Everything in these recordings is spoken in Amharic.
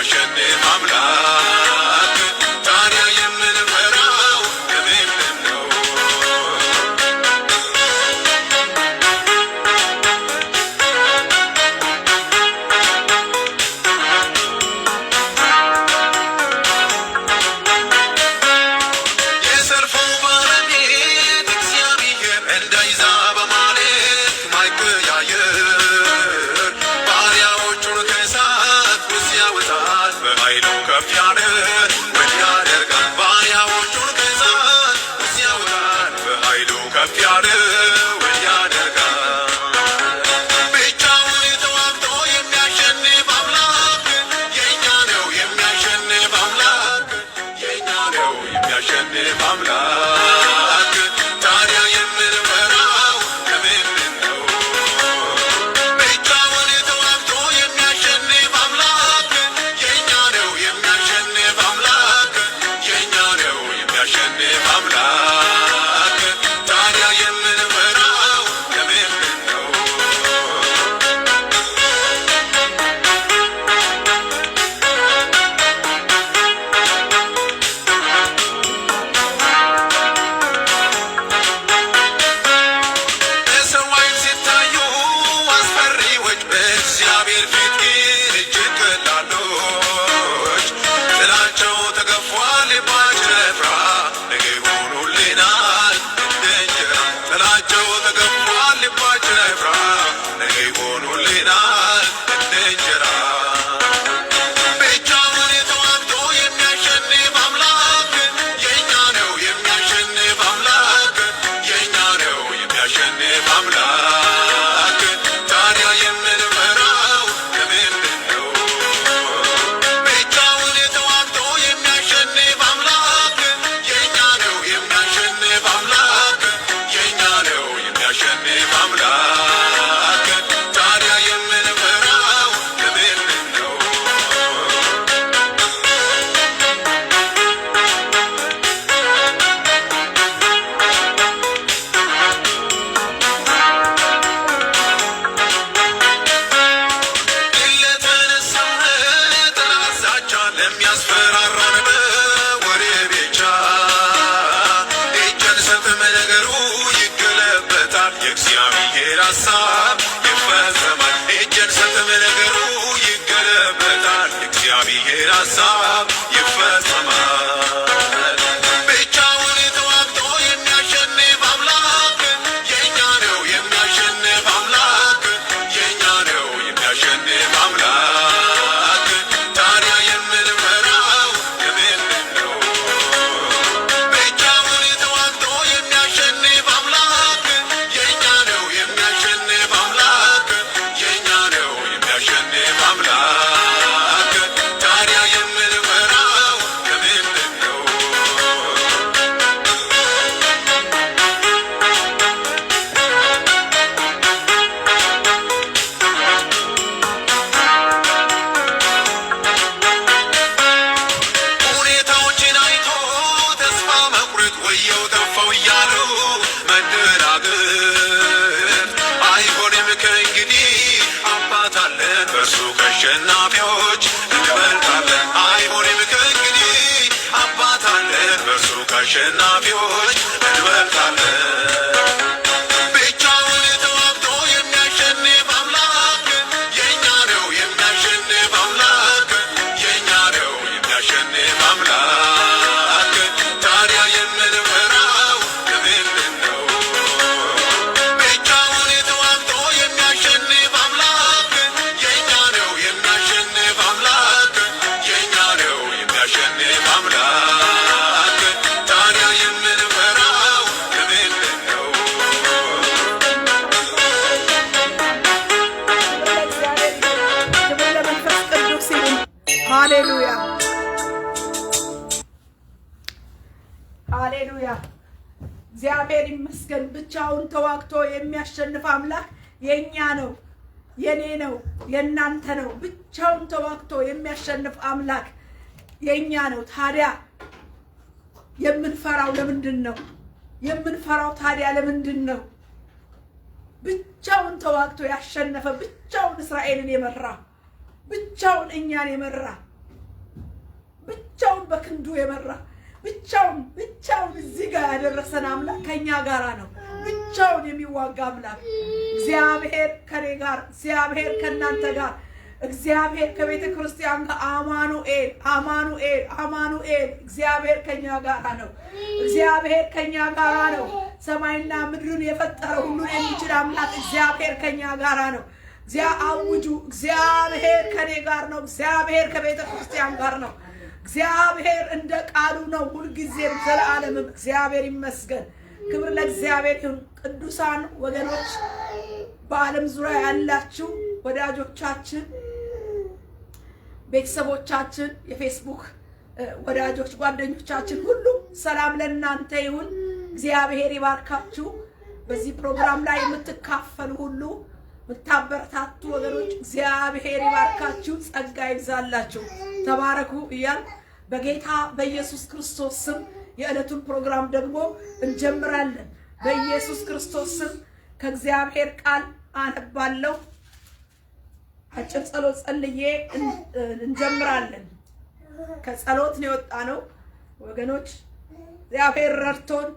የሚያሸንፍ አምላክ ታዲያ የምንፈራው ለምንድን ነው? የሰልፉ ባለቤት እግዚአብሔር እንዳይዛ በማለት ማይቀያየር ባሪያዎቹን ከእሳት ውስጥ ያወጣል። በኃይሉ ከፍ ያለ ምን ያደርጋል? ባሪያዎቹን ከእሳት ውስጥ ያወጣል። በኃይሉ ከፍ ያለ ምን ያደርጋል? ብቻውን ተዋግቶ የሚያሸንፍ አምላክ የእኛ ነው። የሚያሸንፍ አምላክ የእኛ ነው። የሚያሸንፍ አምላክ ታዲያ የምንፈራው ለምንድን ነው? ብቻውን ተዋግቶ የሚያሸንፍ አምላክ የእኛ ነው። የሚያሸንፍ አምላክ የእኛ ነው። የሚያሸንፍ አምላክ ታዲያ የምንፈራው ለምንድን ነው? በሰው ዓይን ሲታዩ አስፈሪዎች በእግዚአብሔር ፊት ግን እጅግ ቀላሎች። ጥላቸው ተገፏል ልባችን አይፍራ፣ ነገ ይሆኑልናል እንደ እንጀራ። ጥላቸው ተገፏል ልባችን አይፍራ፣ ነገ ይሆኑልናል እንደ እንጀራ። ብቻውን ተዋግቶ የሚያሸንፍ አምላክ የእኛ ነው። የሚያሸንፍ አምላክ የእኛ ነው። የሚያሸንፍ አምላክ ታዲያ የምንፈራው ለምንድን ነው? ብቻውን ተዋግቶ የሚያሸንፍ አምላክ የእኛ ነው። የሚያሸንፍ አምላክ የእኛ ነው። የሚያሸንፍ አምላክ ታዲያ የምንፈራው ለምንድን ነው? ለተነሳለት ላዛቻ ለሚያስፈራራን በወሬ ብቻ እጅ አንሰጥም፣ ነገሩ ይገለበጣል፣ የእግዚአብሔር ሐሳብ ይፈጸማል። እጅ አንሰጥም፣ ነገሩ ይገለበጣል፣ የእግዚአብሔር ሐሳብ ይፈጸማል። ብቻውን ተዋግቶ የሚያሸንፍ አምላክ የእኛ ነው። የሚያሸንፍ አምላክ የእኛ ነው። የሚያሸንፍ አምላክ ታዲያ የምንፈራው ለምንድን ነው? ብቻውን ተዋግቶ የሚያሸንፍ አምላክ የእኛ ነው። የሚያሸንፍ አምላክ የእኛ ነው። የሚያሸንፍ አምላክ ታዲያ የምንፈራው ለምንድን ነው? ሁኔታዎችን አይቶ ተስፋ መቁረጥ ወየው ጠፋው እያሉ መደናገር አይሆንም። ከእንግዲህ አባት አለን፣ በእርሱ ከአሸናፊዎች እንበልጣለን። አይሆንም። ከእንግዲህ አባት አለን፣ በእርሱ ከአሸናፊዎች እንበልጣለን። ብቻውን ተዋግቶ የሚያሸንፍ አምላክ የእኛ ነው። የሚያሸንፍ አምላክ የእኛ ነው። የሚያሸንፍ አምላክ ታዲያ የምንፈራው ለምንድን ነው? ብቻውን ተዋግቶ የሚያሸንፍ አምላክ የእኛ ነው። የሚያሸንፍ አምላክ የእኛ ነው። የሚያሸንፍ አምላክ ታዲያ የምንፈራው ለምንድን ነው? ክብር ለመንፈስ ቅዱስ ይሁን። ሃሌሉያ ሃሌሉያ። እግዚአብሔር ይመስገን። ብቻውን ተዋግቶ የሚያሸንፍ አምላክ የእኛ ነው፣ የኔ ነው፣ የእናንተ ነው። ብቻውን ተዋግቶ የሚያሸንፍ አምላክ የእኛ ነው። ታዲያ የምንፈራው ለምንድን ነው? የምንፈራው ታዲያ ለምንድን ነው? ብቻውን ተዋግቶ ያሸነፈ፣ ብቻውን እስራኤልን የመራ፣ ብቻውን እኛን የመራ ብቻውን በክንዱ የመራ ብቻውን እዚህ ጋር ያደረሰን አምላክ ከኛ ጋር ነው። ብቻውን የሚዋጋ አምላክ እግዚአብሔር ከኔ ጋር፣ እግዚአብሔር ከናንተ ጋር፣ እግዚአብሔር ከቤተ ክርስቲያን ጋር አማኑኤል እግዚአብሔር ከኛ ጋር ነው። እግዚአብሔር ከኛ ጋር ነው። ሰማይና ምድርን የፈጠረ ሁሉን የሚችል አምላክ እግዚአብሔር ከኛ ጋር ነው። አውጁ፣ እግዚአብሔር ከኔ ጋር ነው። እግዚአብሔር ከቤተ ክርስቲያን ጋር ነው። እግዚአብሔር እንደ ቃሉ ነው ሁልጊዜም ዘላለምም። እግዚአብሔር ይመስገን። ክብር ለእግዚአብሔር ይሁን። ቅዱሳን ወገኖች፣ በዓለም ዙሪያ ያላችሁ ወዳጆቻችን፣ ቤተሰቦቻችን፣ የፌስቡክ ወዳጆች፣ ጓደኞቻችን ሁሉ ሰላም ለእናንተ ይሁን። እግዚአብሔር ይባርካችሁ። በዚህ ፕሮግራም ላይ የምትካፈሉ ሁሉ የምታበረታቱ ወገኖች እግዚአብሔር ይባርካችሁ፣ ጸጋ ይብዛላችሁ፣ ተባረኩ እያል በጌታ በኢየሱስ ክርስቶስ ስም የዕለቱን ፕሮግራም ደግሞ እንጀምራለን። በኢየሱስ ክርስቶስ ስም ከእግዚአብሔር ቃል አነባለሁ። አጭር ጸሎት ጸልዬ እንጀምራለን። ከጸሎት ነው የወጣነው ወገኖች። እግዚአብሔር ረድቶን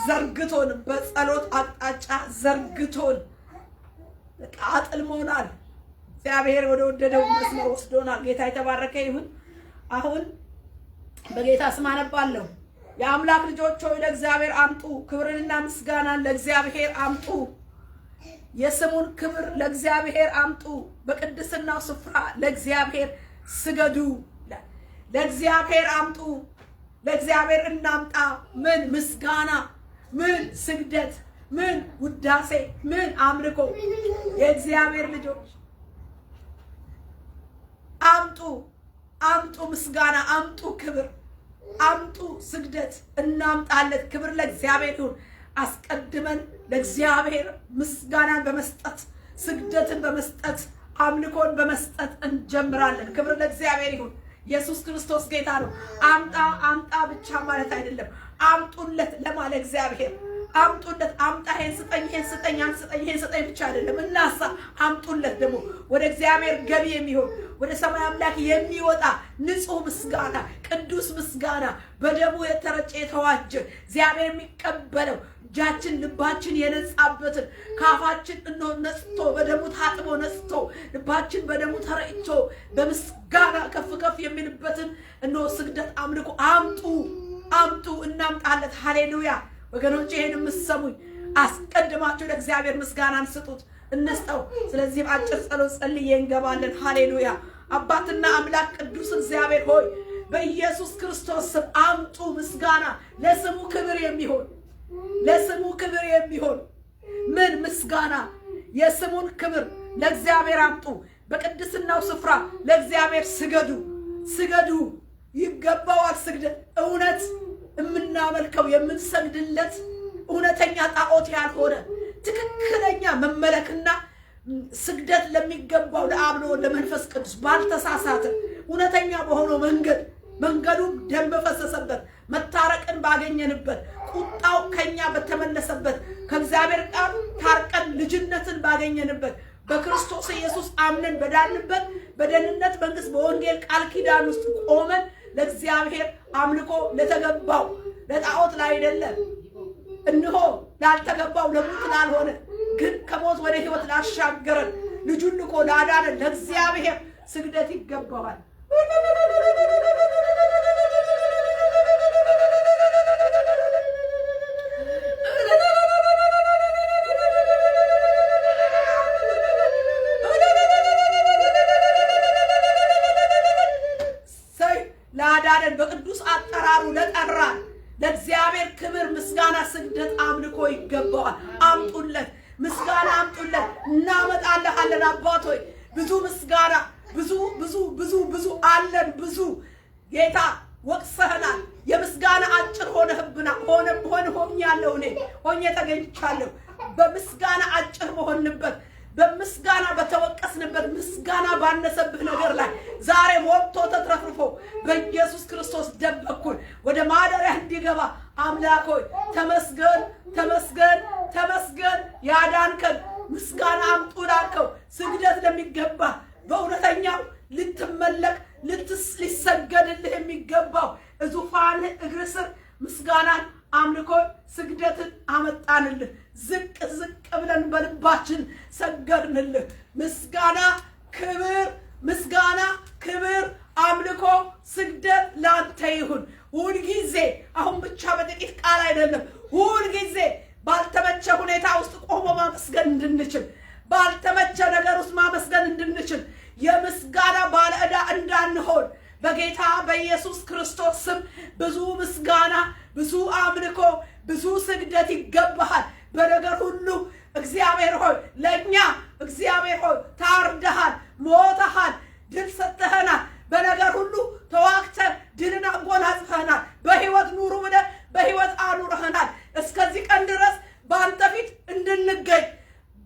ዘርግቶን በጸሎት አቅጣጫ ዘርግቶን አጥልሞናል። እግዚአብሔር ወደ ወደደው መስመር ወስዶናል። ጌታ የተባረከ ይሁን። አሁን በጌታ ስም አነባለሁ። የአምላክ ልጆች ሆይ ለእግዚአብሔር አምጡ፣ ክብርንና ምስጋናን ለእግዚአብሔር አምጡ። የስሙን ክብር ለእግዚአብሔር አምጡ፣ በቅድስናው ስፍራ ለእግዚአብሔር ስገዱ። ለእግዚአብሔር አምጡ፣ ለእግዚአብሔር እናምጣ። ምን ምስጋና፣ ምን ስግደት፣ ምን ውዳሴ፣ ምን አምልኮ። የእግዚአብሔር ልጆች አምጡ ምስጋና፣ አምጡ ክብር፣ አምጡ ስግደት እናምጣለት። ክብር ለእግዚአብሔር ይሁን። አስቀድመን ለእግዚአብሔር ምስጋናን በመስጠት ስግደትን በመስጠት አምልኮን በመስጠት እንጀምራለን። ክብር ለእግዚአብሔር ይሁን። ኢየሱስ ክርስቶስ ጌታ ነው። አምጣ ብቻ ማለት አይደለም። አምጡለት ለማለት እግዚአብሔር አምጡለት። አምጣ ይሄን ስጠኝ፣ ይሄን ስጠኝ፣ ያን ስጠኝ፣ ይሄን ስጠኝ ብቻ አይደለም። እናሳ አምጡለት ደግሞ ወደ እግዚአብሔር ገቢ የሚሆን ወደ ሰማይ አምላክ የሚወጣ ንጹህ ምስጋና፣ ቅዱስ ምስጋና፣ በደሙ የተረጨ የተዋጀ እግዚአብሔር የሚቀበለው እጃችን ልባችን የነጻበትን ካፋችን ነጽቶ በደሙ ታጥቦ ነጽቶ ልባችን በደሙ ተረጭቶ በምስጋና ከፍ ከፍ የሚልበትን ስግደት አምልኮ አምጡ እናምጣለት። ሃሌሉያ ወገኖች፣ ይሄን የምትሰሙኝ አስቀድማችሁ ለእግዚአብሔር ምስጋናን ስጡት፣ እንስጠው። ስለዚህ አጭር ጸሎት ጸልዬ እንገባለን። ሃሌሉያ። አባትና አምላክ ቅዱስ እግዚአብሔር ሆይ በኢየሱስ ክርስቶስ ስም አምጡ ምስጋና፣ ለስሙ ክብር የሚሆን ምን ምስጋና፣ የስሙን ክብር ለእግዚአብሔር አምጡ። በቅድስናው ስፍራ ለእግዚአብሔር ስገዱ። ይገባዋል ስግደት። እውነት የምናመልከው የምንሰግድለት እውነተኛ ጣዖት ያልሆነ ትክክለኛ መመለክና ስግደት ለሚገባው ለአብ ለወልድ ለመንፈስ ቅዱስ ባልተሳሳተ እውነተኛ በሆነው መንገዱ ደም በፈሰሰበት መታረቅን ባገኘንበት ቁጣው ከኛ በተመለሰበት ከእግዚአብሔር ጋር ታርቀን ልጅነትን ባገኘንበት በክርስቶስ ኢየሱስ አምነን በዳንበት በደህንነት መንግስት በወንጌል ቃል ኪዳን ውስጥ ቆመን ለእግዚአብሔር አምልኮ ለተገባው ለጣዖት ላይ አይደለም፣ እንሆ ላልተገባው ለሞት ላልሆነ ግን ከሞት ወደ ሕይወት ላሻገረን ልጁን ልኮ ላዳነን ለእግዚአብሔር ስግደት ይገባዋል። ላዳነን በቅዱስ አጠራሩ ለጠራን ለእግዚአብሔር ክብር ምስጋና፣ ስግደት፣ አምልኮ ይገባዋል። አምጡለት ምስጋና፣ አምጡለት። እናመጣልሃለን። አባት ሆይ ብዙ ምስጋና ብዙ አለን። ብዙ ጌታ ወቅሰህናል። የምስጋና አጭር ሆኛለሁ። እኔ ሆኜ ተገኝቻለሁ። በምስጋና አጭር በሆንበት በምስጋና በተወቀስንበት ምስጋና ባነሰብህ ነገር ላይ ዛሬ ሞልቶ ተትረፍርፎ በኢየሱስ ክርስቶስ ደም በኩል ወደ ማደሪያ እንዲገባ አምላክ ሆይ ተመስገን። ያዳንከን ምስጋና አምጡ ላልከው ስግደት ለሚገባ በእውነተኛው ልትመለክ ሊሰገድ ይሁን። ሁል ጊዜ አሁን ብቻ በጥቂት ቃል አይደለም፣ ሁል ጊዜ ባልተመቸ ሁኔታ ውስጥ ቆሞ ማመስገን እንድንችል፣ ባልተመቸ ነገር ውስጥ ማመስገን እንድንችል፣ የምስጋና ባለዕዳ እንዳንሆን በጌታ በኢየሱስ ክርስቶስ ስም ብዙ ምስጋና፣ ብዙ አምልኮ፣ ብዙ ስግደት ይገባሃል። በነገር ሁሉ እግዚአብሔር ሆይ ለእኛ እግዚአብሔር ሆይ ታርደሃል፣ ሞተሃል፣ ድል ሰጥተኸናል። በነገር ሁሉ ተዋግተን ድልን አጎናጽፈኸናል። በሕይወት ኑሩ ብለህ በሕይወት አኑረኸናል። እስከዚህ ቀን ድረስ በአንተ ፊት እንድንገኝ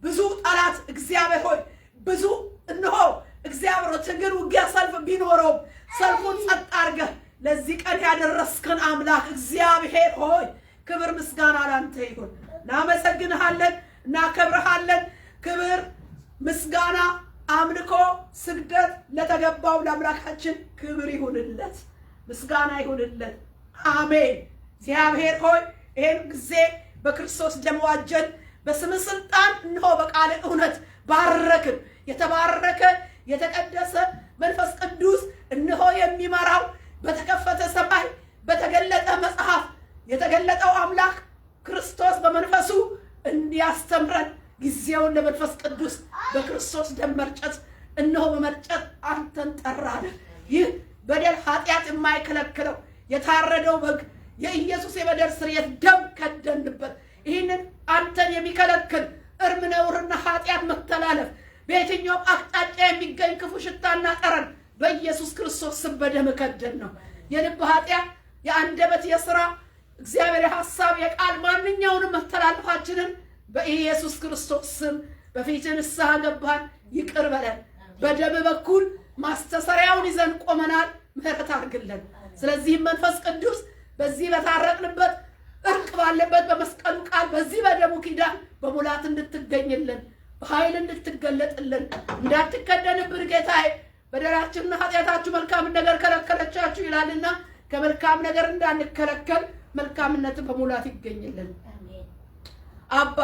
ብዙ ጠላት እግዚአብሔር ሆይ ብዙ እንሆ እግዚአብሔር ትግል፣ ውጊያ፣ ሰልፍ ቢኖረውም ሰልፉን ጸጥ አድርገህ ለዚህ ቀን ያደረስከን አምላክ እግዚአብሔር ሆይ ክብር ምስጋና ላንተ ይሁን። እናመሰግንሃለን፣ እናከብርሃለን። ክብር ምስጋና አምልኮ ስግደት ለተገባው ለአምላካችን ክብር ይሁንለት፣ ምስጋና ይሁንለት። አሜን። እግዚአብሔር ሆይ ይህን ጊዜ በክርስቶስ ደም ዋጀን፣ በስምህ ስልጣን እንሆ በቃል እውነት ባረክን። የተባረከ የተቀደሰ መንፈስ ቅዱስ እንሆ የሚመራው በተከፈተ ሰማይ በተገለጠ መጽሐፍ የተገለጠው አምላክ ክርስቶስ በመንፈሱ እንዲያስተምረን ጊዜውን ለመንፈስ ቅዱስ በክርስቶስ ደም መርጨት እነሆ በመርጨት አንተን ጠራን። ይህ በደል ኃጢአት የማይከለክለው የታረደው በግ የኢየሱስ የበደል ስርየት ደም ከደንበት። ይህንን አንተን የሚከለክል እርም ነውርና ኃጢአት መተላለፍ በየትኛውም አቅጣጫ የሚገኝ ክፉ ሽታና ጠረን በኢየሱስ ክርስቶስ ስም በደም ከደን ነው። የልብ ኃጢአት፣ የአንደበት፣ የሥራ እግዚአብሔር የሐሳብ፣ የቃል ማንኛውንም መተላለፋችንን በኢየሱስ ክርስቶስ ስም በፊትህ ንስሐ ገባን፣ ይቅር በለን። በደም በኩል ማስተሰሪያውን ይዘን ቆመናል፣ ምህረት አድርግልን። ስለዚህም መንፈስ ቅዱስ በዚህ በታረቅንበት እርቅ ባለበት በመስቀሉ ቃል በዚህ በደሙ ኪዳን በሙላት እንድትገኝልን በኃይል እንድትገለጥልን እንዳትከደንብን ጌታዬ። በደላችንና ኃጢአታችሁ መልካም ነገር ከለከለቻችሁ ይላልና ከመልካም ነገር እንዳንከለከል መልካምነት በሙላት ይገኝልን። አባ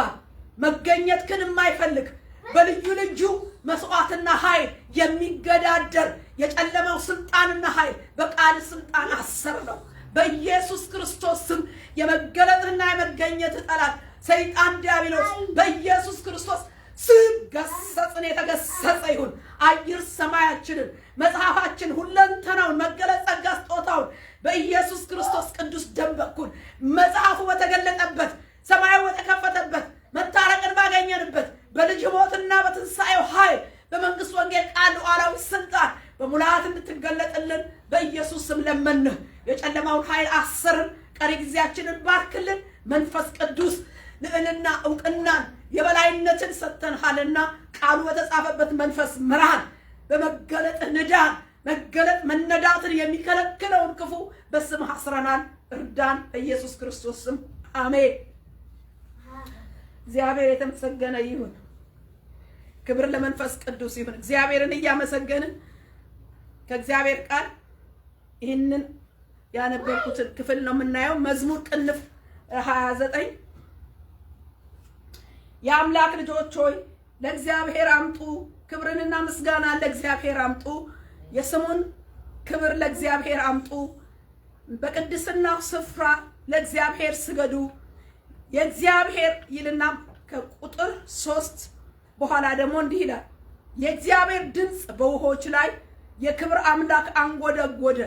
መገኘት ግን የማይፈልግ በልዩ ልዩ መስዋዕትና ኃይል የሚገዳደር የጨለማው ስልጣንና ኃይል በቃል ስልጣን አሰር ነው። በኢየሱስ ክርስቶስ ስም የመገለጥና የመገኘት ጠላት ሰይጣን ዲያብሎስ በኢየሱስ ክርስቶስ ስም ገሰጽን፣ የተገሰጸ ይሁን። አየር ሰማያችንን መጽሐፋችን ሁለንተናውን መገለጥ ጸጋ ስጦታውን በኢየሱስ ክርስቶስ ቅዱስ ደም በኩል መጽሐፉ በተገለጠበት ሰማዩ በተከፈተበት መታረቅን ባገኘንበት በልጅ ሞትና በትንሣኤው ኃይል በመንግስት ወንጌል ቃል ሉዓላዊ ስልጣን በሙላት እንድትገለጥልን በኢየሱስ ስም ለመንህ። የጨለማውን ኃይል አስርን፣ ቀሪ ጊዜያችንን ባርክልን። መንፈስ ቅዱስ ልዕልና እውቅናን የበላይነትን ሰጥተንሃልና ቃሉ በተጻፈበት መንፈስ ምራን። በመገለጥ ንዳን። መገለጥ መነዳትን የሚከለክለውን ክፉ በስምህ አስረናል። እርዳን በኢየሱስ ክርስቶስ ስም አሜን። እግዚአብሔር የተመሰገነ ይሁን። ክብር ለመንፈስ ቅዱስ ይሁን። እግዚአብሔርን እያመሰገንን ከእግዚአብሔር ቃል ይህንን ያነበብኩትን ክፍል ነው የምናየው። መዝሙር ቅንፍ 29 የአምላክ ልጆች ሆይ ለእግዚአብሔር አምጡ፣ ክብርንና ምስጋና ለእግዚአብሔር አምጡ፣ የስሙን ክብር ለእግዚአብሔር አምጡ፣ በቅድስናው ስፍራ ለእግዚአብሔር ስገዱ። የእግዚአብሔር ይልና ከቁጥር 3 በኋላ ደግሞ እንዲህ ይላል፣ የእግዚአብሔር ድምፅ በውሆች ላይ የክብር አምላክ አንጎደጎደ።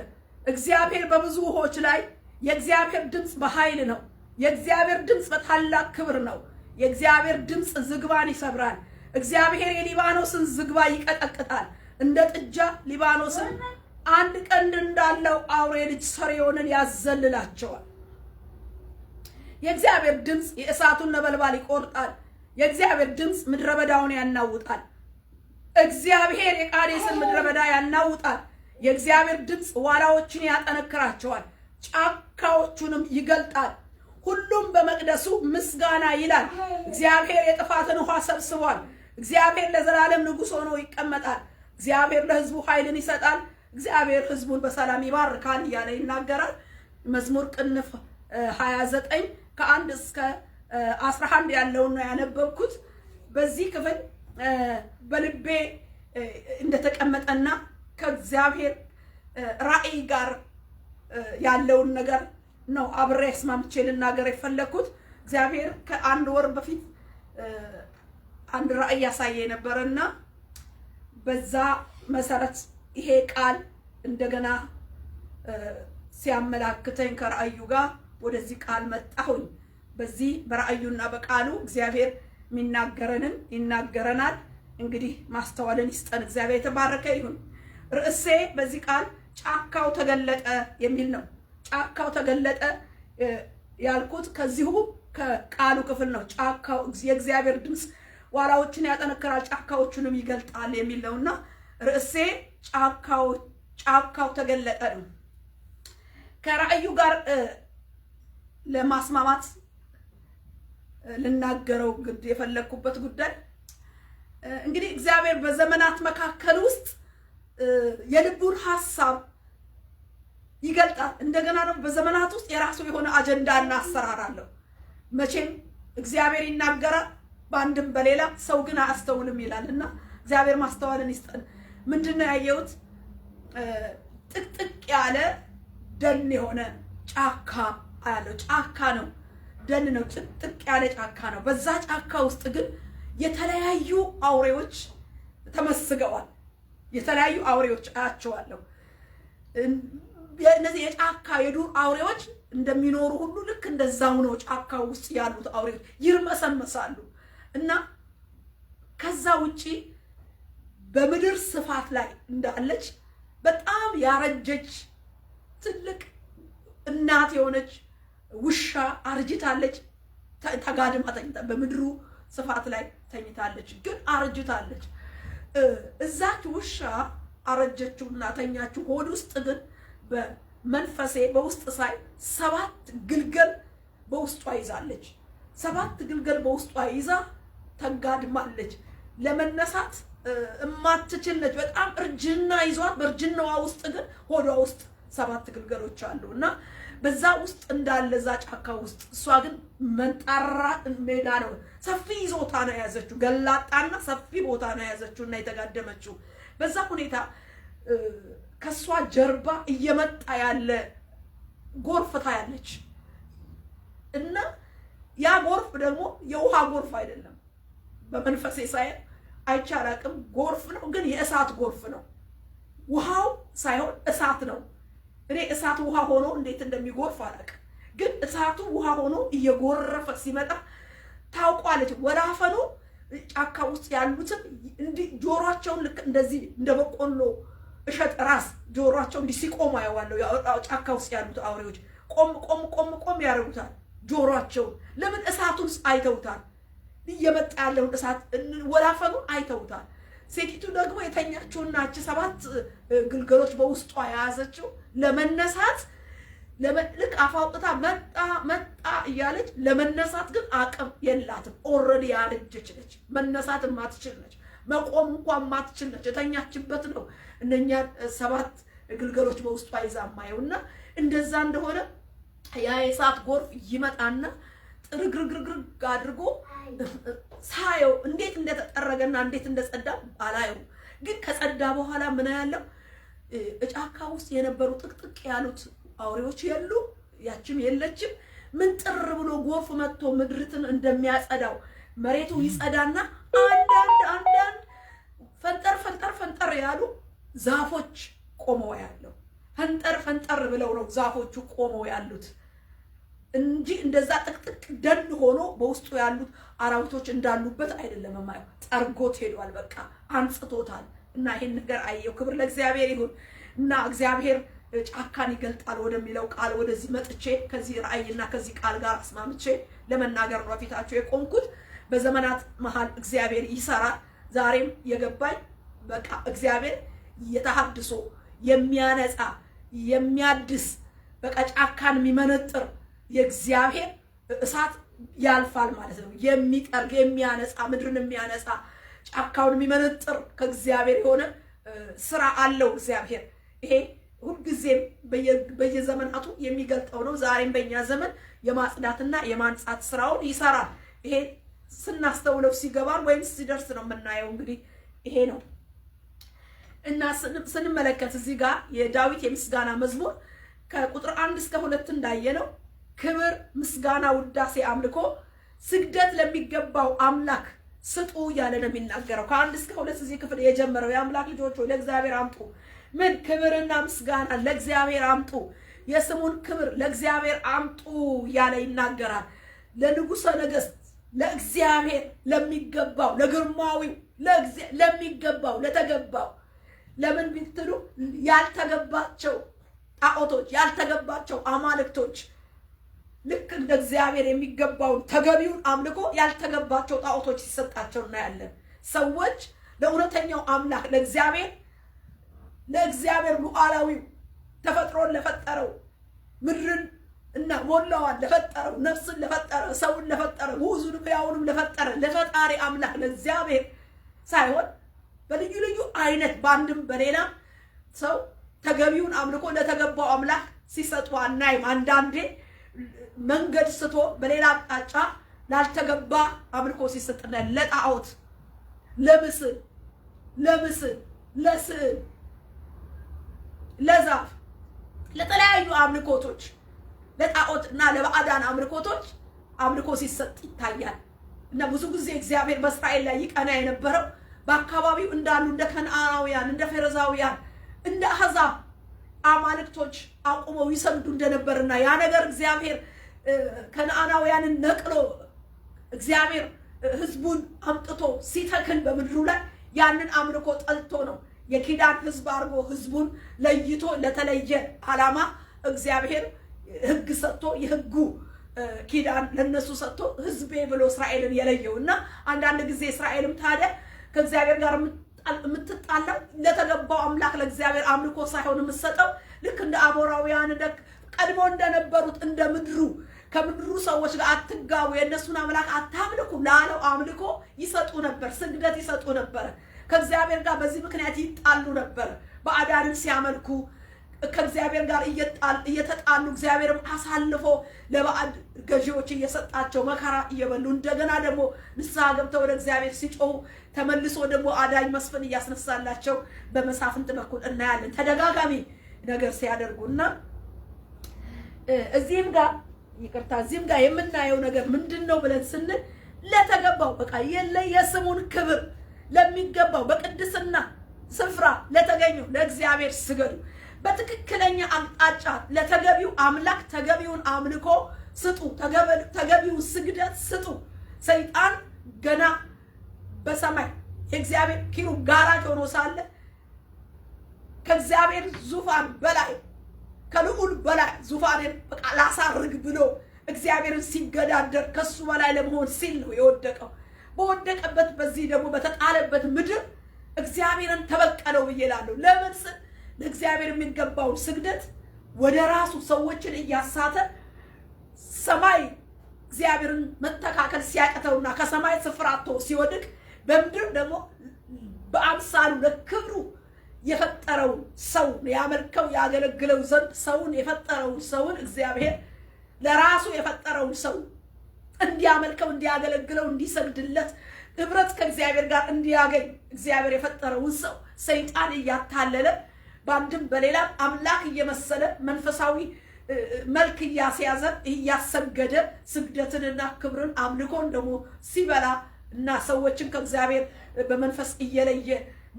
እግዚአብሔር በብዙ ውሆች ላይ፣ የእግዚአብሔር ድምፅ በኃይል ነው። የእግዚአብሔር ድምፅ በታላቅ ክብር ነው። የእግዚአብሔር ድምፅ ዝግባን ይሰብራል። እግዚአብሔር የሊባኖስን ዝግባ ይቀጠቅጣል። እንደ ጥጃ ሊባኖስን አንድ ቀንድ እንዳለው አውሬ ልጅ ሰሪዮንን ያዘልላቸዋል። የእግዚአብሔር ድምፅ የእሳቱን ነበልባል ይቆርጣል። የእግዚአብሔር ድምፅ ምድረ በዳውን ያናውጣል። እግዚአብሔር የቃዴስን ምድረ በዳ ያናውጣል። የእግዚአብሔር ድምፅ ዋላዎችን ያጠነክራቸዋል፣ ጫካዎቹንም ይገልጣል። ሁሉም በመቅደሱ ምስጋና ይላል። እግዚአብሔር የጥፋትን ውሃ ሰብስቧል። እግዚአብሔር ለዘላለም ንጉሥ ሆኖ ይቀመጣል። እግዚአብሔር ለሕዝቡ ኃይልን ይሰጣል። እግዚአብሔር ሕዝቡን በሰላም ይባርካል እያለ ይናገራል። መዝሙር ቅንፍ 29 ከ1 እስከ 11 ያለውን ነው ያነበብኩት። በዚህ ክፍል በልቤ እንደተቀመጠና ከእግዚአብሔር ራእይ ጋር ያለውን ነገር ነው አብሬ አስማምቼ ልናገር የፈለኩት። እግዚአብሔር ከአንድ ወር በፊት አንድ ራእይ ያሳየ ነበርና በዛ መሰረት ይሄ ቃል እንደገና ሲያመላክተኝ ከራእዩ ጋር ወደዚህ ቃል መጣሁኝ። በዚህ በራእዩና በቃሉ እግዚአብሔር የሚናገረንን ይናገረናል። እንግዲህ ማስተዋልን ይስጠን። እግዚአብሔር የተባረከ ይሁን። ርዕሴ በዚህ ቃል ጫካው ተገለጠ የሚል ነው። ጫካው ተገለጠ ያልኩት ከዚሁ ከቃሉ ክፍል ነው። ጫካው የእግዚአብሔር ድምፅ ዋላዎችን ያጠነክራል ጫካዎቹንም ይገልጣል የሚል ነውና ርዕሴ ጫካው ተገለጠ ነው። ከራእዩ ጋር ለማስማማት ልናገረው ግድ የፈለኩበት ጉዳይ እንግዲህ እግዚአብሔር በዘመናት መካከል ውስጥ የልቡን ሐሳብ ይገልጣል። እንደገና ደግሞ በዘመናት ውስጥ የራሱ የሆነ አጀንዳና አሰራር አለው። መቼም እግዚአብሔር ይናገራል በአንድም በሌላ ሰው ግን አያስተውልም ይላልና እግዚአብሔር ማስተዋልን ይስጠን። ምንድነው ያየሁት? ጥቅጥቅ ያለ ደን የሆነ ጫካ አያለው። ጫካ ነው፣ ደን ነው፣ ጥቅጥቅ ያለ ጫካ ነው። በዛ ጫካ ውስጥ ግን የተለያዩ አውሬዎች ተመስገዋል። የተለያዩ አውሬዎች አያቸዋለሁ። እነዚህ የጫካ የዱር አውሬዎች እንደሚኖሩ ሁሉ ልክ እንደዛው ነው ጫካ ውስጥ ያሉት አውሬዎች ይርመሰመሳሉ። እና ከዛ ውጪ በምድር ስፋት ላይ እንዳለች በጣም ያረጀች ትልቅ እናት የሆነች ውሻ አርጅታለች። ተጋድማ ተኝታ በምድሩ ስፋት ላይ ተኝታለች፣ ግን አርጅታለች። እዛች ውሻ አረጀችውና ተኛችው። ሆድ ውስጥ ግን በመንፈሴ በውስጥ ሳይ 7 ግልገል በውስጧ ይዛለች። 7 ግልገል በውስጧ ይዛ ተጋድማለች። ለመነሳት እማትችል ነች። በጣም እርጅና ይዟት፣ በእርጅናዋ ውስጥ ግን ሆዷ ውስጥ 7 ግልገሎች አሉና በዛ ውስጥ እንዳለ ዛ ጫካ ውስጥ እሷ ግን መንጣራ ሜዳ ነው፣ ሰፊ ይዞታ ነው ያዘችው። ገላጣና ሰፊ ቦታ ነው ያዘችውና የተጋደመችው። በዛ ሁኔታ ከሷ ጀርባ እየመጣ ያለ ጎርፍ ታያለች። እና ያ ጎርፍ ደግሞ የውሃ ጎርፍ አይደለም። በመንፈሴ ሳይ አይቻላቅም ጎርፍ ነው፣ ግን የእሳት ጎርፍ ነው። ውሃው ሳይሆን እሳት ነው። እኔ እሳት ውሃ ሆኖ እንዴት እንደሚጎርፍ አላውቅም፣ ግን እሳቱ ውሃ ሆኖ እየጎረፈ ሲመጣ ታውቋለች። ወላፈኑ ጫካ ውስጥ ያሉትን እንዲህ ጆሮአቸውን ልክ እንደዚህ እንደ በቆሎ እሸት ራስ ጆሮአቸው እንዲህ ሲቆሙ አየዋለሁ። ጫካ ውስጥ ያሉት አውሬዎች ቆም ያደርጉታል ጆሮአቸውን። ለምን? እሳቱን አይተውታል። እየመጣ ያለውን እሳት ወላፈኑን አይተውታል። ሴቲቱ ደግሞ የተኛችውና 7 ግልገሎች በውስጧ የያዘችው ለመነሳት ልክ አፋውጥታ መጣ እያለች ለመነሳት ግን አቅም የላትም። ኦልሬዲ ያረጀች ነች። መነሳት ማትችል ነች። መቆም እንኳን ማትችል ነች። የተኛችበት ነው እነኛ 7 ግልገሎች በውስጧ ይዛ ማየውና እንደዛ እንደሆነ ያ የእሳት ጎርፍ ይመጣና ጥርግርግርግርግ አድርጎ ሳየው እንዴት እንደተጠረገና እንዴት እንደጸዳ አላየው። ግን ከጸዳ በኋላ ምን ያለው ጫካ ውስጥ የነበሩ ጥቅጥቅ ያሉት አውሬዎች የሉ፣ ያችም የለችም። ምን ጥር ብሎ ጎርፍ መጥቶ ምድርትን እንደሚያጸዳው መሬቱ ይጸዳና አንዳንድ ፈንጠር ያሉ ዛፎች ቆመው ያለው ፈንጠር ብለው ነው ዛፎቹ ቆመው ያሉት እንጂ እንደዛ ጥቅጥቅ ደን ሆኖ በውስጡ ያሉት አራዊቶች እንዳሉበት አይደለም የማየው። ጠርጎት ሄዷል፣ በቃ አንጽቶታል። እና ይሄን ነገር አየው። ክብር ለእግዚአብሔር ይሁን። እና እግዚአብሔር ጫካን ይገልጣል ወደሚለው ቃል ወደዚህ መጥቼ ከዚህ ራእይና ከዚህ ቃል ጋር አስማምቼ ለመናገር ነው በፊታችሁ የቆምኩት። በዘመናት መሃል እግዚአብሔር ይሰራል። ዛሬም የገባኝ በቃ እግዚአብሔር የተሐድሶ የሚያነጻ የሚያድስ በቃ ጫካን የሚመነጥር የእግዚአብሔር እሳት ያልፋል ማለት ነው። የሚጠርግ የሚያነጻ ምድርን የሚያነጻ ጫካውን የሚመነጥር ከእግዚአብሔር የሆነ ስራ አለው እግዚአብሔር። ይሄ ሁልጊዜም በየዘመናቱ የሚገልጠው ነው። ዛሬም በእኛ ዘመን የማጽዳትና የማንጻት ስራውን ይሰራል። ይሄ ስናስተውለው ሲገባን ወይም ሲደርስ ነው የምናየው። እንግዲህ ይሄ ነው እና ስንመለከት እዚህ ጋር የዳዊት የምስጋና መዝሙር ከቁጥር 1 እስከ 2 እንዳየነው ክብር፣ ምስጋና፣ ውዳሴ፣ አምልኮ፣ ስግደት ለሚገባው አምላክ ስጡ እያለ ነው የሚናገረው። ከ1 እስከ 2 እዚህ ክፍል የጀመረው የአምላክ ልጆች ሆይ ለእግዚአብሔር አምጡ። ምን ክብርና ምስጋና ለእግዚአብሔር አምጡ፣ የስሙን ክብር ለእግዚአብሔር አምጡ እያለ ይናገራል። ለንጉሠ ነገሥት ለእግዚአብሔር ለሚገባው ለግርማዊው ለሚገባው ለተገባው። ለምን ቢትሉ ያልተገባቸው ጣዖቶች ያልተገባቸው አማልክቶች ልክ እንደ እግዚአብሔር የሚገባውን ተገቢውን አምልኮ ያልተገባቸው ጣዖቶች ሲሰጣቸው እናያለን። ሰዎች ለእውነተኛው አምላክ ለእግዚአብሔር ሉዓላዊው ተፈጥሮን ለፈጠረው ምድርን እና ሞላዋን ለፈጠረው ነፍስን ለፈጠረ ሰውን ለፈጠረ ውዙንም ሕያውንም ለፈጠረ ለፈጣሪ አምላክ ለእግዚአብሔር ሳይሆን በልዩ ልዩ አይነት ባንድም በሌላ ሰው ተገቢውን አምልኮ ለተገባው አምላክ ሲሰጡ አናይም። አንዳንዴ መንገድ ስቶ በሌላ አቅጣጫ ላልተገባ አምልኮ ሲሰጥና ለጣዖት፣ ለምስል፣ ለስዕል፣ ለዛፍ፣ ለተለያዩ አምልኮቶች ለጣዖት እና ለባዕዳን አምልኮ ሲሰጥ ይታያል። እና ብዙ ጊዜ እግዚአብሔር በእስራኤል ላይ ይቀና የነበረው በአካባቢው እንዳሉ እንደ ከነዓናውያን፣ እንደ ፌረዛውያን፣ እንደ አሕዛብ አማልክቶች አቁመው ይሰግዱ እንደነበርና ያ ነገር እግዚአብሔር ከነዓናውያንን ነቅሎ እግዚአብሔር ሕዝቡን አምጥቶ ሲተክል በምድሩ ላይ ያንን አምልኮ ጠልቶ ነው የኪዳን ሕዝብ አድርጎ ሕዝቡን ለይቶ ለተለየ ዓላማ እግዚአብሔር ሕግ ሰጥቶ የሕጉ ኪዳን ለነሱ ሰጥቶ ሕዝቤ ብሎ እስራኤልን የለየውና አንዳንድ ጊዜ እስራኤልም ታዲያ ከእግዚአብሔር ጋር የምትጣላው ለተገባው አምላክ ለእግዚአብሔር አምልኮ ሳይሆን የምትሰጠው ልክ እንደ አሞራውያን ቀድሞ እንደነበሩት እንደ ምድሩ ከምድሩ ሰዎች ጋር አትጋቡ፣ የእነሱን አምላክ አታምልኩ ላለው አምልኮ ይሰጡ ነበር፣ ስግደት ይሰጡ ነበር። ከእግዚአብሔር ጋር በዚህ ምክንያት ይጣሉ ነበር። ባዕዳንን ሲያመልኩ ከእግዚአብሔር ጋር እየተጣሉ እግዚአብሔርም አሳልፎ ለባዕድ ገዢዎች እየሰጣቸው መከራ እየበሉ እንደገና ደግሞ ንስሐ ገብተው ወደ እግዚአብሔር ሲጮሁ ተመልሶ ደግሞ አዳኝ መስፍን እያስነሳላቸው በመሳፍንት በኩል እናያለን ተደጋጋሚ ነገር ሲያደርጉና እዚህም ጋር የምናየው ነገር ምንድነው ብለን ስንል ለተገባው በቃ የስሙን ክብር ለሚገባው በቅድስና ስፍራ ለተገኘው ለእግዚአብሔር ስገዱ። በትክክለኛ አቅጣጫ ለተገቢው አምላክ ተገቢውን አምልኮ ስጡ፣ ተገቢውን ስግደት ስጡ። ሰይጣን ገና በሰማይ የእግዚአብሔር ኪሩብ ጋራጅ ሆኖ ሳለ ከእግዚአብሔር ዙፋን በላይ ከልዑል በላይ ዙፋንን በቃ ላሳርግ ብሎ እግዚአብሔርን ሲገዳደር ከሱ በላይ ለመሆን ሲል ነው የወደቀው። በወደቀበት በዚህ ደግሞ በተጣለበት ምድር እግዚአብሔርን ተበቀለው ብዬ እላለሁ። ለምን ስል ለእግዚአብሔር የሚገባውን ስግደት ወደ ራሱ ሰዎችን እያሳተ ሰማይ እግዚአብሔርን መተካከል ሲያቅተውና ከሰማይ ስፍራ አጥቶ ሲወድቅ በምድር ደግሞ በአምሳሉ ለክብሩ የፈጠረው ሰው ያመልከው ያገለግለው ዘንድ ሰውን የፈጠረው ሰውን እግዚአብሔር ለራሱ የፈጠረው ሰው እንዲያመልከው እንዲያገለግለው እንዲሰግድለት ህብረት ከእግዚአብሔር ጋር እንዲያገኝ እግዚአብሔር የፈጠረውን ሰው ሰይጣን እያታለለ ባንድም በሌላም አምላክ እየመሰለ መንፈሳዊ መልክ እያስያዘ እያሰገደ ስግደትንና ክብርን አምልኮን ደግሞ ሲበላ እና ሰዎችን ከእግዚአብሔር በመንፈስ እየለየ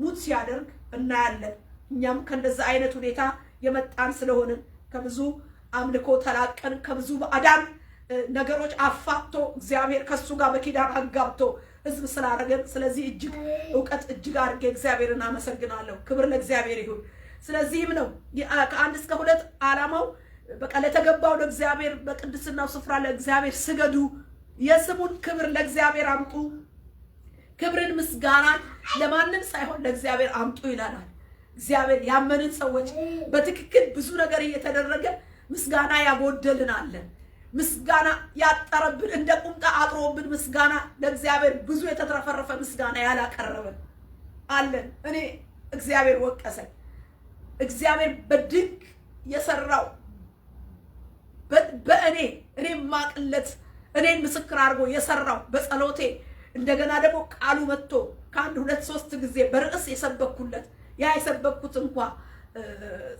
ሙት ሲያደርግ እናያለን። እኛም ከእንደዛ አይነት ሁኔታ የመጣን ስለሆነ ከብዙ አምልኮ ተላቀን ከብዙ ባዕዳን ነገሮች አፋቶ እግዚአብሔር ከሱ ጋር በኪዳን አጋብቶ ህዝብ ስላደረገን ስለዚህ እጅግ አድርጌ እግዚአብሔርን አመሰግናለሁ። ክብር ለእግዚአብሔር ይሁን። ስለዚህም ነው ከ1 እስከ 2 ዓላማው በቃ ለተገባው ለእግዚአብሔር በቅድስናው ስፍራ ለእግዚአብሔር ስገዱ፣ የስሙን ክብር ለእግዚአብሔር አምጡ፣ ክብርን ምስጋናን ለማንም ሳይሆን ለእግዚአብሔር አምጡ ይላል። እግዚአብሔር ያመንን ሰዎች በትክክል ብዙ ነገር እየተደረገ ምስጋና ያጎደልናለን። ምስጋና ያጠረብን እንደ ቁምጣ አጥሮብን ምስጋና ለእግዚአብሔር ብዙ የተትረፈረፈ ምስጋና ያላቀረበን አለን። እኔ እግዚአብሔር ወቀሰኝ። እግዚአብሔር በድንቅ የሰራው በእኔ ማቅለት እኔን ምስክር አድርጎ የሰራው በጸሎቴ እንደገና ደግሞ ቃሉ መጥቶ ከ1 2 3 ጊዜ በርዕስ የሰበኩለት ያ የሰበኩት እንኳን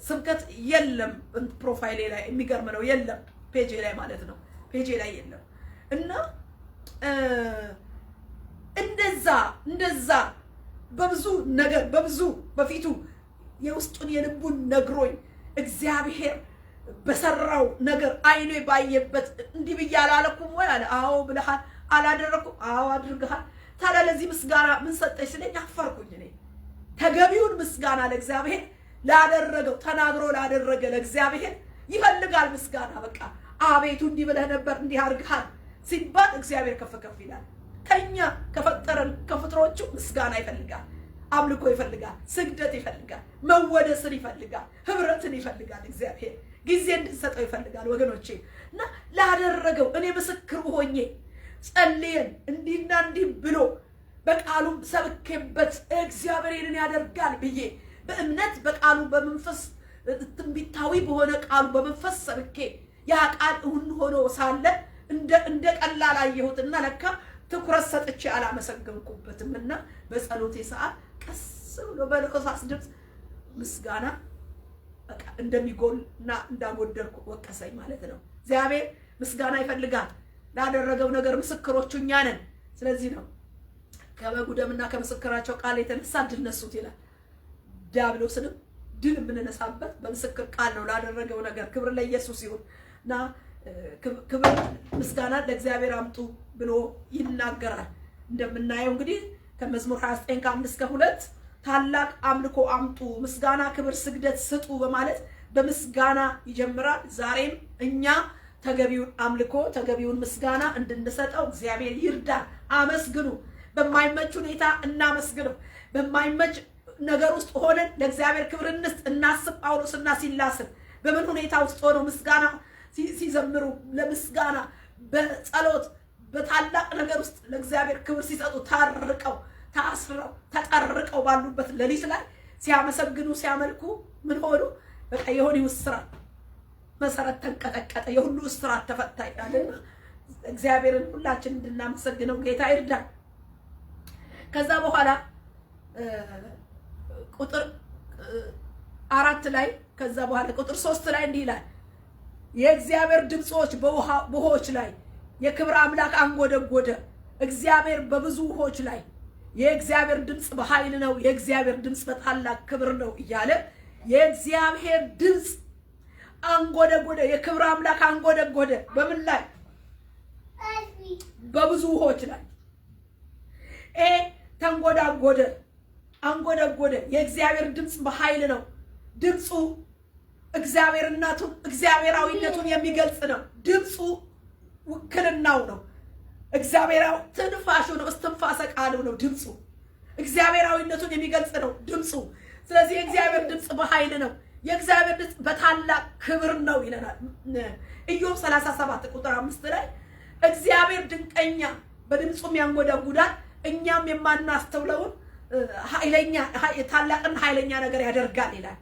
ስብከት የለም ፕሮፋይሌ ላይ የሚገርም ነው የለም ፔጄ ላይ ማለት ነው ፔጄ ላይ የለም እና እንደዛ በብዙ ነገር በብዙ በፊቱ የውስጡን የልቡን ነግሮኝ እግዚአብሔር በሰራው ነገር አይኔ ባየበት እንዲህ ብያለሁ አላልኩም ወይ አለ አዎ ብለሃል አላደረኩም አዎ አድርገሃል ታዲያ ለዚህ ምስጋና ምን ሰጠሽ ስለኝ አፈርኩኝ እኔ ተገቢውን ምስጋና ለእግዚአብሔር ላደረገው ተናግሮ ላደረገ ለእግዚአብሔር ይፈልጋል ምስጋና በቃ አቤቱ እንዲህ ብለህ ነበር እንዲህ አድርገሃል ሲባል እግዚአብሔር ከፍ ይላል ከኛ ከፈጠረን ከፍጥሮቹ ምስጋና ይፈልጋል አምልኮ ይፈልጋል ስግደት ይፈልጋል መወደስን ይፈልጋል ህብረትን ይፈልጋል እግዚአብሔር ጊዜ እንድንሰጠው ይፈልጋል ወገኖቼ እና ላደረገው እኔ ምስክር ሆኜ ጸልየን እንዲና እንዲህ ብሎ በቃሉ ሰብከበት እግዚአብሔርን ያደርጋል ብዬ በእምነት በቃሉ በመንፈስ ትንቢታዊ በሆነ ቃሉ በመንፈስ ሰብኬ ያ ቃል ሆኖ ሳለ እንደ ቀላል አየሁትና ለካ ትኩረት ሰጥቼ አላመሰገንኩበትምና በጸሎቴ ሰዓት ቀስ ብሎ በለቆሳስ ድምፅ ምስጋና በቃ እንደሚጎልና እንዳጎደልኩ ወቀሰኝ ማለት ነው እግዚአብሔር ምስጋና ይፈልጋል ላደረገው ነገር ምስክሮቹ እኛ ነን ስለዚህ ነው ከበጉ ደምና ከምስክራቸው ቃል የተነሳ ድል ነሱት ይላል ዲያብሎስንም ድል የምንነሳበት በምስክር ቃል ነው ላደረገው ነገር ክብር ለኢየሱስ ይሁንና ክብር ምስጋና ለእግዚአብሔር አምጡ ብሎ ይናገራል እንደምናየው እንግዲህ ከመዝሙር 29 ከ5 እስከ 2 ታላቅ አምልኮ አምጡ ምስጋና ክብር ስግደት ስጡ በማለት በምስጋና ይጀምራል ዛሬም እኛ ተገቢውን አምልኮ ተገቢውን ምስጋና እንድንሰጠው እግዚአብሔር ይርዳን አመስግኑ በማይመች ሁኔታ እናመስግነው በማይመች ነገር ውስጥ ሆነን ለእግዚአብሔር ክብር እናስብ ጳውሎስና ሲላስን በምን ሁኔታ ውስጥ ሆነው ምስጋና ሲዘምሩ ለምስጋና በጸሎት በታላቅ ነገር ውስጥ ለእግዚአብሔር ክብር ሲሰጡ ታርቀው ታስረው ተጠርቀው ባሉበት ሌሊት ላይ ሲያመሰግኑ ሲያመልኩ ምን ሆኑ በቃ የሆነ እስራት መሰረት ተንቀጠቀጠ የሁሉ እስራት ተፈታ ይላልና እግዚአብሔርን ሁላችን እንድናመሰግነው ጌታ ይርዳን ከዛ በኋላ ቁጥር 4 ላይ ከዛ በኋላ ቁጥር 3 ላይ እንዲህ ይላል የእግዚአብሔር ድምጾች በውሆች ላይ የክብር አምላክ አንጎደጎደ እግዚአብሔር በብዙ ውሆች ላይ የእግዚአብሔር ድምጽ በኃይል ነው የእግዚአብሔር ድምጽ በታላቅ ክብር ነው እያለ የእግዚአብሔር ድምጽ አንጎደጎደ የክብር አምላክ አንጎደጎደ በምን ላይ በብዙ ውሆች ላይ ተንጎዳጎደ አንጎደጎደ የእግዚአብሔር ድምጽ በኃይል ነው ድምጹ እግዚአብሔርነቱን እግዚአብሔራዊነቱን የሚገልጽ ነው ድምጹ ውክልናው ነው እግዚአብሔራዊ ትንፋሹ ነው እስትንፋሰ ቃሉ ነው ድምጹ እግዚአብሔራዊነቱን የሚገልጽ ነው ድምጹ ስለዚህ የእግዚአብሔር ድምጽ በኃይል ነው የእግዚአብሔር ድምጽ በታላቅ ክብር ነው ይለናል ኢዮብ 37 ቁጥር 5 ላይ እግዚአብሔር ድንቀኛ በድምጹም ያንጎዳጉዳል እኛም የማናስተውለውን ኃይለኛ ታላቅና ኃይለኛ ነገር ያደርጋል ይላል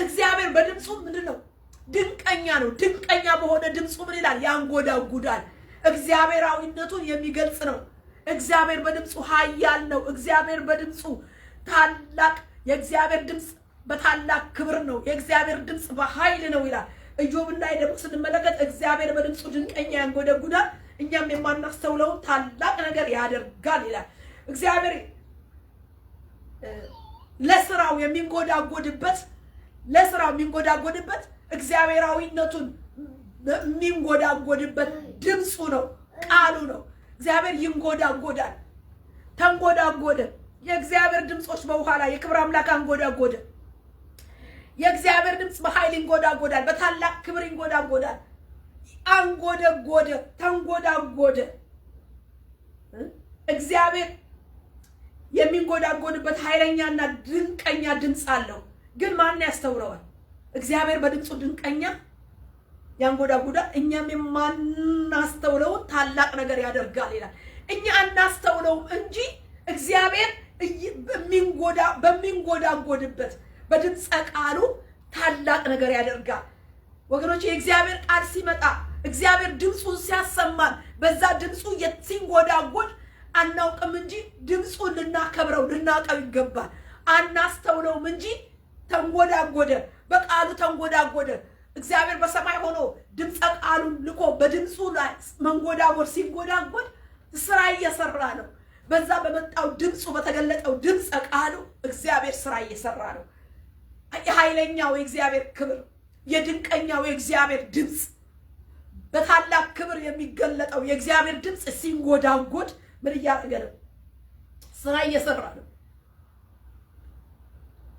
እግዚአብሔር በድምጹ ምንድነው ድንቀኛ ነው ድንቀኛ በሆነ ድምጹ ምን ይላል ያንጎዳጉዳል እግዚአብሔራዊነቱን የሚገልጽ ነው እግዚአብሔር በድምጹ ኃያል ነው እግዚአብሔር በድምጹ ታላቅ የእግዚአብሔር ድምጽ በታላቅ ክብር ነው የእግዚአብሔር ድምጽ በኃይል ነው ይላል ኢዮብ ላይ ደግሞ ስንመለከት እግዚአብሔር በድምጹ ድንቀኛ ያንጎዳጉዳል እኛም የማናስተውለው ታላቅ ነገር ያደርጋል ይላል እግዚአብሔር ለስራው የሚንጎዳጎድበት እግዚአብሔራዊነቱን የሚንጎዳጎድበት ድምጹ ነው ቃሉ ነው እግዚአብሔር ይንጎዳጎዳል ተንጎዳጎደ የእግዚአብሔር ድምጾች በውሃ ላይ የክብር አምላክ አንጎዳጎደ የእግዚአብሔር ድምጽ በኃይል ይንጎዳጎዳል በታላቅ ክብር ይንጎዳጎዳል አንጎደጎደ ተንጎዳጎደ እግዚአብሔር የሚንጎዳጎድበት ኃይለኛና ድንቀኛ ድምጽ አለው ግን ማን ያስተውለዋል እግዚአብሔር በድምጹ ድንቀኛ ያንጎዳጉዳል እኛም የማናስተውለው ታላቅ ነገር ያደርጋል ይላል እኛ አናስተውለው እንጂ እግዚአብሔር በሚንጎዳጎድበት በድምጽ ቃሉ ታላቅ ነገር ያደርጋል ወገኖች የእግዚአብሔር ቃል ሲመጣ እግዚአብሔር ድምጹን ሲያሰማን በዛ ድምጹ ሲንጎዳጎድ አናውቅም እንጂ ድምጹን ልናከብረው ልናቀው ይገባል አናስተውለውም እንጂ ተንጎዳጎደ፣ በቃሉ ተንጎዳጎደ። እግዚአብሔር በሰማይ ሆኖ ድምፀ ቃሉን ልኮ በድምፁ ላይ መንጎዳጎድ ሲንጎዳጎድ ስራ እየሰራ ነው። በዛ በመጣው ድምፁ በተገለጠው ድምፀ ቃሉ እግዚአብሔር ስራ እየሰራ ነው። የኃይለኛው የእግዚአብሔር ክብር፣ የድንቀኛው የእግዚአብሔር ድምፅ፣ በታላቅ ክብር የሚገለጠው የእግዚአብሔር ድምፅ ሲንጎዳጎድ ምን እያደረገ ነው? ስራ እየሰራ ነው።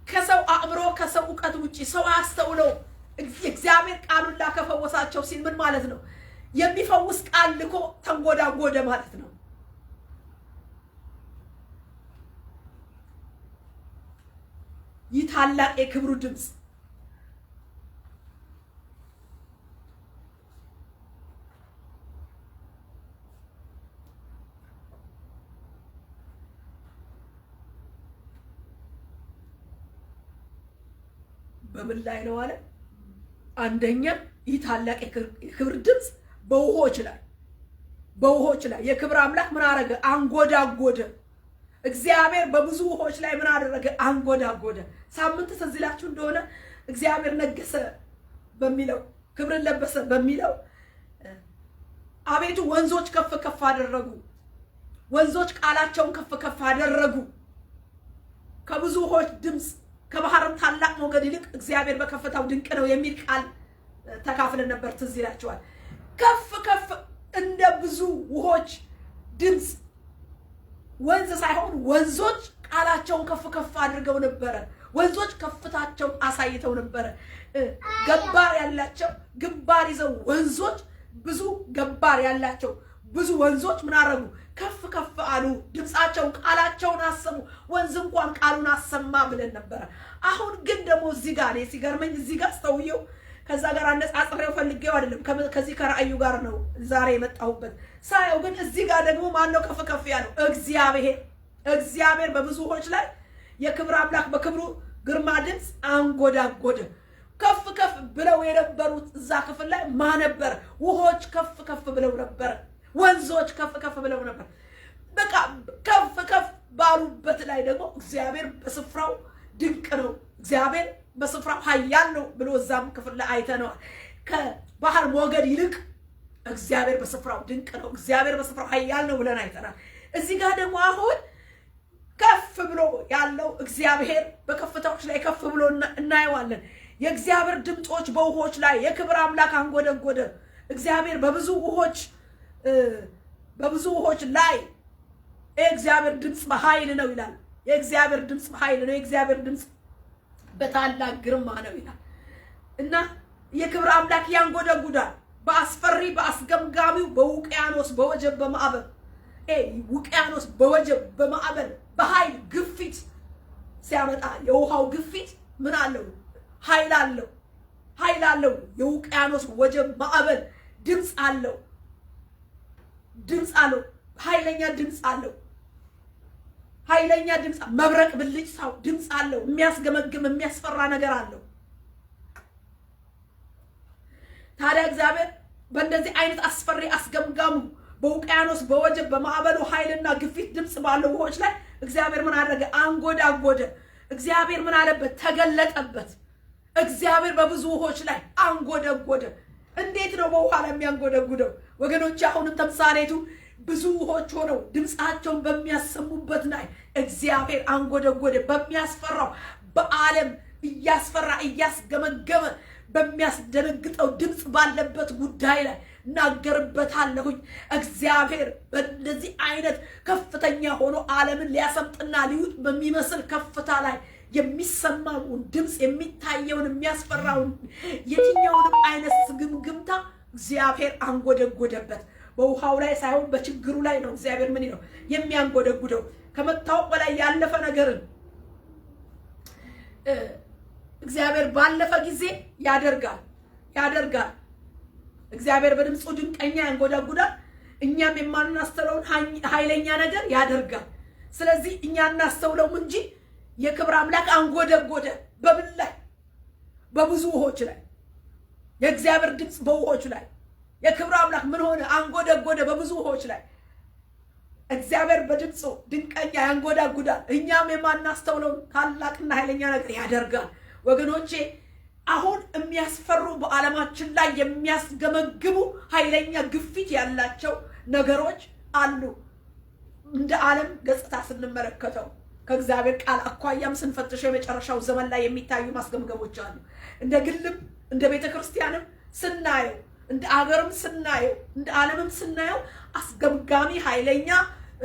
ከሰው አእምሮ ከሰው እውቀት ውጪ ሰው አስተውለው እግዚአብሔር ቃሉን ላከፈወሳቸው ሲል ምን ማለት ነው? የሚፈውስ ቃል ልኮ ተንጎዳጎደ ማለት ነው። ይህ ታላቅ የክብሩ ድምፅ በምን ላይ ነው አለ? አንደኛ ይህ ታላቅ የክብር ድምፅ በውሆች ላይ የክብር አምላክ ምን አረገ? አንጎዳጎደ። እግዚአብሔር በብዙ ውሆች ላይ ምን አደረገ? አንጎዳጎደ። ሳምንት ትዝ ይላችሁ እንደሆነ እግዚአብሔር ነገሰ በሚለው ክብርን ለበሰ በሚለው አቤቱ ወንዞች ከፍ ከፍ አደረጉ፣ ወንዞች ቃላቸውን ከፍ ከፍ አደረጉ። ከብዙ ውሆች ድምፅ ከባህርም ታላቅ ሞገድ ይልቅ እግዚአብሔር በከፍታው ድንቅ ነው የሚል ቃል ተካፍለን ነበር። ትዝ ይላችኋል። ከፍ ከፍ እንደ ብዙ ውሆች ድምፅ ወንዝ ሳይሆን ወንዞች ቃላቸውን ከፍ ከፍ አድርገው ነበረ። ወንዞች ከፍታቸውን አሳይተው ነበረ። ገባር ያላቸው ግባር ይዘው ወንዞች ብዙ ገባር ያላቸው ብዙ ወንዞች ምን አረጉ? ከፍ ከፍ አሉ። ድምፃቸውን ቃላቸውን አሰሙ። ወንዝ እንኳን ቃሉን አሰማ ብለን ነበረ። አሁን ግን ደግሞ እዚህ ጋር ነው ሲገርመኝ። እዚህ ጋር ሰውየው ከዛ ጋር አነጻጽሬው ፈልጌው አይደለም፣ ከዚህ ከራእዩ ጋር ነው ዛሬ የመጣሁበት። ሳየው ግን እዚህ ጋር ደግሞ ማን ነው ከፍ ከፍ ያለው? እግዚአብሔር በብዙ ውሆች ላይ የክብር አምላክ በክብሩ ግርማ ድምፅ አንጎዳጎደ። ከፍ ከፍ ብለው የነበሩት እዛ ክፍል ላይ ማን ነበር? ውሆች ከፍ ከፍ ብለው ነበር። ወንዞች ከፍ ከፍ ብለው ነበር። በቃ ከፍ ከፍ ባሉበት ላይ ደግሞ እግዚአብሔር በስፍራው ድንቅ ነው፣ እግዚአብሔር በስፍራው ኃያል ነው ብሎ እዛም ክፍል ላይ አይተነዋል። ከባህር ሞገድ ይልቅ እግዚአብሔር በስፍራው ድንቅ ነው፣ እግዚአብሔር በስፍራው ኃያል ነው ብለን አይተናል። እዚህ ጋር ደግሞ አሁን ከፍ ብሎ ያለው እግዚአብሔር በከፍታዎች ላይ ከፍ ብሎ እናየዋለን። የእግዚአብሔር ድምጾች በውሆች ላይ የክብር አምላክ አንጎደጎደ። እግዚአብሔር በብዙ ውሆች ላይ የእግዚአብሔር ድምፅ በኃይል ነው ይላል። የእግዚአብሔር ድምፅ በኃይል ነው፣ የእግዚአብሔር ድምፅ በታላቅ ግርማ ነው ይላል እና የክብር አምላክ ያንጎደጉዳል በአስፈሪ በአስገምጋሚው በውቅያኖስ በወጀብ በማዕበል ውቅያኖስ በወጀብ በማዕበል በኃይል ግፊት ሲያመጣ የውሃው ግፊት ምን አለው? ኃይል አለው። የውቅያኖስ ወጀብ ማዕበል ድምፅ አለው። ኃይለኛ ድምፅ አለው። መብረቅ ብልጭታው ድምፅ አለው። የሚያስገመግም የሚያስፈራ ነገር አለው። ታዲያ እግዚአብሔር በእንደዚህ አይነት አስፈሪ አስገምጋሙ በውቅያኖስ በወጀብ በማዕበሉ ኃይልና ግፊት ድምፅ ባለው ውሆች ላይ እግዚአብሔር ምን አደረገ? አንጎዳጎደ። እግዚአብሔር ምን አለበት? ተገለጠበት። እግዚአብሔር በብዙ ውሆች ላይ አንጎደጎደ። እንዴት ነው በውሃ ላይ የሚያንጎደጉደው? ወገኖች አሁንም ተምሳሌቱ ብዙ ውሆች ሆነው ድምፃቸውን በሚያሰሙበት ላይ እግዚአብሔር አንጎደጎደ። በሚያስፈራው በዓለም እያስፈራ እያስገመገመ በሚያስደነግጠው ድምፅ ባለበት ጉዳይ ላይ እናገርበታለሁኝ። እግዚአብሔር በእንደዚህ አይነት ከፍተኛ ሆኖ ዓለምን ሊያሰምጥና ሊውጥ በሚመስል ከፍታ ላይ የሚሰማውን ድምፅ የሚታየውን የሚያስፈራውን የትኛውንም አይነት ግምግምታ እግዚአብሔር አንጎደጎደበት። በውሃው ላይ ሳይሆን በችግሩ ላይ ነው እግዚአብሔር ምን ነው የሚያንጎደጉደው። ከመታወቅ በላይ ያለፈ ነገርን እግዚአብሔር ባለፈ ጊዜ ያደርጋል። እግዚአብሔር በድምፁ ድንቀኛ ያንጎዳጉዳል። እኛም የማናስተውለውን ኃይለኛ ነገር ያደርጋል። ስለዚህ እኛ እናስተውለውም እንጂ የክብር አምላክ አንጎደጎደ። በምን ላይ? በብዙ ውሆች ላይ። የእግዚአብሔር ድምፅ በውሆች ላይ። የክብር አምላክ ምን ሆነ? አንጎደጎደ በብዙ ውሆች ላይ። እግዚአብሔር በድምፁ ድንቀኛ ያንጎዳጉዳል። እኛም የማናስተውለውን ታላቅና ኃይለኛ ነገር ያደርጋል። ወገኖቼ አሁን የሚያስፈሩ በዓለማችን ላይ የሚያስገመግሙ ኃይለኛ ግፊት ያላቸው ነገሮች አሉ። እንደ ዓለም ገጽታ ስንመለከተው ከእግዚአብሔር ቃል አኳያም ስንፈትሸው የመጨረሻው ዘመን ላይ የሚታዩ ማስገምገሞች አሉ። እንደ ግልም እንደ ቤተክርስቲያንም ስናየው እንደ አገርም ስናየው እንደ ዓለምም ስናየው አስገምጋሚ ኃይለኛ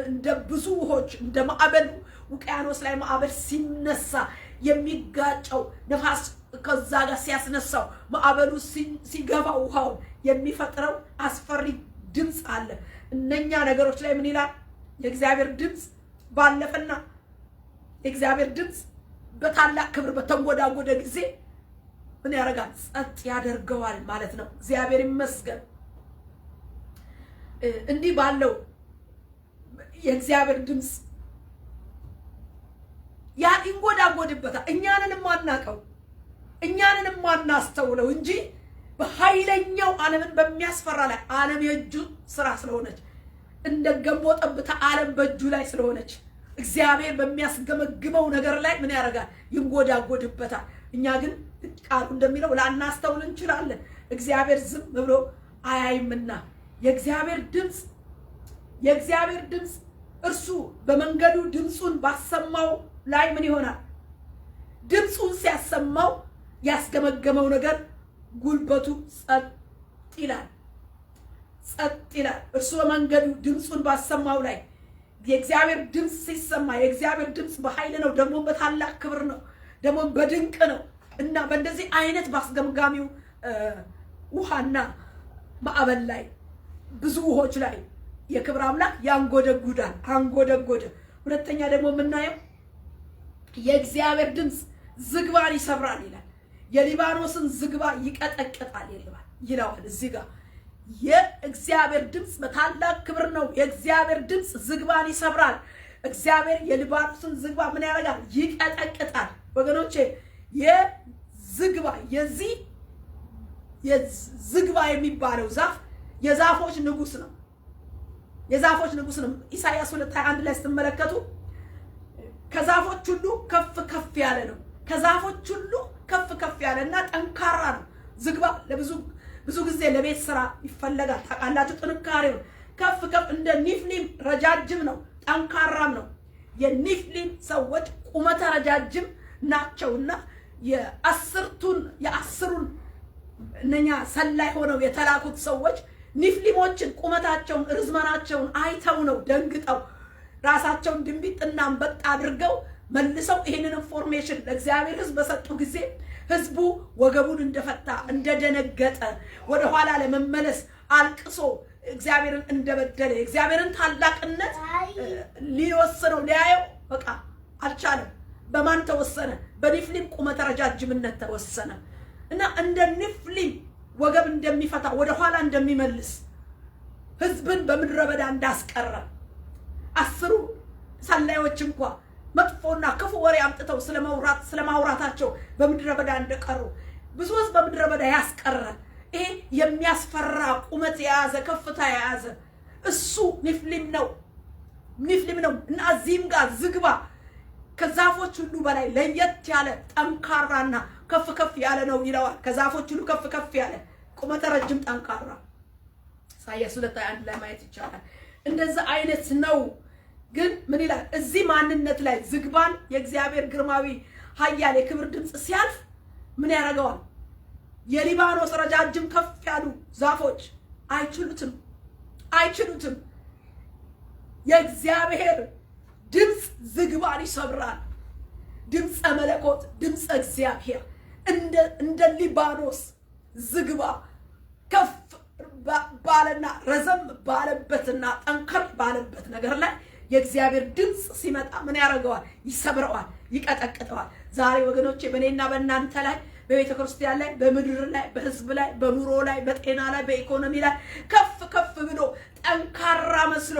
እንደ ብዙ ውሆች እንደ ማዕበል ውቅያኖስ ላይ ማዕበል ሲነሳ የሚጋጨው ነፋስ ከዛ ጋር ሲያስነሳው ማዕበሉ ሲገባ ውሃውን የሚፈጥረው አስፈሪ ድምፅ አለ። እነኛ ነገሮች ላይ ምን ይላል? የእግዚአብሔር ድምፅ ባለፈና የእግዚአብሔር ድምፅ በታላቅ ክብር በተንጎዳጎደ ጊዜ ምን ያደርጋል? ጸጥ ያደርገዋል ማለት ነው። እግዚአብሔር ይመስገን። እንዲህ ባለው የእግዚአብሔር ድምፅ ያ ይንጎዳጎድበታል። እኛንን ማናቀው እኛንን ማናስተውለው እንጂ በኃይለኛው ዓለምን በሚያስፈራ ላይ ዓለም የእጁ ስራ ስለሆነች እንደ ገንቦ ጠብታ ዓለም በእጁ ላይ ስለሆነች እግዚአብሔር በሚያስገመግመው ነገር ላይ ምን ያደርጋል? ይንጎዳጎድበታል። እኛ ግን ቃሉ እንደሚለው ላናስተውል እንችላለን። እግዚአብሔር ዝም ብሎ አያይምና የእግዚአብሔር ድምፅ እርሱ በመንገዱ ድምፁን ባሰማው ላይ ምን ይሆናል? ድምፁን ሲያሰማው ያስገመገመው ነገር ጉልበቱ ጸጥ ይላል። እርሱ በመንገዱ ድምፁን ባሰማው ላይ የእግዚአብሔር ድምፅ ሲሰማ የእግዚአብሔር ድምፅ በኃይል ነው፣ ደግሞ በታላቅ ክብር ነው፣ ደግሞ በድንቅ ነው እና በእንደዚህ አይነት ባስገምጋሚው ውሃና ማዕበል ላይ ብዙ ውሆች ላይ የክብር አምላክ ያንጎደጉዳል። አንጎደጎደ። ሁለተኛ ደግሞ የምናየው የእግዚአብሔር ድምፅ ዝግባን ይሰብራል ይላል። የሊባኖስን ዝግባ ይቀጠቅጣል ይለዋል እዚህ ጋር። የእግዚአብሔር ድምፅ በታላቅ ክብር ነው። የእግዚአብሔር ድምፅ ዝግባን ይሰብራል። እግዚአብሔር የሊባኖስን ዝግባ ምን ያደርጋል? ይቀጠቅጣል። ወገኖቼ የዝግባ የሚባለው ዛፍ የዛፎች ንጉስ ነው። ኢሳይያስ 2:21 ላይ ስትመለከቱ ከዛፎች ሁሉ ከፍ ከፍ ያለ ነው። ከዛፎች ሁሉ ከፍ ከፍ ያለና ጠንካራ ነው። ዝግባ ብዙ ጊዜ ለቤት ስራ ይፈለጋል። ታውቃላችሁ፣ ጥንካሬው ከፍ እንደ ኒፍሊም ረጃጅም ነው፣ ጠንካራም ነው። የኒፍሊም ሰዎች ቁመተ ረጃጅም ናቸውና የአስሩን እነኛ ሰላይ ሆነው የተላኩት ሰዎች ኒፍሊሞችን ቁመታቸውን ርዝመናቸውን አይተው ነው ደንግጠው ራሳቸውን ድንቢጥና አንበጣ አድርገው መልሰው ይሄንን ኢንፎርሜሽን ለእግዚአብሔር ሕዝብ በሰጡ ጊዜ ሕዝቡ ወገቡን እንደፈታ እንደደነገጠ ወደ ኋላ ለመመለስ አልቅሶ እግዚአብሔርን እንደበደለ እግዚአብሔርን ታላቅነት ሊወስነው ሊያየው በቃ አልቻለም። በማን ተወሰነ? በኒፍሊም ቁመተ ረጃጅምነት ተወሰነ እና እንደ ኒፍሊም ወገብ እንደሚፈታ ወደ ኋላ እንደሚመልስ ሕዝብን በምድረ በዳ እንዳስቀረ 10 ሰላዮች እንኳን መጥፎና ክፉ ወሬ አምጥተው ስለማውራታቸው በምድረ በዳ እንደቀሩ ብዙ ሕዝብ በምድረ በዳ ያስቀረ ይሄ የሚያስፈራ ቁመት የያዘ ከፍታ የያዘ እሱ ኒፍሊም ነው እና እዚህም ጋር ዝግባ ከዛፎች ሁሉ በላይ ለየት ያለ ጠንካራና ከፍ ያለ ነው ይለዋል። ከዛፎች ሁሉ ከፍ ያለ ቁመተ ረጅም ጠንካራ ኢሳይያስ 2:21 ላይ ማየት ይቻላል። እንደዛ አይነት ነው። ግን ምን ይላል እዚህ ማንነት ላይ ዝግባን የእግዚአብሔር ግርማዊ ኃያል የክብር ድምፅ ሲያልፍ ምን ያደርገዋል? የሊባኖስ ረጃጅም ከፍ ያሉ ዛፎች አይችሉትም። የእግዚአብሔር ድምፅ ዝግባን ይሰብራል። ድምፀ መለኮት ድምፀ እግዚአብሔር እንደ ሊባኖስ ዝግባ ከፍ ባለና ረዘም ባለበትና ጠንከር ባለበት ነገር ላይ የእግዚአብሔር ድምፅ ሲመጣ ምን ያደርገዋል? ይሰብረዋል፣ ይቀጠቅጠዋል። ዛሬ ወገኖቼ በእኔና በእናንተ ላይ በቤተ ክርስቲያን ላይ በምድር ላይ በሕዝብ ላይ በኑሮ ላይ በጤና ላይ በኢኮኖሚ ላይ ከፍ ብሎ ጠንካራ መስሎ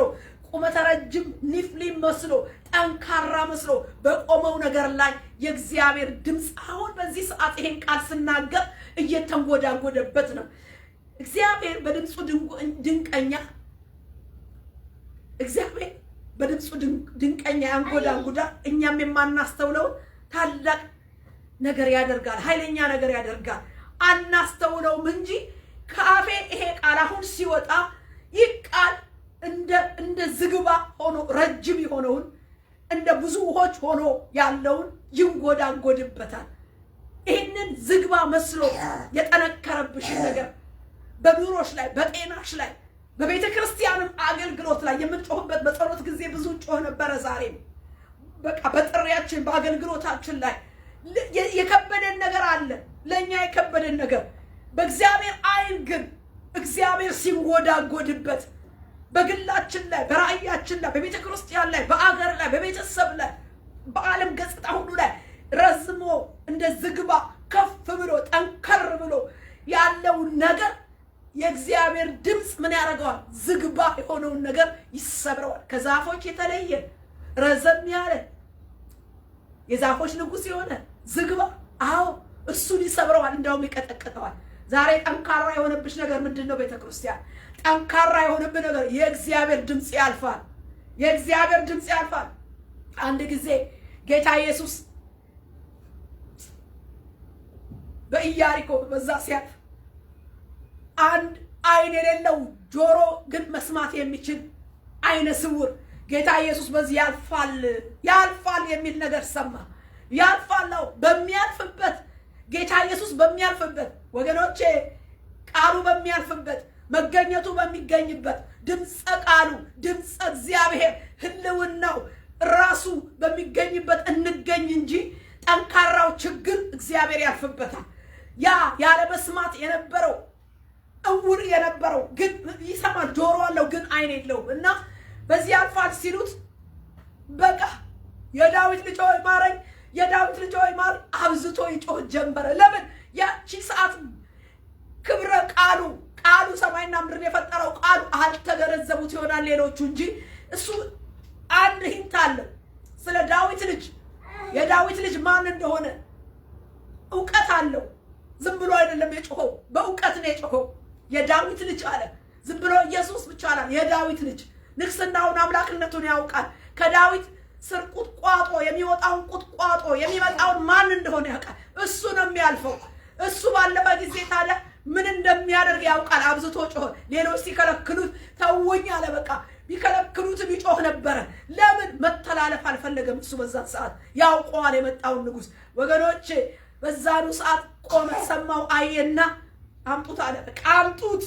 ቁመተ ረጅም ኒፍሊም መስሎ ጠንካራ መስሎ በቆመው ነገር ላይ የእግዚአብሔር ድምፅ አሁን በዚህ ሰዓት ይሄን ቃል ስናገር እየተንጎዳጎደበት ነው። እግዚአብሔር በድምፁ ድንቀኛ ያንጎዳጉዳ እኛም የማናስተውለው ታላቅ ነገር ያደርጋል፣ ኃይለኛ ነገር ያደርጋል። አናስተውለውም እንጂ ከአፌ ይሄ ቃል አሁን ሲወጣ ይህ ቃል እንደ ዝግባ ሆኖ ረጅም የሆነውን እንደ ብዙ ውሆች ሆኖ ያለውን ይንጎዳጎድበታል። ይህንን ዝግባ መስሎ የጠነከረብሽን ነገር በኑሮሽ ላይ፣ በጤናሽ ላይ፣ በቤተ ክርስቲያንም አገልግሎት ላይ የምንጮህበት በጸሎት ጊዜ ብዙ ጮህ ነበረ። ዛሬም በቃ በጥሪያችን በአገልግሎታችን ላይ የከበደን ነገር አለ። ለእኛ የከበደን ነገር በእግዚአብሔር ዓይን ግን እግዚአብሔር ሲንጎዳጎድበት በግላችን ላይ፣ በራእያችን ላይ፣ በቤተ ክርስቲያን ላይ፣ በአገር ላይ፣ በቤተሰብ ላይ፣ በዓለም ገጽታ ሁሉ ላይ ረዝሞ እንደ ዝግባ ከፍ ብሎ ጠንከር ብሎ ያለውን ነገር የእግዚአብሔር ድምፅ ምን ያደርገዋል? ዝግባ የሆነውን ነገር ይሰብረዋል። ከዛፎች የተለየ ረዘም ያለ የዛፎች ንጉሥ የሆነ ዝግባ፣ አዎ እሱን ይሰብረዋል፣ እንደውም ይቀጠቅጠዋል። ዛሬ ጠንካራ የሆነብሽ ነገር ምንድን ነው? ቤተ ክርስቲያን ጠንካራ የሆነብህ ነገር የእግዚአብሔር ድምፅ ያልፋል። የእግዚአብሔር ድምፅ ያልፋል። አንድ ጊዜ ጌታ ኢየሱስ በኢያሪኮ በዛ ሲያልፍ አንድ ዓይን የሌለው ጆሮ ግን መስማት የሚችል ዓይነ ስውር ጌታ ኢየሱስ በዚህ ያልፋል የሚል ነገር ሰማ። ያልፋለው በሚያልፍበት ጌታ ኢየሱስ በሚያልፍበት ወገኖቼ፣ ቃሉ በሚያልፍበት መገኘቱ በሚገኝበት ድምፀ ቃሉ ድምፀ እግዚአብሔር ህልውናው ራሱ በሚገኝበት እንገኝ እንጂ ጠንካራው ችግር እግዚአብሔር ያልፍበታል። ያ ያለ መስማት የነበረው እውር የነበረው ግን ይሰማል፣ ጆሮ አለው ግን ዓይን የለውም እና በዚህ ያልፋል ሲሉት በቃ የዳዊት ልጅ ሆይ ማረኝ፣ የዳዊት ልጅ ሆይ ማረኝ አብዝቶ ይጮህ ጀመረ። ለምን? ያቺ ሰዓት ክብረ ቃሉ ሰማይና ምድርን የፈጠረው ቃሉ አልተገነዘቡት ይሆናል ሌሎቹ እንጂ እሱ አንድ ሂንት አለው ስለ ዳዊት ልጅ። የዳዊት ልጅ ማን እንደሆነ እውቀት አለው። ዝም ብሎ አይደለም የጮኸው፣ በእውቀት ነው የጮኸው። የዳዊት ልጅ አለ። ዝም ብሎ ኢየሱስ ብቻ አለ። የዳዊት ልጅ ንግስናውን አምላክነቱን ያውቃል። ከዳዊት ስር ቁጥቋጦ የሚወጣውን ቁጥቋጦ የሚመጣውን ማን እንደሆነ ያውቃል። እሱ ነው የሚያልፈው። እሱ ባለፈ ጊዜ ታዲያ ምን እንደሚያደርግ ያውቃል። አብዝቶ ጮኸ። ሌሎች ሲከለክሉት ተውኝ አለ። በቃ ቢከለክሉትም ይጮህ ነበረ። ለምን? መተላለፍ አልፈለገም። እሱ በዛን ሰዓት ያውቀዋል የመጣውን ንጉሥ። ወገኖቼ በዛኑ ሰዓት ቆመ፣ ሰማው፣ አየና አምጡት አለ። በቃ አምጡት።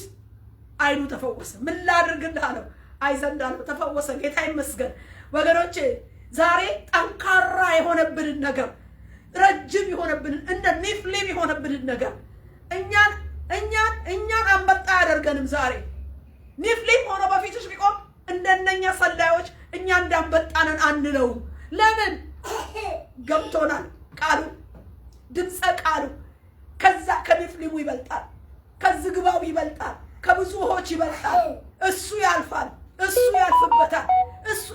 ዓይኑ ተፈወሰ። ምን ላድርግልህ አለው። አይ ዘንድ አለው። ተፈወሰ። ጌታ ይመስገን። ወገኖቼ ዛሬ ጠንካራ የሆነብንን ነገር፣ ረጅም የሆነብንን እንደ ኔፍሌም የሆነብንን ነገር እኛን አንበጣ ያደርገንም። ዛሬ ኔፍሌም ሆኖ በፊትሽ ቢቆም እንደነኛ ሰላዮች እኛ እንዳንበጣንን አንለው። ለምን? ገብቶናል። ቃሉ ድምፀ ቃሉ ከዛ ከኔፍሊሙ ይበልጣል፣ ከዝግባው ይበልጣል፣ ከብዙ ውኆች ይበልጣል። እሱ ያልፋል፣ እሱ ያልፍበታል። እሱ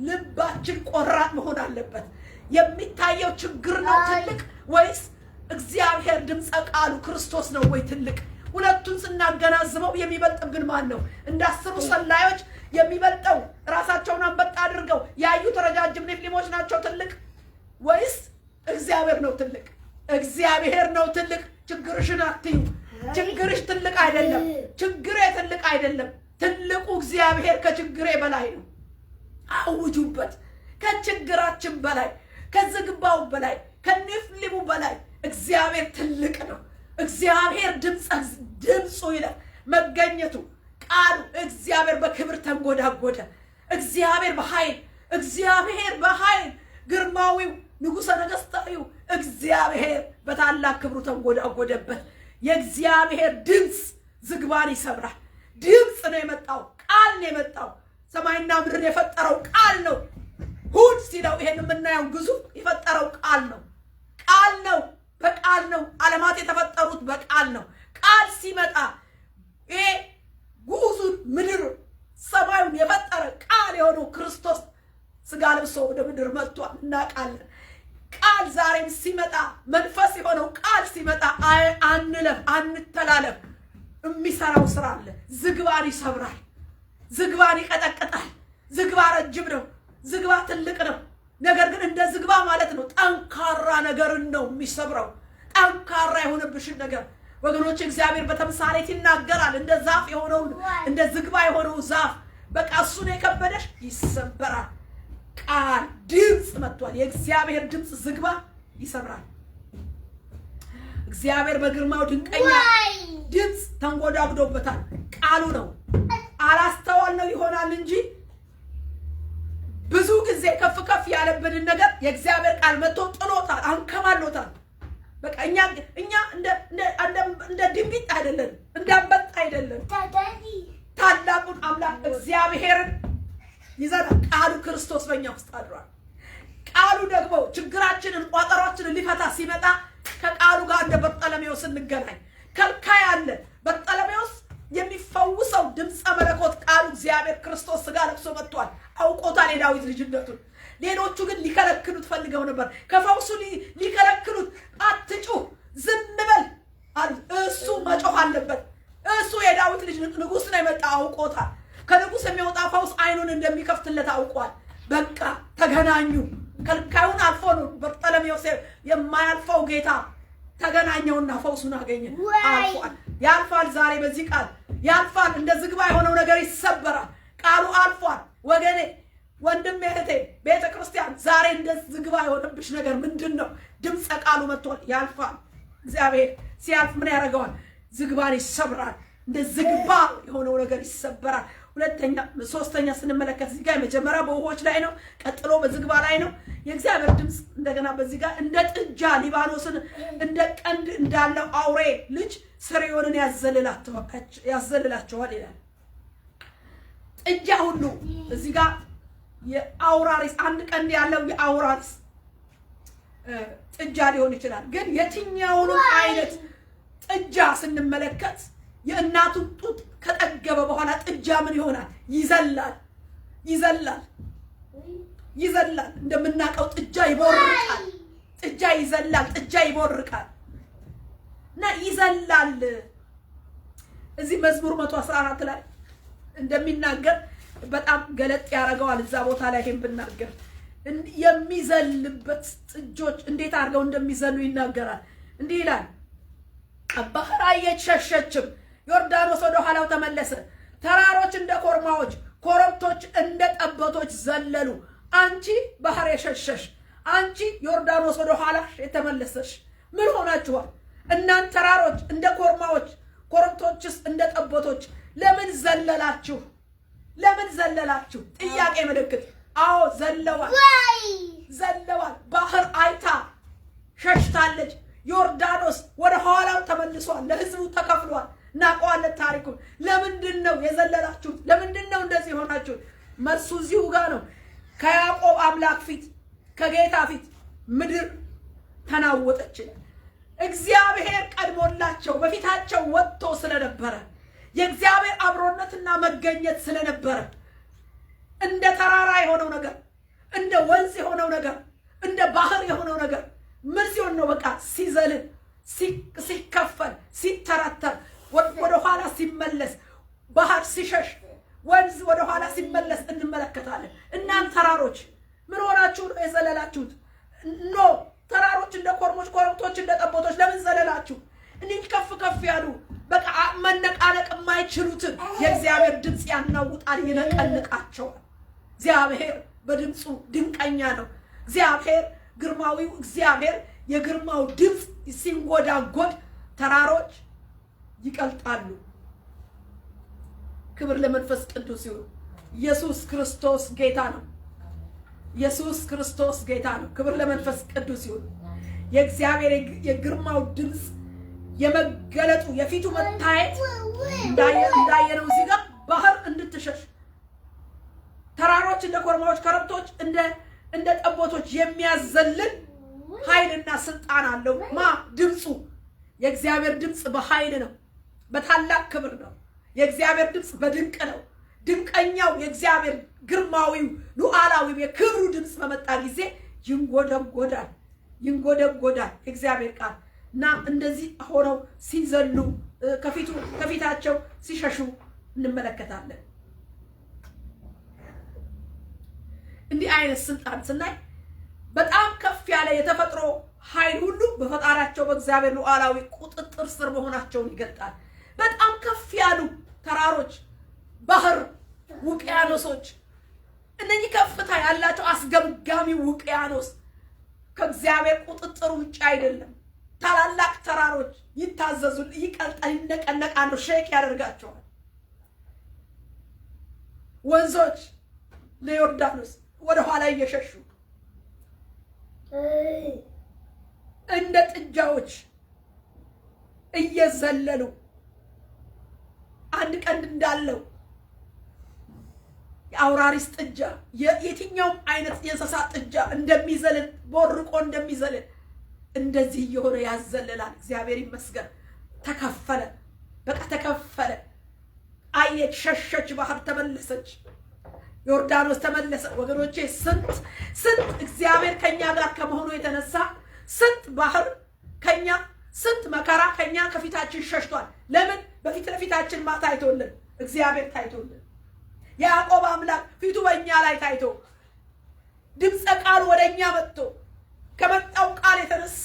ልባችን ቆራጥ መሆን አለበት። የሚታየው ችግር ነው ትልቅ ወይስ እግዚአብሔር ድምፀ ቃሉ ክርስቶስ ነው ወይ ትልቅ? ሁለቱን ስናገናዝበው የሚበልጥብን ማን ነው? እንደ 10 ሰላዮች የሚበልጠው ራሳቸውን አንበጣ አድርገው ያዩት ረጃጅም ኔፍሊሞች ናቸው ትልቅ ወይስ እግዚአብሔር ነው ትልቅ? እግዚአብሔር ነው ትልቅ። ችግርሽን አትዩ። ችግርሽ ትልቅ አይደለም። ችግሬ ትልቅ አይደለም። ትልቁ እግዚአብሔር ከችግሬ በላይ ነው። አውጁበት። ከችግራችን በላይ፣ ከዝግባው በላይ፣ ከኔፍሊሙ በላይ እግዚአብሔር ትልቅ ነው። እግዚአብሔር ድምፁ ይላል መገኘቱ ቃሉ እግዚአብሔር በክብር ተንጎዳጎደ። እግዚአብሔር በኃይል ግርማዊው ንጉሠ ነገሥታዊው እግዚአብሔር በታላቅ ክብሩ ተንጎዳጎደበት። የእግዚአብሔር ድምፅ ዝግባን ይሰብራል። ድምፅ ነው የመጣው፣ ቃል ነው የመጣው። ሰማይና ምድርን የፈጠረው ቃል ነው። ሁድ ሲለው ይሄን የምናየው ግዙፍ የፈጠረው ቃል ነው። ቃል ነው። በቃል ነው ዓለማት የተፈጠሩት፣ በቃል ነው። ቃል ሲመጣ ይሄ ጉዙን ምድር ሰማዩን የፈጠረ ቃል የሆነው ክርስቶስ ስጋ ለብሶ ወደ ምድር መጥቷል፣ እናውቃለን። ቃል ዛሬም ሲመጣ መንፈስ የሆነው ቃል ሲመጣ አንለፍ፣ አንተላለፍ። የሚሰራው ስራ አለ። ዝግባን ይሰብራል፣ ዝግባን ይቀጠቅጣል። ዝግባ ረጅም ነው፣ ዝግባ ትልቅ ነው። ነገር ግን እንደ ዝግባ ማለት ነው ጠንካራ ነገርን ነው የሚሰብረው። ጠንካራ የሆነብሽን ነገር ወገኖች እግዚአብሔር በተምሳሌት ይናገራል። እንደ ዛፍ የሆነው እንደ ዝግባ የሆነው ዛፍ በቃ እሱን የከበደሽ ይሰበራል። ቃል ድምፅ መጥቷል። የእግዚአብሔር ድምፅ ዝግባ ይሰብራል። እግዚአብሔር በግርማው ድንቀኛ ድምፅ ተንጎዳጉዶበታል። ቃሉ ነው። አላስተዋል ነው ይሆናል እንጂ ብዙ ጊዜ ከፍ ከፍ ያለብንን ነገር የእግዚአብሔር ቃል መጥቶ ጥሎታል፣ አንከባሎታል። በቃ እኛ እንደ ድንቢጥ አይደለም፣ እንዳንበጣ አይደለም። ታላቁን አምላክ እግዚአብሔርን ይዘናል። ቃሉ ክርስቶስ በእኛ ውስጥ አድሯል። ቃሉ ደግሞ ችግራችንን ቋጠሯችንን ሊፈታ ሲመጣ ከቃሉ ጋር እንደ በርጠለሜዎስ እንገናኝ። ከልካይ አለ። በርጠለሜዎስ የሚፈውሰው ድምፀ መለኮት ቃሉ እግዚአብሔር ክርስቶስ ስጋ ለብሶ መጥቷል። አውቆታል የዳዊት ልጅነቱን። ሌሎቹ ግን ሊከለክሉት ፈልገው ነበር። ከፈውሱ ሊከለክሉት፣ አትጩህ ዝም በል አሉት። እሱ መጮህ አለበት። እሱ የዳዊት ልጅ ንጉሥ ነው የመጣ አውቆታል። ከንጉሥ የሚወጣ ፈውስ አይኑን እንደሚከፍትለት አውቋል። በቃ ተገናኙ። ከልካዩን አልፎ ነው በርጠለሜዎስ የማያልፈው ጌታ ተገናኘውና ፈውሱን አገኘ። አልፏል፣ ያልፋል። ዛሬ በዚህ ቃል ያልፋል። እንደ ዝግባ የሆነው ነገር ይሰበራል። ቃሉ አልፏል። ወገኔ፣ ወንድሜ፣ እህቴ፣ ቤተ ክርስቲያን ዛሬ እንደ ዝግባ የሆነብሽ ነገር ምንድን ነው? ድምፀ ቃሉ መጥቷል። ያልፋል። እግዚአብሔር ሲያልፍ ምን ያደርገዋል? ዝግባን ይሰብራል። እንደ ዝግባ የሆነው ነገር ይሰበራል። ሶስተኛ ስንመለከት እዚህ ጋር የመጀመሪያ በውሆች ላይ ነው። ቀጥሎ በዝግባ ላይ ነው። የእግዚአብሔር ድምፅ እንደገና በዚህ ጋር እንደ ጥጃ ሊባኖስን እንደ ቀንድ እንዳለው አውሬ ልጅ ስርዮንን ያዘልላቸዋል ይላል። ጥጃ ሁሉ እዚህ ጋር የአውራሪስ አንድ ቀንድ ያለው የአውራሪስ ጥጃ ሊሆን ይችላል። ግን የትኛውንም አይነት ጥጃ ስንመለከት የእናቱን ጡት ከጠገበ በኋላ ጥጃ ምን ይሆናል? ይዘላል። እንደምናውቀው ጥጃ ይቦርቃል። ጥጃ ይዘላል። ጥጃ ይቦርቃል እና ይዘላል። እዚህ መዝሙር 114 ላይ እንደሚናገር በጣም ገለጥ ያደርገዋል። እዛ ቦታ ላይ ይሄን ብናገር የሚዘልበት ጥጆች እንዴት አድርገው እንደሚዘሉ ይናገራል። እንዲህ ይላል፣ ባህር አየች ሸሸችም፣ ዮርዳኖስ ወደ ኋላው ተመለሰ። ተራሮች እንደ ኮርማዎች፣ ኮረብቶች እንደ ጠቦቶች ዘለሉ። አንቺ ባህር የሸሸሽ፣ አንቺ ዮርዳኖስ ወደ ኋላሽ የተመለሰሽ ምን ሆናችኋል? እናንተ ተራሮች እንደ ኮርማዎች፣ ኮረብቶችስ እንደ ጠቦቶች ለምን ዘለላችሁ? ለምን ዘለላችሁ? ጥያቄ ምልክት። አዎ ዘለዋል። ባህር አይታ ሸሽታለች። ዮርዳኖስ ወደ ኋላው ተመልሷል። ለህዝቡ ተከፍሏል። እናውቀዋለን ታሪኩን። ለምንድን ነው የዘለላችሁት? ለምንድን ነው እንደዚህ ሆናችሁት? መልሱ እዚሁ ጋር ነው። ከያዕቆብ አምላክ ፊት፣ ከጌታ ፊት ምድር ተናወጠች። እግዚአብሔር ቀድሞላቸው በፊታቸው ወጥቶ ስለነበረ፣ የእግዚአብሔር አብሮነትና መገኘት ስለነበረ እንደ ተራራ የሆነው ነገር፣ እንደ ወንዝ የሆነው ነገር፣ እንደ ባህር የሆነው ነገር ምን ሲሆን ነው? በቃ ሲዘልን፣ ሲከፈል፣ ሲተረተር፣ ወደ ኋላ ሲመለስ፣ ባህር ሲሸሽ፣ ወንዝ ወደ ኋላ ሲመለስ እንመለከታለን። እናንተ ተራሮች ምን ሆናችሁ ነው የዘለላችሁት? ኖ ተራሮች እንደ ኮርሞች፣ ኮረብቶች እንደ ጠቦቶች ለምን ዘለላችሁ? እንዲህ ከፍ ከፍ ያሉ በቃ መነቃነቅ የማይችሉትን የእግዚአብሔር ድምፅ ያናውጣል፣ ይነቀንቃቸዋል። እግዚአብሔር በድምፁ ድንቀኛ ነው። እግዚአብሔር ግርማዊው እግዚአብሔር የግርማው ድምፅ ሲንጎዳጎድ ተራሮች ይቀልጣሉ። ክብር ለመንፈስ ቅዱስ ይሁን። ኢየሱስ ክርስቶስ ጌታ ነው። ኢየሱስ ክርስቶስ ጌታ ነው። ክብር ለመንፈስ ቅዱስ ይሁን። የእግዚአብሔር የግርማው ድምፅ የመገለጡ የፊቱ መታየት እንዳየነው እዚህ ጋር ባህር እንድትሸሽ፣ ተራሮች እንደ ኮርማዎች፣ ኮረብቶች እንደ ጠቦቶች የሚያዘልን ኃይልና ስልጣን አለው። ድምፁ የእግዚአብሔር ድምፅ በኃይል ነው፣ በታላቅ ክብር ነው። የእግዚአብሔር ድምፅ በድንቅ ነው። ድንቀኛው የእግዚአብሔር ግርማዊው ሉዓላዊው የክብሩ ድምፅ በመጣ ጊዜ ይንጎደጎዳል። የእግዚአብሔር ቃል እና እንደዚህ ሆነው ሲዘሉ ከፊታቸው ሲሸሹ እንመለከታለን። እንዲህ አይነት ስልጣን ስናይ በጣም ከፍ ያለ የተፈጥሮ ኃይል ሁሉ በፈጣሪያቸው በእግዚአብሔር ሉዓላዊ ቁጥጥር ስር መሆናቸውን ይገልጣል። በጣም ከፍ ያሉ ተራሮች፣ ባህር፣ ውቅያኖሶች፣ እነኚህ ከፍታ ያላቸው አስገምጋሚ ውቅያኖስ ከእግዚአብሔር ቁጥጥር ውጭ አይደለም። ታላላቅ ተራሮች ይታዘዙ፣ ይነቀነቃሉ፣ ሼክ ያደርጋቸዋል። ወንዞች ለዮርዳኖስ ወደ ኋላ እየሸሹ እንደ ጥጃዎች እየዘለሉ አንድ ቀንድ እንዳለው የአውራሪስ ጥጃ የትኛውም አይነት የእንስሳ ጥጃ እንደሚዘልል ቦርቆ እንደሚዘልል እንደዚህ እየሆነ ያዘልላል። እግዚአብሔር ይመስገን። ተከፈለ፣ በቃ ተከፈለ። አየች፣ ሸሸች፣ ባህር ተመለሰች፣ ዮርዳኖስ ተመለሰ። ወገኖቼ ስንት እግዚአብሔር ከኛ ጋር ከመሆኑ የተነሳ ስንት ባህር ከኛ ስንት መከራ ከኛ ከፊታችን ሸሽቷል። ለምን? በፊት ለፊታችን ታይቶልን፣ እግዚአብሔር ታይቶልን፣ ያዕቆብ አምላክ ፊቱ በእኛ ላይ ታይቶ ድምፀ ቃል ወደኛ መጥቶ ከመጣው ቃል የተነሳ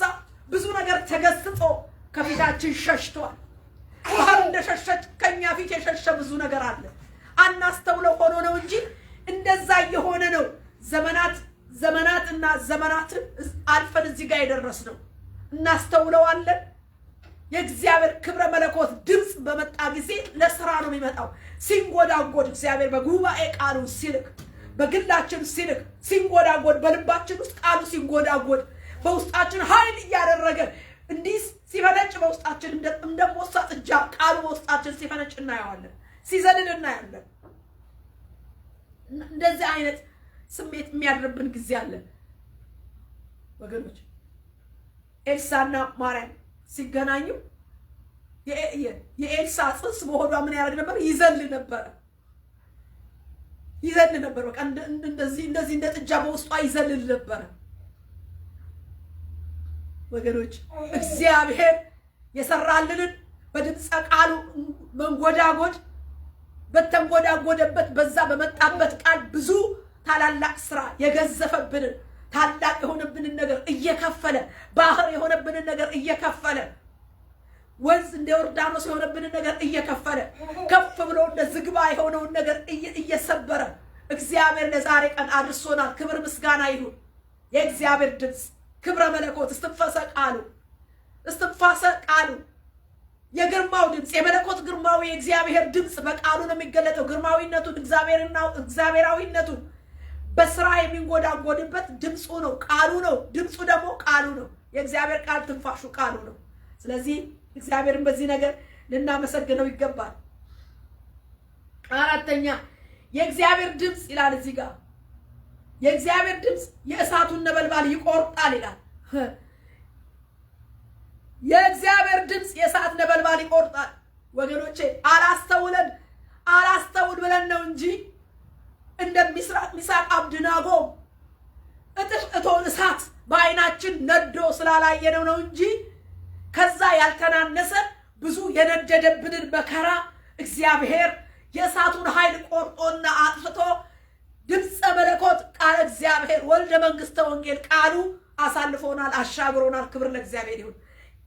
ብዙ ነገር ተገስጦ ከፊታችን ሸሽቷል። ባህር እንደሸሸች ከኛ ፊት የሸሸ ብዙ ነገር አለ። አናስተውለው ሆኖ ነው እንጂ እንደዛ የሆነ ነው። ዘመናትና ዘመናትን አልፈን እዚህ ጋር የደረስነው እናስተውለዋለን። የእግዚአብሔር ክብረ መለኮት ድምፅ በመጣ ጊዜ ለስራ ነው የሚመጣው። ሲንጎዳጎድ እግዚአብሔር በጉባኤ ቃሉ ሲልክ፣ በግላችን ሲልክ፣ ሲንጎዳጎድ በልባችን ውስጥ ቃሉ ሲንጎዳጎድ በውስጣችን ኃይል እያደረገ እንዲህ ሲፈነጭ በውስጣችን እንደሞሳ ጥጃ ቃሉ በውስጣችን ሲፈነጭ እናየዋለን፣ ሲዘልል እናያለን። እንደዚህ አይነት ስሜት የሚያድርብን ጊዜ አለ ወገኖች። ኤልሳና ማርያም ሲገናኙ የኤልሳ ጽንስ በሆዷ ምን ያደርግ ነበር? ይዘል ነበር። በቃ እንደዚህ እንደ ጥጃ በውስጧ ይዘልል ነበር። ወገኖች እግዚአብሔር የሰራልንን በድምፀ ቃሉ መንጎዳጎድ በተንጎዳጎደበት በዛ በመጣበት ቃል ብዙ ታላላቅ ስራ የገዘፈብንን ታላቅ የሆነብንን ነገር እየከፈለ ባህር የሆነብንን ነገር እየከፈለ ወንዝ እንደ ዮርዳኖስ የሆነብንን ነገር እየከፈለ ከፍ ብሎ እንደ ዝግባ የሆነውን ነገር እየሰበረ እግዚአብሔር ለዛሬ ቀን አድርሶናል። ክብር ምስጋና ይሁን። የእግዚአብሔር ድምፅ ክብረ መለኮት እስትንፋሰ ቃሉ የግርማው ድምፅ የመለኮት ግርማዊ የእግዚአብሔር ድምፅ በቃሉ ነው የሚገለጠው። ግርማዊነቱን እግዚአብሔራዊነቱን በስራ የሚንጎዳጎድበት ድምፁ ነው፣ ቃሉ ነው። ድምፁ ደግሞ ቃሉ ነው። የእግዚአብሔር ቃል ትንፋሹ ቃሉ ነው። ስለዚህ እግዚአብሔርን በዚህ ነገር ልናመሰግነው ይገባል። አራተኛ የእግዚአብሔር ድምፅ ይላል እዚህ ጋር የእግዚአብሔር ድምፅ የእሳቱን ነበልባል ይቆርጣል ይላል። የእግዚአብሔር ድምፅ የእሳት ነበልባል ይቆርጣል። ወገኖቼ አላስተውል ብለን ነው እንጂ እንደ ሚሳቅ አብድናጎ እቶን እሳት በአይናችን ነዶ ስላላየነው ነው እንጂ ከዛ ያልተናነሰ ብዙ የነደደብንን መከራ እግዚአብሔር የእሳቱን ኃይል ቆርጦና አጥፍቶ ድምፀ መለኮት ቃል እግዚአብሔር ወልደ መንግስተ ወንጌል ቃሉ አሳልፎናል፣ አሻግሮናል። ክብር ለእግዚአብሔር ይሁን።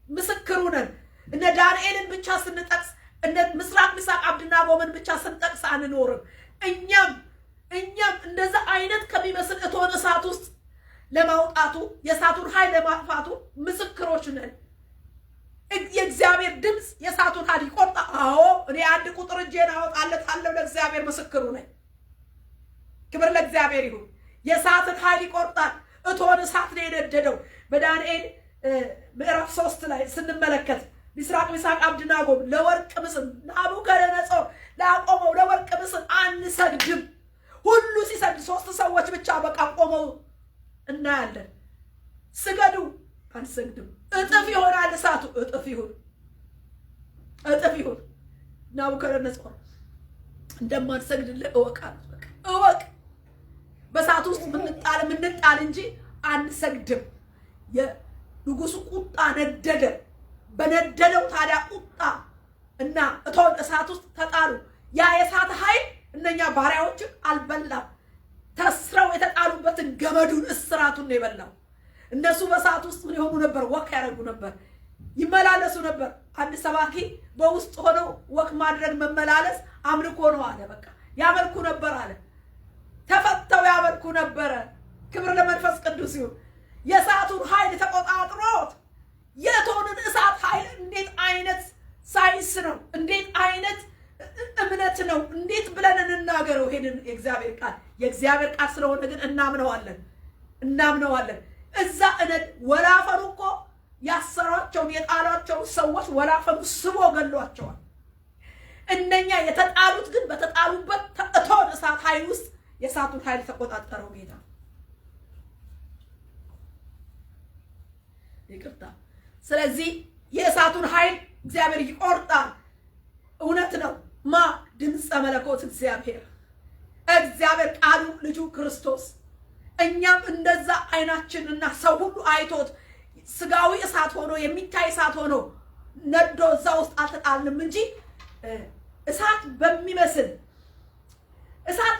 ምስክሩ ነን። እነ ዳንኤልን ብቻ ስንጠቅስ እነ ሚሳቅ አብድናጎምን ብቻ ስንጠቅስ አንኖርም። እኛም እንደዛ አይነት ከሚመስል እቶን እሳት ውስጥ ለማውጣቱ የእሳቱን ኃይል ለማጥፋቱ ምስክሮች ነን። የእግዚአብሔር ድምፅ የእሳቱን ኃይል ይቆርጣ። አዎ እኔ አንድ ቁጥር እጄን አወጣለታለሁ። ለእግዚአብሔር ምስክሩ ነኝ። ክብር ለእግዚአብሔር ይሁን። የእሳትን ኃይል ይቆርጣል። እቶን እሳት ነው የነደደው። በዳንኤል ምዕራፍ 3 ላይ ስንመለከት ሚሳቅ አብድናጎም ለወርቅ ምስል ናቡከደነፆር ላቆመው ለወርቅ ምስል አንሰግድም። ሁሉ ሲሰግድ 3 ሰዎች ብቻ በቃ ቆመው እናያለን። ስገዱ፣ አንሰግድም። እጥፍ ይሆናል እሳቱ። እጥፍ ይሁን። ናቡከደነፆር እንደማንሰግድልህ እወቃለሁ። በቃ እወቅ። በእሳቱ ውስጥ ምንጣል እንጂ አንሰግድም። የንጉሱ ቁጣ ነደደ። በነደደው ታዲያ ቁጣ እና እቶን እሳት ውስጥ ተጣሉ። ያ የእሳት ኃይል እነኛ ባሪያዎችን አልበላም። ተስረው የተጣሉበትን ገመዱን እስራቱን ነው የበላው። እነሱ በሰዓት ውስጥ ምን ይሆኑ ነበር? ወክ ያደርጉ ነበር፣ ይመላለሱ ነበር። አንድ ሰባኪ በውስጥ ሆነው ወክ ማድረግ መመላለስ አምልኮ ነው አለ። በቃ ያመልኩ ነበር አለ። ተፈተው ያመልኩ ነበረ። ክብር ለመንፈስ ቅዱስ ይሁን። የእሳቱን ኃይል ተቆጣጥሮት የእቶንን እሳት ኃይል እንዴት አይነት ሳይንስ ነው! እንዴት አይነት እምነት ነው! እንዴት ብለን እንናገረው? ይሄንን የእግዚአብሔር ቃል ስለሆነ ግን እናምነዋለን። እዛ እነድ ወላፈኑ እኮ ያሰሯቸውን የጣሏቸውን ሰዎች ወላፈኑ ስቦ ገሏቸዋል። እነኛ የተጣሉት ግን በተጣሉበት እቶን እሳት ኃይል ውስጥ የእሳቱን ኃይል ተቆጣጠረው ጌታ። ይቅርታ። ስለዚህ የእሳቱን ኃይል እግዚአብሔር ይቆርጣል። እውነት ነው። ድምፀ መለኮት እግዚአብሔር ቃሉ ልጁ ክርስቶስ። እኛም እንደዛ አይናችንና ሰው ሁሉ አይቶት ስጋዊ እሳት ሆኖ የሚታይ እሳት ሆኖ ነዶ እዛ ውስጥ አልተጣልንም እንጂ እሳት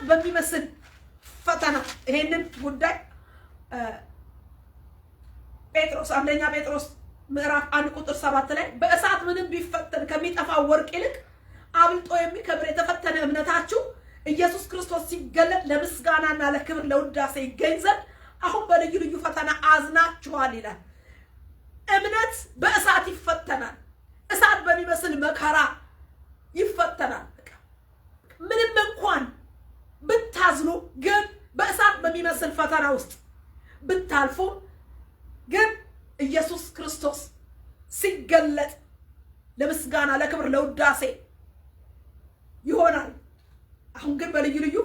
በሚመስል ፈተና ይሄንን ጉዳይ አንደኛ ጴጥሮስ ምዕራፍ 1:7 ላይ በእሳት ምንም ቢፈተን ከሚጠፋው ወርቅ ይልቅ አብልጦ የሚከብር የተፈተነ እምነታችሁ ኢየሱስ ክርስቶስ ሲገለጥ ለምስጋናና ለክብር ለውዳሴ ይገኝ ዘንድ አሁን በልዩ ልዩ ፈተና አዝናችኋል ይላል። እምነት በእሳት ይፈተናል። እሳት በሚመስል መከራ ይፈተናል። ምንም እንኳን ብታዝኑ ግን በእሳት በሚመስል ፈተና ውስጥ ብታልፉ ግን ኢየሱስ ክርስቶስ ሲገለጥ ለምስጋና ለክብር ለውዳሴ ይሆናል። አሁን ግን በልዩ ልዩ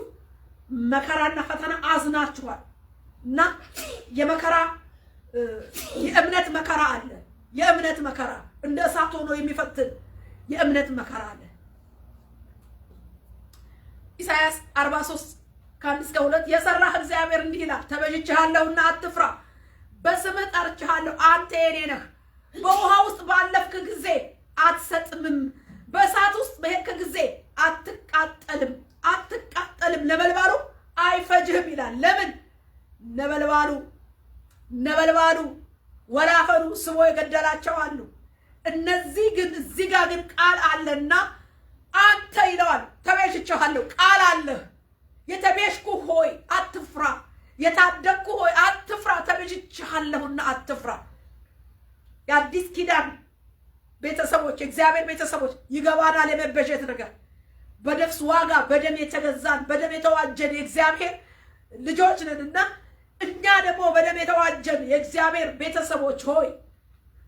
መከራና ፈተና አዝናችኋል እና የእምነት መከራ አለ። የእምነት መከራ እንደ እሳት ሆኖ የሚፈትን የእምነት መከራ አለ። ኢሳይያስ 43:1-2 የሰራህ እግዚአብሔር እንዲህ ይላል፣ ተቤዥቼሃለሁና አትፍራ፣ በስምህ ጠርቼሃለሁ፣ አንተ የኔ ነህ። በውሃ ውስጥ ባለፍክ ጊዜ አትሰጥምም፣ በእሳት ውስጥ በሄድክ ጊዜ አትቃጠልም፣ ነበልባሉ አይፈጅህም ይላል። ለምን? ነበልባሉ ወላፈኑ ስቦ የገደላቸው አሉ። እነዚህ ግን እዚህ ጋር ግን ቃል አለና አንተ ይለዋል፣ ተቤዥቼሃለሁ፣ ቃል አለህ። የተቤዥኩ ሆይ አትፍራ፣ የታደግኩ ሆይ አትፍራ፣ ተቤዥቼሃለሁና አትፍራ። የአዲስ ኪዳን ቤተሰቦች፣ የእግዚአብሔር ቤተሰቦች ይገባናል የመበጀት ነገር። በነፍስ ዋጋ በደም የተገዛን በደም የተዋጀን የእግዚአብሔር ልጆች ነንና እኛ ደግሞ በደም የተዋጀን የእግዚአብሔር ቤተሰቦች ሆይ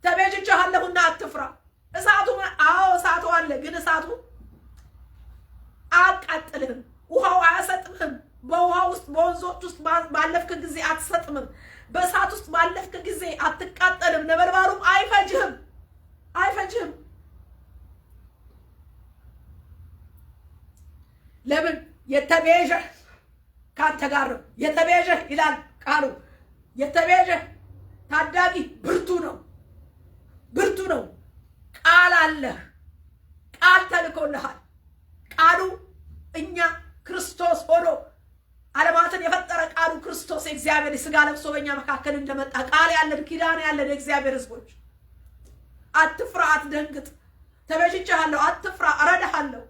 ተቤዥቼሃለሁና አትፍራ። እሳቱ አለ፣ ግን እሳቱ አያቃጥልህም፣ ውሃው አያሰጥምህም። በውሃ ውስጥ በወንዞች ውስጥ ባለፍክ ጊዜ አትሰጥምም፣ በእሳት ውስጥ ባለፍክ ጊዜ አትቃጠልም፣ ነበልባሉም አይፈጅህም። ለምን? የተቤዠህ ካንተ ጋር ነው። የተቤዠህ ይላል ቃሉ። የተቤዠህ ታዳጊ ብርቱ ነው። ቃል አለህ፣ ቃል ተልኮልሃል። ቃሉ እኛ ክርስቶስ ሆኖ ዓለማትን የፈጠረ ቃሉ ክርስቶስ የእግዚአብሔር ሥጋ ለብሶ በእኛ መካከል እንደመጣ ቃል ያለን ኪዳን ያለን የእግዚአብሔር ሕዝቦች አትፍራ፣ አትደንግጥ፣ ተቤዥቼሃለሁ፣ አትፍራ፣ እረዳሃለሁ።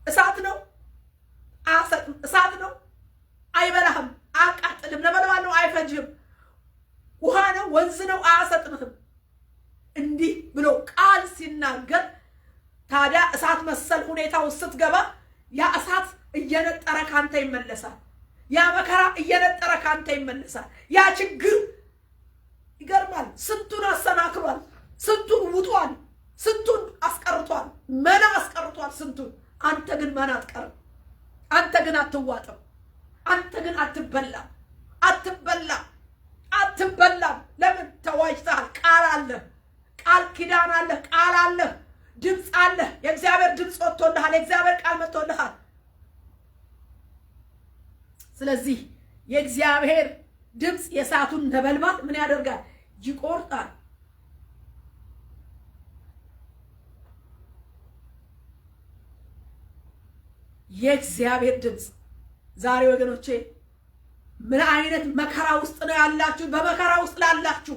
እሳት ነው አያሰጥም፣ እሳት ነው አይበላህም፣ አያቃጥልም፣ ነበልባል ነው አይፈጅህም፣ ውሃ ነው ወንዝ ነው አያሰጥምህም። እንዲህ ብሎ ቃል ሲናገር ታዲያ እሳት መሰል ሁኔታ ውስጥ ስትገባ ያ እሳት እየነጠረ ካንተ ይመለሳል። ያ መከራ እየነጠረ ካንተ ይመለሳል። ያ ችግር ይገርማል። ስንቱን አሰናክሏል፣ ስንቱን ውጧል፣ ስንቱን አስቀርቷል፣ መና አስቀርቷል ስንቱን። አንተ ግን መና አትቀርም፣ አንተ ግን አትዋጥም፣ አንተ ግን አትበላም። ለምን? ተዋጅተሃል። ቃል አለ፣ ቃል ኪዳን አለ፣ ቃል አለ፣ ድምፅ አለ። የእግዚአብሔር ድምፅ ወጥቶልሃል፣ የእግዚአብሔር ቃል መጥቶልሃል። ስለዚህ የእግዚአብሔር ድምፅ የእሳቱን ነበልባል ምን ያደርጋል? ይቆርጣል። የእግዚአብሔር ድምፅ ዛሬ ወገኖቼ ምን አይነት መከራ ውስጥ ነው ያላችሁ? በመከራ ውስጥ ላላችሁ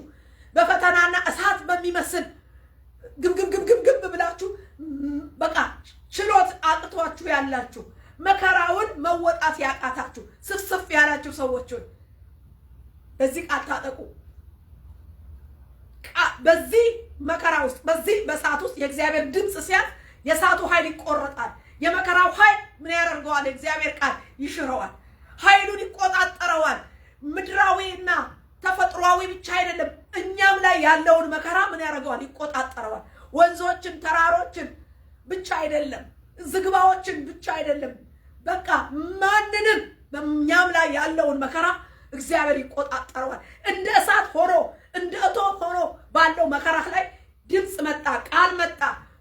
በፈተናና እሳት በሚመስል ግብግብ ብላችሁ በቃ ችሎት አቅቷችሁ ያላችሁ መከራውን መወጣት ያቃታችሁ ስፍስፍ ያላችሁ ሰዎች ሆይ በዚህ ቃል ታጠቁ። በዚህ መከራ ውስጥ በዚህ በእሳት ውስጥ የእግዚአብሔር ድምፅ ሲያልፍ የእሳቱ ኃይል ይቆረጣል። የመከራው ኃይል ምን ያደርገዋል? የእግዚአብሔር ቃል ይሽረዋል። ኃይሉን ይቆጣጠረዋል። ምድራዊና ተፈጥሯዊ ብቻ አይደለም፣ እኛም ላይ ያለውን መከራ ምን ያደርገዋል? ይቆጣጠረዋል። ወንዞችን፣ ተራሮችን ብቻ አይደለም፣ ዝግባዎችን ብቻ አይደለም፣ በቃ ማንንም በእኛም ላይ ያለውን መከራ እግዚአብሔር ይቆጣጠረዋል። እንደ እሳት ሆኖ እንደ እቶን ሆኖ ባለው መከራ ላይ ድምፅ መጣ፣ ቃል መጣ።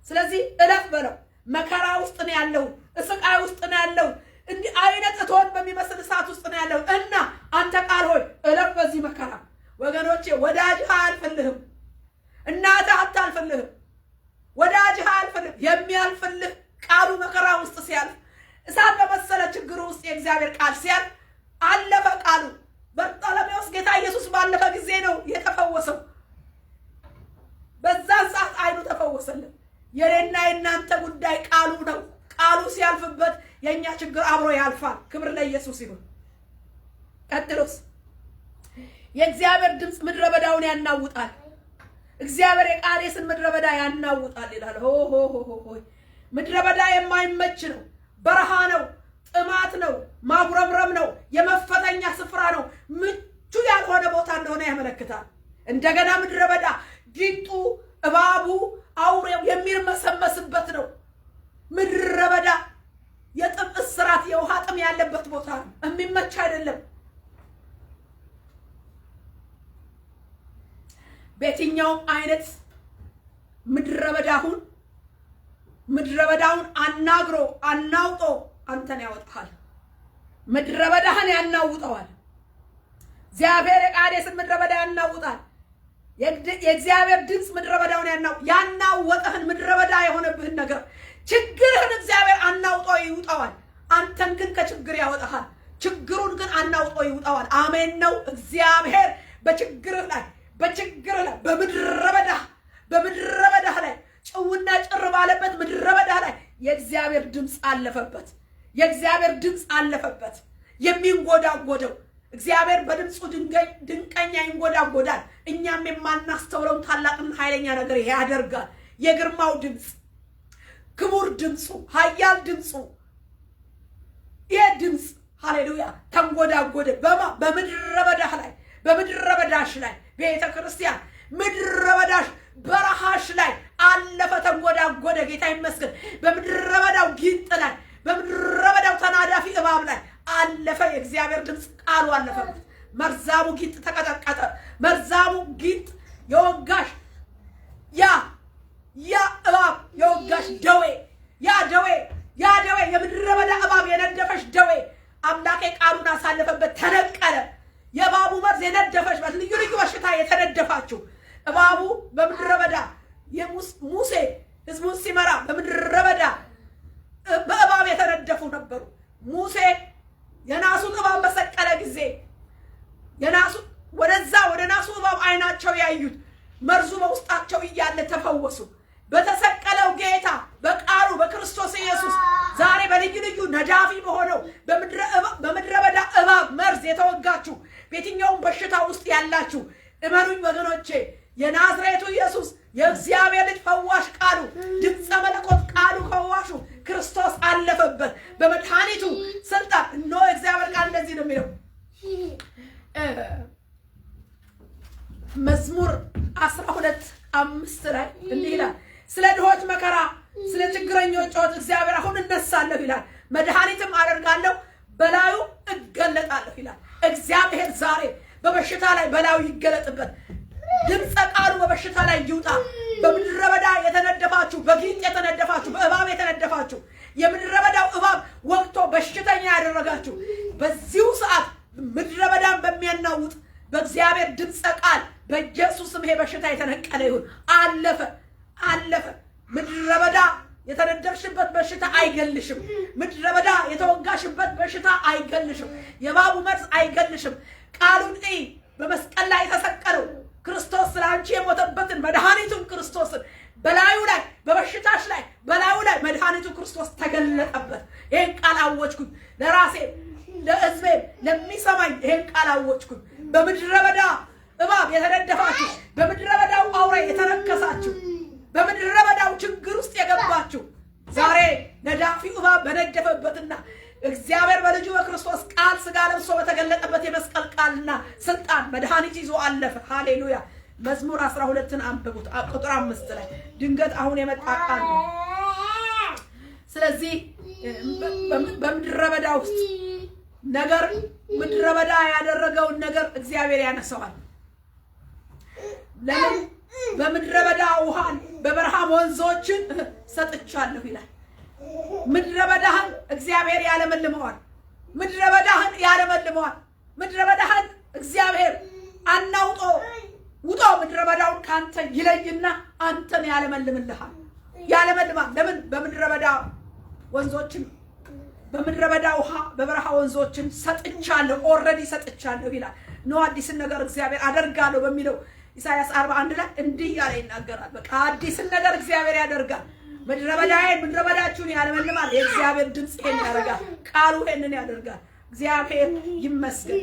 ስለዚህ እለፍ በለው። መከራ ውስጥ ነው ያለው፣ ስቃይ ውስጥ ነው ያለው፣ እንዲህ አይነት እቶን በሚመስል እሳት ውስጥ ነው ያለው እና አንተ ቃል ሆይ እለፍ በዚህ መከራ። ወገኖቼ ወዳጅህ አያልፍልህም፣ እናትህ አታልፍልህም፣ ወዳጅህ አያልፍልህም። የሚያልፍልህ ቃሉ መከራ ውስጥ ሲያልፍ፣ እሳት በመሰለ ችግር ውስጥ የእግዚአብሔር ቃል ሲያልፍ አለፈ ቃሉ። በርጠለሜዎስ ጌታ ኢየሱስ ባለፈ ጊዜ ነው የተፈወሰው። በዛን ሰዓት አይኑ ተፈወሰልን። የኔና የእናንተ ጉዳይ ቃሉ ነው። ቃሉ ሲያልፍበት የእኛ ችግር አብሮ ያልፋል። ክብር ለኢየሱስ ይሁን። ቀጥሎስ የእግዚአብሔር ድምፅ ምድረ በዳውን ያናውጣል። እግዚአብሔር የቃዴስን ምድረ በዳ ያናውጣል ይላል። ሆ ምድረ በዳ የማይመች ነው፣ በረሃ ነው፣ ጥማት ነው፣ ማጉረምረም ነው፣ የመፈተኛ ስፍራ ነው፣ ምቹ ያልሆነ ቦታ እንደሆነ ያመለክታል። እንደገና ምድረ በዳ ጊንጡ፣ እባቡ፣ አውሬው የሚርመሰመስበት ነው። ምድረ በዳ የጥም እስራት፣ የውሃ ጥም ያለበት ቦታ ነው። የሚመች አይደለም። በየትኛውም አይነት ምድረ በዳውን አናግሮ አናውጦ አንተን ያወጣሃል። ምድረ በዳህን ያናውጠዋል። እግዚአብሔር የቃዴስን ምድረ በዳ ያናውጣል። የእግዚአብሔር ድምፅ ምድረ በዳውን ያናወጠህን ምድረ በዳ የሆነብህን ነገር ችግርህን እግዚአብሔር አናውጦ ይውጣዋል። አንተን ግን ከችግር ያወጣሃል። ችግሩን ግን አናውጦ ይውጣዋል። አሜን ነው። እግዚአብሔር በችግርህ ላይ በምድረ በዳ ላይ ጭውና ጭር ባለበት ምድረ በዳ ላይ የእግዚአብሔር ድምፅ አለፈበት። የእግዚአብሔር ድምፅ አለፈበት። የሚንጎዳጎደው እግዚአብሔር በድምፁ ድንቀኛ ይንጎዳጎዳል። እኛም የማናስተውለውን ታላቅና ኃይለኛ ነገር ያደርጋል። የግርማው ድምፅ፣ ክቡር ድምፁ፣ ኃያል ድምፁ፣ ይህ ድምፅ ሃሌሉያ ተንጎዳጎደ። በምድረ በዳህ ላይ በምድረ በዳሽ ላይ ቤተ ክርስቲያን ምድረ በዳሽ በረሃሽ ላይ አለፈ፣ ተንጎዳጎደ። ጌታ ይመስገን። በምድረ በዳው ጊንጥ ላይ በምድረ በዳው ተናዳፊ እባብ ላይ አለፈ። የእግዚአብሔር ድምፅ ቃሉ አለፈበት። መርዛሙ ጊንጥ ተቀጠቀጠ። መርዛሙ ጊንጥ የወጋሽ ያ እባብ የወጋሽ ደዌ ያ ደዌ የምድረ በዳ እባብ የነደፈሽ ደዌ አምላኬ ቃሉን አሳለፈበት፣ ተነቀለ። የእባቡ መርዝ የነደፈሽ ልዩ ልዩ በሽታ የተነደፋችሁ እባቡ በምድረ በዳ ሙሴ ህዝቡን ሲመራ በምድረ በዳ በእባብ የተነደፉ ነበሩ። ሙሴ የናሱን እባብ በሰቀለ ጊዜ ወደ ናሱ እባብ አይናቸው ያዩት መርዙ በውስጣቸው እያለ ተፈወሱ። በተሰቀለው ጌታ በቃሉ በክርስቶስ ኢየሱስ ዛሬ በልዩ ልዩ ነዳፊ በሆነው በምድረ በዳ እባብ መርዝ የተወጋችሁ በየትኛውም በሽታ ውስጥ ያላችሁ እመኑኝ ወገኖቼ፣ የናዝሬቱ ኢየሱስ የእግዚአብሔር ልጅ ፈዋሽ ቃሉ ድምፀ መለኮት ቃሉ ፈዋሹ ክርስቶስ አለፈበት በመድኃኒቱ ስልጣን። እነሆ እግዚአብሔር ቃል እንደዚህ ነው የሚለው መዝሙር 12:5 ላይ እንዲህ ይላል፣ ስለ ድሆች መከራ ስለ ችግረኞች ጩኸት እግዚአብሔር አሁን እነሳለሁ ይላል፣ መድኃኒትም አደርጋለሁ በላዩ እገለጣለሁ ይላል። እግዚአብሔር ዛሬ በበሽታ ላይ በላዩ ይገለጥበት። ድምፀ ቃሉ በበሽታ ላይ ይውጣ። በምድረ በዳ የተነደፋችሁ፣ በጊንጥ የተነደፋችሁ፣ በእባብ የተነደፋችሁ፣ የምድረ በዳው እባብ ወቅቶ በሽተኛ ያደረጋችሁ በዚሁ ሰዓት ምድረ በዳን በሚያናውጥ በእግዚአብሔር ድምፀ ቃል በኢየሱስም ይሄ በሽታ የተነቀለ ይሁን። አለፈ። ምድረ በዳ የተነደፍሽበት በሽታ አይገልሽም። ምድረ በዳ የተወጋሽበት በሽታ አይገልሽም። የባቡ መርዝ አይገልሽም። ቃሉን በመስቀል ላይ የተሰቀለው ክርስቶስ ስላንቺ የሞተበትን መድኃኒቱን ክርስቶስን በላዩ ላይ በበሽታሽ ላይ በላዩ ላይ መድኃኒቱ ክርስቶስ ተገለጠበት። ይሄን ቃል አወጅኩኝ ለራሴ ለሕዝቤ ለሚሰማኝ ይሄን ቃል አወጅኩኝ። በምድረ በዳ እባብ የተነደፋችሁ፣ በምድረ በዳው አውሬ የተነከሳችሁ፣ በምድረ በዳው ችግር ውስጥ የገባችሁ ዛሬ ነዳፊው እባብ በነደፈበትና እግዚአብሔር በልጁ በክርስቶስ ቃል ሥጋ ለብሶ በተገለጠበት የመስቀል ቃልና ስልጣን መድኃኒት ይዞ አለፈ። ሃሌሉያ። መዝሙር 12ን አንብቡት ቁጥር 5 ላይ ድንገት አሁን የመጣ ቃል ነው። ስለዚህ በምድረ በዳ ውስጥ ነገር ምድረ በዳ ያደረገውን ነገር እግዚአብሔር ያነሳዋል። ለምን? በምድረ በዳ ውሃን በበረሃ ወንዞችን ሰጥቻለሁ ይላል። ምድረ በዳህን እግዚአብሔር ያለመልመዋል። ምድረ በዳህን ያለመልመዋል። ምድረ በዳህን እግዚአብሔር አናውጦ ውጦ ምድረ በዳውን ካንተ ይለይና አንተን ያለመልምልሃል፣ ያለመልማል። ለምን? በምድረ በዳ ወንዞችን በምድረ በዳ ውሃ በበረሃ ወንዞችን ሰጥቻለሁ፣ ኦልሬዲ ሰጥቻለሁ ይላል። ነው አዲስን ነገር እግዚአብሔር አደርጋለሁ በሚለው ኢሳይያስ 41 ላይ እንዲህ ያለ ይናገራል። በቃ አዲስን ነገር እግዚአብሔር ያደርጋል። ምድረ በዳዬን ምድረ በዳችሁን ያለመልማል። የእግዚአብሔር ድምፅ ይሄን ያደርጋል። ቃሉ ይሄንን ያደርጋል። እግዚአብሔር ይመስገን።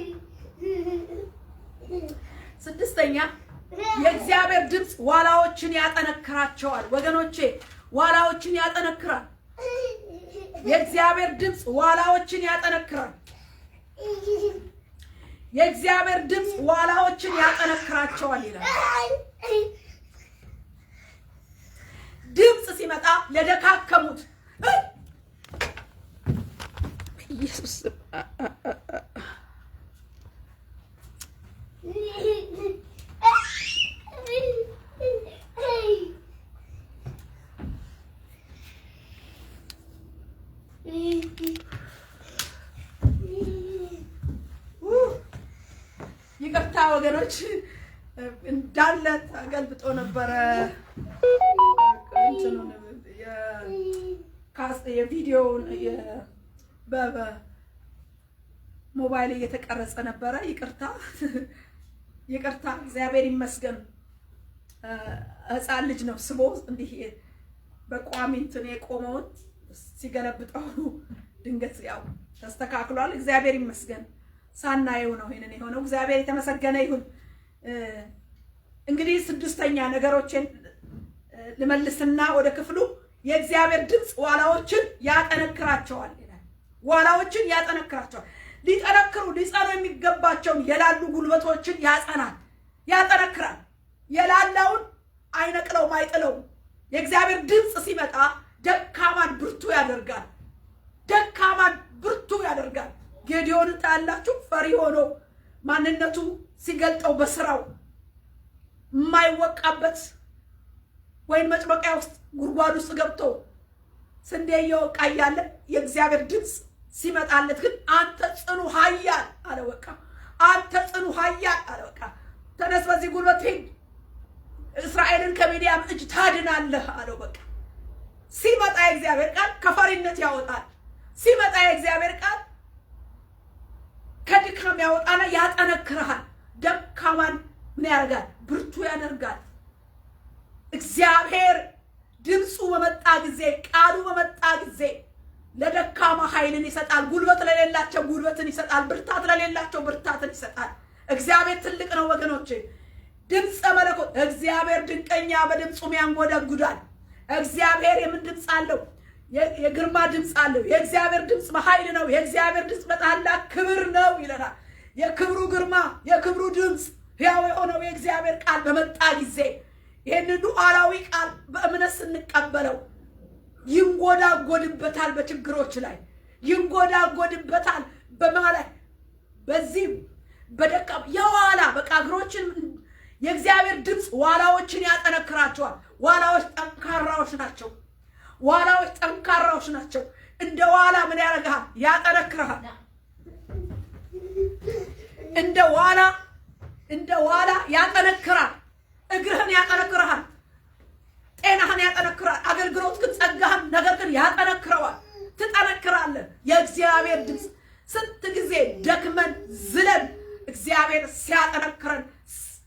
ስድስተኛ የእግዚአብሔር ድምፅ ዋላዎችን ያጠነክራቸዋል። ወገኖቼ ዋላዎችን ያጠነክራል። የእግዚአብሔር ድምፅ ዋላዎችን ያጠነክራል። የእግዚአብሔር ድምፅ ዋላዎችን ያጠነክራቸዋል ይላል። ድምፅ ሲመጣ ለደካከሙት ኢየሱስ ይቅርታ ወገኖች እንዳለ ተገልብጦ ነበረ። የቪዲዮውን በሞባይል እየተቀረጸ ነበረ። ይቅርታ ይቅርታ። እግዚአብሔር ይመስገን። ሕፃን ልጅ ነው ስቦ እንዲህ በቋሚ እንትን የቆመውን ሲገለብጠው ድንገት ያው ተስተካክሏል። እግዚአብሔር ይመስገን። ሳናየው ነው ይሄንን የሆነው። እግዚአብሔር የተመሰገነ ይሁን። እንግዲህ ስድስተኛ ነገሮችን ልመልስና ወደ ክፍሉ የእግዚአብሔር ድምፅ ዋላዎችን ያጠነክራቸዋል ይላል። ዋላዎችን ያጠነክራቸዋል። ሊጠነክሩ ሊጸኑ የሚገባቸውን የላሉ ጉልበቶችን ያጸናል፣ ያጠነክራል። የላላውን አይነቅለውም፣ አይጥለውም። የእግዚአብሔር ድምፅ ሲመጣ ደካማን ብርቱ ያደርጋል። ደካማን ብርቱ ያደርጋል። ጌዲዮንን ታያላችሁ። ፈሪ ሆኖ ማንነቱ ሲገልጠው በስራው የማይወቃበት ወይን መጭበቂያ ውስጥ ጉድጓድ ውስጥ ገብቶ ስንዴ እየወቃ እያለ የእግዚአብሔር ድምፅ ሲመጣለት ግን አንተ ጽኑ ኃያል አለ። በቃ አንተ ጽኑ ኃያል አለ። በቃ ተነስ፣ በዚህ ጉልበት ሂድ፣ እስራኤልን ከሚዲያም እጅ ታድናለህ አለው። በቃ ሲመጣ የእግዚአብሔር ቃል ከፈሪነት ያወጣል። ሲመጣ የእግዚአብሔር ቃል ከድካም ያወጣና ያጠነክርሃል። ደካማን ምን ያደርጋል? ብርቱ ያደርጋል። እግዚአብሔር ድምፁ በመጣ ጊዜ፣ ቃሉ በመጣ ጊዜ ለደካማ ኃይልን ይሰጣል። ጉልበት ለሌላቸው ጉልበትን ይሰጣል። ብርታት ለሌላቸው ብርታትን ይሰጣል። እግዚአብሔር ትልቅ ነው ወገኖቼ። ድምፀ መለኮት እግዚአብሔር ድንቀኛ በድምፁም ያንጎደጉዳል። እግዚአብሔር የምን ድምፅ አለው? የግርማ ድምፅ አለው። የእግዚአብሔር ድምፅ በኃይል ነው። የእግዚአብሔር ድምፅ በታላቅ ክብር ነው ይለናል። የክብሩ ግርማ፣ የክብሩ ድምፅ ሕያው የሆነው የእግዚአብሔር ቃል በመጣ ጊዜ ይህንን ሉዓላዊ ቃል በእምነት ስንቀበለው ይንጎዳጎድበታል። በችግሮች ላይ ይንጎዳጎድበታል። በማለት በዚህ በደካም የዋላ በቃ እግሮችን የእግዚአብሔር ድምፅ ዋላዎችን ያጠነክራቸዋል። ዋላዎች ጠንካራዎች ናቸው። ዋላዎች ጠንካራዎች ናቸው። እንደ ዋላ ምን ያደርግሃል? ያጠነክርሃል። እንደ ዋላ ያጠነክራል። እግርህን ያጠነክርሃል። ጤናህን ያጠነክራል። አገልግሎትህን፣ ጸጋህን፣ ውስጥን ያጠነክረዋል። ትጠነክራለህ። የእግዚአብሔር ድምፅ ስንት ጊዜ ደክመን ዝለን እግዚአብሔር ሲያጠነክረን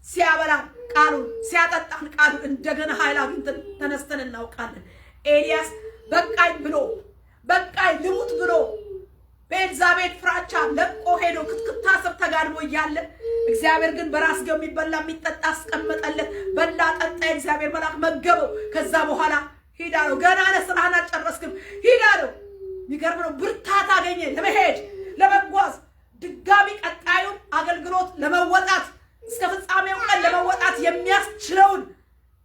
ሲያበላን ቃሉን ሲያጠጣን ቃሉን እንደገና ኃይል አግኝተን ተነስተን እናውቃለን። ኤልያስ በቃኝ ብሎ በቃኝ ልሙት ብሎ በኤልዛቤል ፍራቻ ለቆ ሄዶ ክትክታ ስር ተጋድሞ እያለ እግዚአብሔር ግን በራስጌው የሚበላ የሚጠጣ አስቀመጠለት። በላ ጠጣ። የእግዚአብሔር መልአክ መገበው። ከዛ በኋላ ሂዳ ነው ገና ለስራህን አልጨረስክም ሂዳ ነው። የሚገርም ነው። ብርታት አገኘ ለመሄድ ለመጓዝ ድጋሚ ቀጣዩን አገልግሎት ለመወጣት እስከ ፍጻሜው ቀን ለመወጣት የሚያስችለውን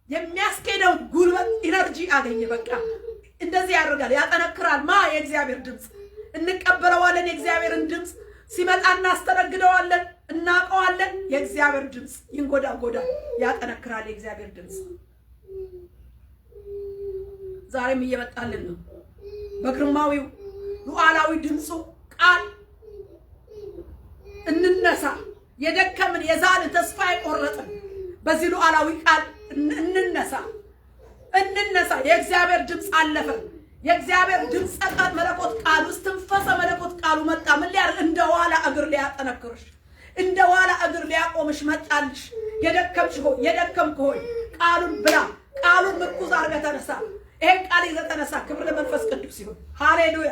የሚያስኬደውን ጉልበት ኢነርጂ አገኘ። በቃ እንደዚህ ያደርጋል፣ ያጠነክራል። የእግዚአብሔር ድምፅ እንቀበለዋለን። የእግዚአብሔርን ድምፅ ሲመጣ እናስተናግደዋለን፣ እናውቀዋለን። የእግዚአብሔር ድምፅ ይንጎዳጎዳል፣ ያጠነክራል። የእግዚአብሔር ድምፅ ዛሬም እየመጣልን ነው። በግርማዊው ሉዓላዊ ድምፁ ቃል እንነሳ። የደከምን የዛልን ተስፋ የቆረጥን በዚህ ሉዓላዊ ቃል እንነሳ። የእግዚአብሔር ድምፅ አለፈ። የእግዚአብሔር ድምፅ ጸቃት መለኮት ቃል ውስጥ ትንፈሰ መለኮት ቃሉ መጣ። ምን ሊያደርግ? እንደ ዋላ እግር ሊያጠነክርሽ፣ እንደ ዋላ እግር ሊያቆምሽ መጣልሽ። የደከምሽ ሆይ የደከምክ ሆይ ቃሉን ብላ፣ ቃሉን ምርኩዝ አድርገህ ተነሳ። ይሄን ቃል ይዘህ ተነሳ። ክብር ለመንፈስ ቅዱስ ይሁን። ሃሌሉያ።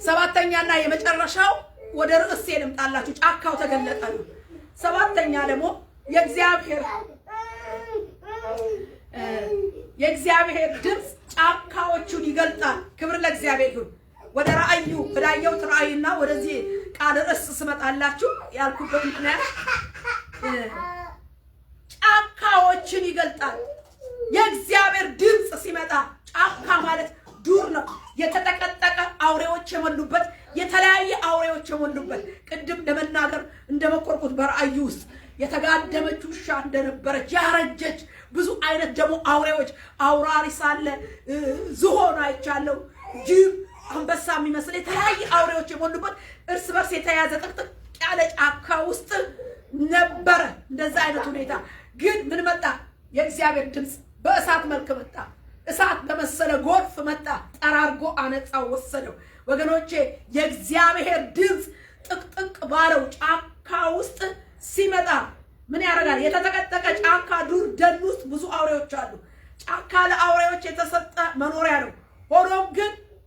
ሰባተኛና የመጨረሻው ወደ ርዕሴ ልምጣላችሁ። ጫካው ተገለጠ ነው። ሰባተኛ ደግሞ የእግዚአብሔር ድምፅ ጫካዎቹን ይገልጣል። ክብር ለእግዚአብሔር ይሁን። ወደ ራእዩ ወዳየሁት ራእይና ወደዚህ ቃል ርዕስ ስመጣላችሁ ያልኩበት ምክንያት ጫካዎችን ይገልጣል። የእግዚአብሔር ድምፅ ሲመጣ ጫካ ማለት ዱር ነው። የተጠቀጠቀ አውሬዎች የሞሉበት፣ የተለያየ አውሬዎች የሞሉበት። ቅድም ለመናገር እንደመቆርቁት በራእዩ ውስጥ የተጋደመች ውሻ እንደነበረች ያረጀች ብዙ አይነት ደግሞ አውሬዎች፣ አውራሪስ አለ፣ ዝሆን አይቻለሁ፣ ጅብ፣ አንበሳ የሚመስል የተለያየ አውሬዎች የሞሉበት እርስ በርስ የተያዘ ጥቅጥቅ ያለ ጫካ ውስጥ ነበረ። እንደዛ አይነት ሁኔታ ግን ምን መጣ? የእግዚአብሔር ድምፅ በእሳት መልክ መጣ። እሳት በመሰለ ጎርፍ መጣ። ጠራርጎ አነጻው፣ ወሰደው። ወገኖቼ የእግዚአብሔር ድምፅ ጥቅጥቅ ባለው ጫካ ውስጥ ሲመጣ ምን ያደርጋል? የተጠቀጠቀ ጫካ፣ ዱር፣ ደን ውስጥ ብዙ አውሬዎች አሉ። ጫካ ለአውሬዎች የተሰጠ መኖሪያ ነው።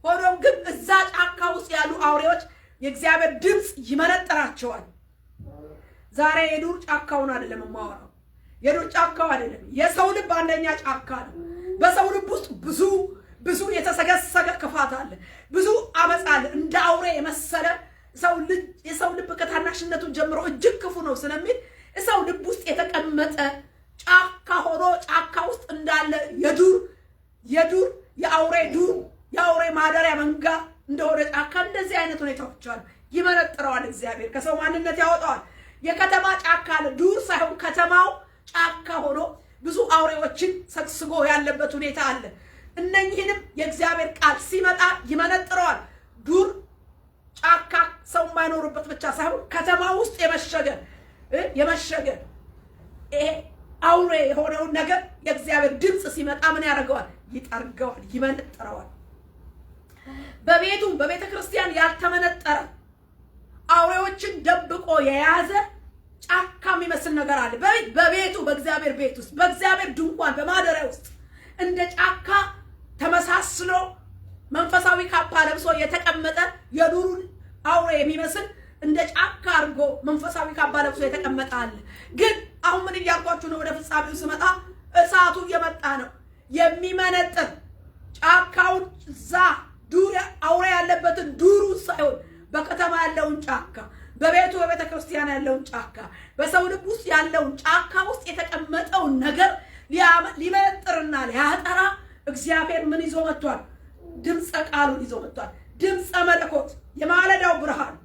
ሆኖም ግን እዛ ጫካ ውስጥ ያሉ አውሬዎች የእግዚአብሔር ድምፅ ይመነጥራቸዋል። ዛሬ የዱር ጫካውን አይደለም የማወራው። የዱር ጫካው አይደለም። የሰው ልብ አንደኛ ጫካ ነው። በሰው ልብ ውስጥ ብዙ የተሰገሰገ ክፋት አለ። ብዙ አመፅ አለ። እንደ አውሬ የመሰለ የሰው ልብ ከታናሽነቱ ጀምሮ እጅግ ክፉ ነው ስለሚል ሰው ልብ ውስጥ የተቀመጠ ጫካ ሆኖ ጫካ ውስጥ እንዳለ የዱር የአውሬ ማደሪያ መንጋ እንደሆነ ጫካ እንደዚህ አይነት ሁኔታዎች አሉ። ይመነጥረዋል። እግዚአብሔር ከሰው ማንነት ያወጣዋል። የከተማ ጫካ አለ። ዱር ሳይሆን ከተማው ጫካ ሆኖ ብዙ አውሬዎችን ሰግስጎ ያለበት ሁኔታ አለ። እነኚህንም የእግዚአብሔር ቃል ሲመጣ ይመነጥረዋል። ዱር ጫካ ሰው የማይኖርበት ብቻ ሳይሆን ከተማ ውስጥ የመሸገ አውሬ የሆነውን ነገር የእግዚአብሔር ድምፅ ሲመጣ ምን ያደርገዋል? ይጠርገዋል፣ ይመነጥረዋል። በቤተ ክርስቲያን ያልተመነጠረ አውሬዎችን ደብቆ የያዘ ጫካ የሚመስል ነገር አለ። በቤቱ በእግዚአብሔር ቤት ውስጥ በእግዚአብሔር ድንኳን በማደሪያ ውስጥ እንደ ጫካ ተመሳስሎ መንፈሳዊ ካባ ለብሶ የተቀመጠ የዱሩን አውሬ የሚመስል እንደ ጫካ አድርጎ መንፈሳዊ ካባ ለብሶ የተቀመጠ አለ። ግን አሁን ምን እያልኳችሁ ነው? ወደ ፍጻሜው ስመጣ እሳቱ እየመጣ ነው። የሚመነጥር ጫካውን እዛ ዱር አውሬ ያለበትን ዱሩን ሳይሆን በከተማ ያለውን ጫካ፣ በቤቱ በቤተ ክርስቲያን ያለውን ጫካ፣ በሰው ልብ ውስጥ ያለውን ጫካ ውስጥ የተቀመጠውን ነገር ሊመነጥርና ሊያጠራ እግዚአብሔር ምን ይዞ መጥቷል? ድምፀ ቃሉን ይዞ መጥቷል። ድምፀ መለኮት፣ የማለዳው ብርሃን።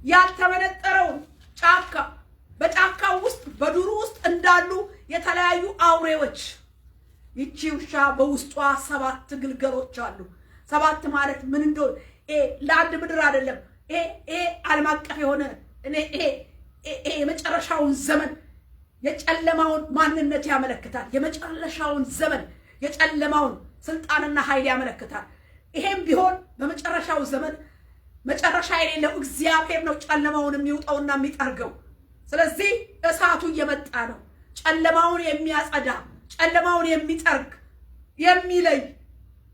ያልተመነጠረውን ጫካ፣ በጫካው ውስጥ በዱሩ ውስጥ እንዳሉ የተለያዩ አውሬዎች። ይቺ ውሻ በውስጧ 7 ግልገሎች አሉ። 7 ማለት ምን እንደሆነ ለአንድ ምድር አይደለም። ዓለም አቀፍ የሆነ የመጨረሻውን ዘመን የጨለማውን ማንነት ያመለክታል። የመጨረሻውን ዘመን የጨለማውን ስልጣንና ኃይል ያመለክታል። ይሄም ቢሆን በመጨረሻው ዘመን መጨረሻ የሌለው እግዚአብሔር ነው ጨለማውን የሚውጠውና የሚጠርገው። ስለዚህ እሳቱ እየመጣ ነው። ጨለማውን የሚያጸዳ፣ ጨለማውን የሚጠርግ፣ የሚለይ፣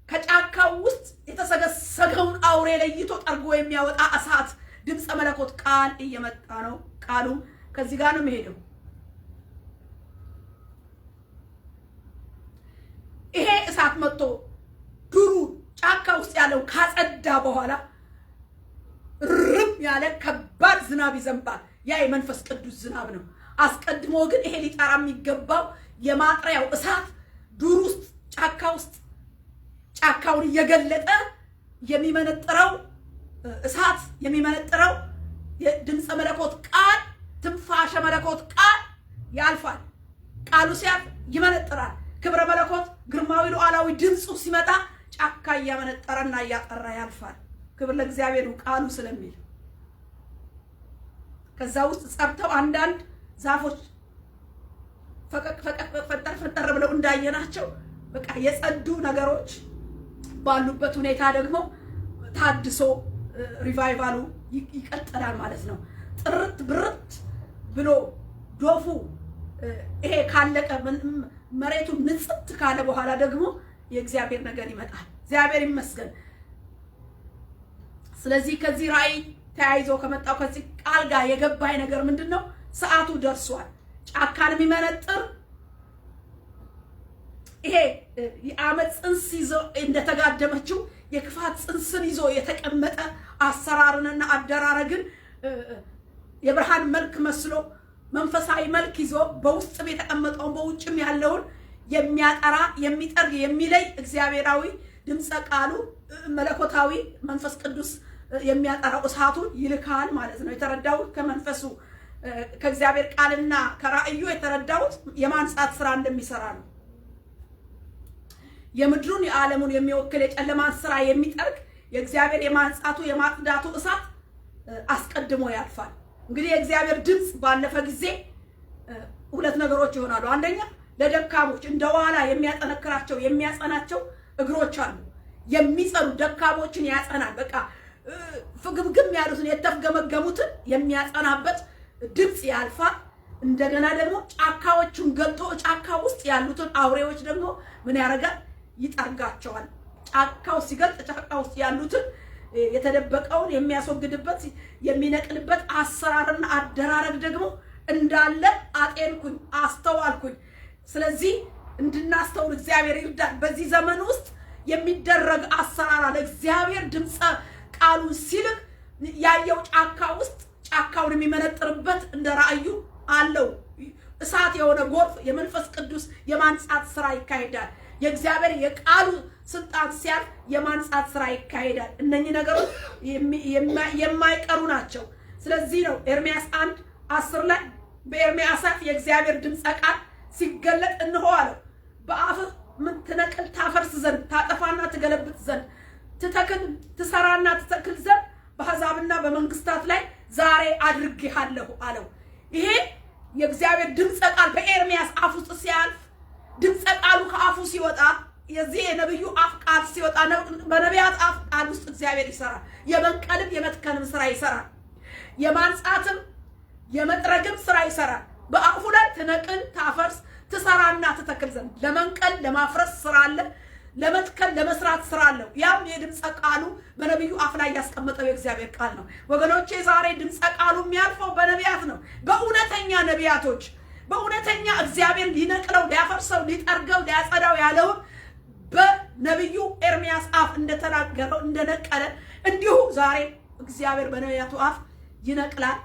ከጫካው ውስጥ የተሰገሰገውን አውሬ ለይቶ ጠርጎ የሚያወጣ እሳት ድምፀ መለኮት ቃል እየመጣ ነው። ቃሉም ከዚህ ጋር ነው የሚሄደው። ይሄ እሳት መጥቶ ዱሩ ጫካ ውስጥ ያለው ካጸዳ በኋላ ርም ያለ ከባድ ዝናብ ይዘንባል። ያ የመንፈስ ቅዱስ ዝናብ ነው። አስቀድሞ ግን ይሄ ሊጠራ የሚገባው የማጥሪያው እሳት ዱር ውስጥ ጫካ ውስጥ ጫካውን እየገለጠ የሚመነጥረው እሳት የሚመነጥረው የድምፀ መለኮት ቃል ትንፋሸ መለኮት ቃል ያልፋል። ቃሉ ሲያልፍ ይመነጥራል። ክብረ መለኮት ግርማዊ ሉዓላዊ ድምፁ ሲመጣ ጫካ እያመነጠረና እያጠራ ያልፋል። ክብር ለእግዚአብሔር ቃሉ ስለሚል ከዛ ውስጥ ጸብተው አንዳንድ ዛፎች ፈቀቅ ፈጠር ብለው እንዳየናቸው በቃ የጸዱ ነገሮች ባሉበት ሁኔታ ደግሞ ታድሶ ሪቫይቫሉ ይቀጥላል ማለት ነው። ጥርት ብርት ብሎ ዶፉ ይሄ ካለቀ መሬቱ ንጽት ካለ በኋላ ደግሞ የእግዚአብሔር ነገር ይመጣል። እግዚአብሔር ይመስገን። ስለዚህ ከዚህ ራእይ ተያይዞ ከመጣው ከዚህ ቃል ጋር የገባኝ ነገር ምንድነው? ሰዓቱ ደርሷል። ጫካን የሚመነጥር ይሄ የአመት ጽንስ ይዞ እንደተጋደመችው የክፋት ጽንስን ይዞ የተቀመጠ አሰራርንና አደራረግን የብርሃን መልክ መስሎ መንፈሳዊ መልክ ይዞ በውስጥ የተቀመጠውን በውጭም ያለውን የሚያጠራ የሚጠርግ የሚለይ እግዚአብሔራዊ ድምፀ ቃሉ መለኮታዊ መንፈስ ቅዱስ የሚያጠራው እሳቱን ይልካል ማለት ነው። የተረዳሁት ከመንፈሱ ከእግዚአብሔር ቃልና ከራእዩ የተረዳሁት የማንጻት ስራ እንደሚሰራ ነው። የምድሩን የዓለሙን የሚወክል የጨለማን ስራ የሚጠርግ የእግዚአብሔር የማንጻቱ የማጽዳቱ እሳት አስቀድሞ ያልፋል። እንግዲህ የእግዚአብሔር ድምፅ ባለፈ ጊዜ ሁለት ነገሮች ይሆናሉ። አንደኛ ለደካሞች እንደ ዋላ የሚያጠነክራቸው የሚያጸናቸው እግሮች አሉ። የሚጸኑ ደካሞችን ያጸናል። በቃ ፍግምግም ያሉትን የተፍገመገሙትን የሚያጸናበት ድምፅ ያልፋል። እንደገና ደግሞ ጫካዎቹን ገልጦ ጫካ ውስጥ ያሉትን አውሬዎች ደግሞ ምን ያደርጋል? ይጠርጋቸዋል። ጫካው ሲገልጥ ጫካ ውስጥ ያሉትን የተደበቀውን የሚያስወግድበት የሚነቅልበት አሰራርና አደራረግ ደግሞ እንዳለ አጤንኩኝ፣ አስተዋልኩኝ። ስለዚህ እንድናስተውል እግዚአብሔር ይርዳል። በዚህ ዘመን ውስጥ የሚደረግ አሰራር አለ። እግዚአብሔር ድምፀ ቃሉን ሲልክ ያየው ጫካ ውስጥ ጫካውን የሚመነጥርበት እንደ ራእዩ አለው። እሳት የሆነ ጎርፍ የመንፈስ ቅዱስ የማንጻት ስራ ይካሄዳል። የእግዚአብሔር የቃሉ ስልጣን ሲያልፍ የማንጻት ስራ ይካሄዳል። እነኚህ ነገሮች የማይቀሩ ናቸው። ስለዚህ ነው ኤርምያስ 1:10 ላይ በኤርምያስ አፍ የእግዚአብሔር ድምፀ ቃል ሲገለጥ እንሆ አለው በአፍህ ምን ትነቅል ታፈርስ ዘንድ ታጠፋና ትገለብጥ ዘንድ ትተክል ትሰራና ትተክል ዘንድ በአሕዛብና በመንግስታት ላይ ዛሬ አድርጌሃለሁ አለው። ይሄ የእግዚአብሔር ድምፀ ቃል በኤርምያስ አፍ ውስጥ ሲያልፍ ድምፀ ቃሉ ከአፉ ሲወጣ የዚህ የነብዩ አፍ ቃል ሲወጣ በነቢያት አፍ ቃል ውስጥ እግዚአብሔር ይሰራል። የመንቀልም የመትከልም ስራ ይሰራል። የማንጻትም የመጥረግም ስራ ይሰራል። በአፉ ላይ ትነቅል ታፈርስ ትሰራና ትተክል ዘንድ ለመንቀል ለማፍረስ ስራ አለ፣ ለመትከል ለመስራት ስራ አለው። ያም የድምፀ ቃሉ በነብዩ አፍ ላይ ያስቀመጠው የእግዚአብሔር ቃል ነው። ወገኖቼ ዛሬ ድምፀ ቃሉ የሚያልፈው በነቢያት ነው። በእውነተኛ ነቢያቶች በእውነተኛ እግዚአብሔር ሊነቅለው ሊያፈርሰው ሊጠርገው ሊያጸዳው ያለውን በነብዩ ኤርምያስ አፍ እንደተናገረው እንደነቀለ እንዲሁ ዛሬ እግዚአብሔር በነቢያቱ አፍ ይነቅላል፣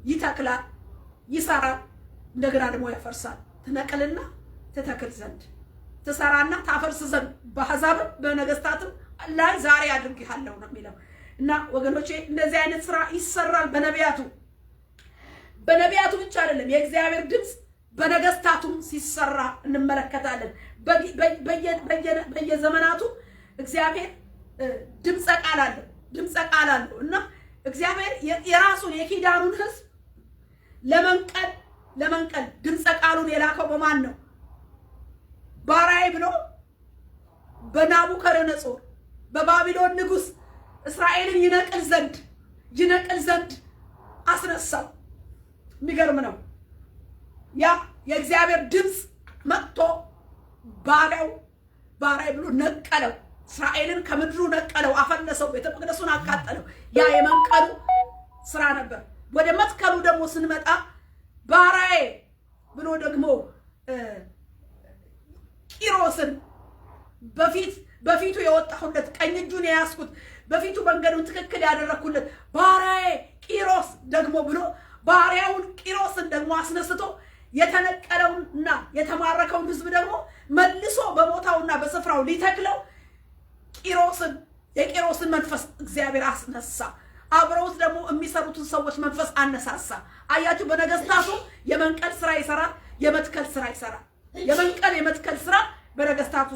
ይተክላል፣ ይሰራል፣ እንደገና ደግሞ ያፈርሳል። ትነቅልና ትተክል ዘንድ ትሰራና ታፈርስ ዘንድ በአሕዛብም በነገስታትም ላይ ዛሬ አድርጌሃለሁ ነው የሚለው እና ወገኖቼ እንደዚህ አይነት ስራ ይሰራል በነቢያቱ። በነቢያቱ ብቻ አይደለም፣ የእግዚአብሔር ድምፅ በነገስታቱም ሲሰራ እንመለከታለን። በየዘመናቱ እግዚአብሔር ድምፀ ቃል አለው እና እግዚአብሔር የራሱን የኪዳኑን ሕዝብ ለመንቀል ድምፀ ቃሉን የላከው በማን ነው? ባሪያዬ ብሎ በናቡከደነጾር በባቢሎን ንጉስ እስራኤልን ይነቅል ዘንድ አስነሳው። የሚገርም ነው። ያ የእግዚአብሔር ድምፅ መጥቶ ባሪያው ብሎ ነቀለው። እስራኤልን ከምድሩ ነቀለው፣ አፈለሰው፣ ቤተ መቅደሱን አቃጠለው። ያ የመንቀሉ ስራ ነበር። ወደ መትከሉ ደግሞ ስንመጣ ባሪያዬ ብሎ ደግሞ ቂሮስን በፊቱ የወጣሁለት ቀኝ እጁን የያዝኩት በፊቱ መንገዱን ትክክል ያደረኩለት ባሪያዬ ቂሮስ ደግሞ ብሎ ባሪያውን ቂሮስን ደግሞ አስነስቶ የተነቀለውንና የተማረከውን ህዝብ ደግሞ መልሶ በቦታውና በስፍራው ሊተክለው የቂሮስን መንፈስ እግዚአብሔር አስነሳ። አብረውት ደግሞ የሚሰሩትን ሰዎች መንፈስ አነሳሳ። አያችሁ፣ በነገስታቱ የመንቀል ስራ ይሰራል፣ የመትከል ስራ ይሰራል። የመትከል ስራ በነገስታቱ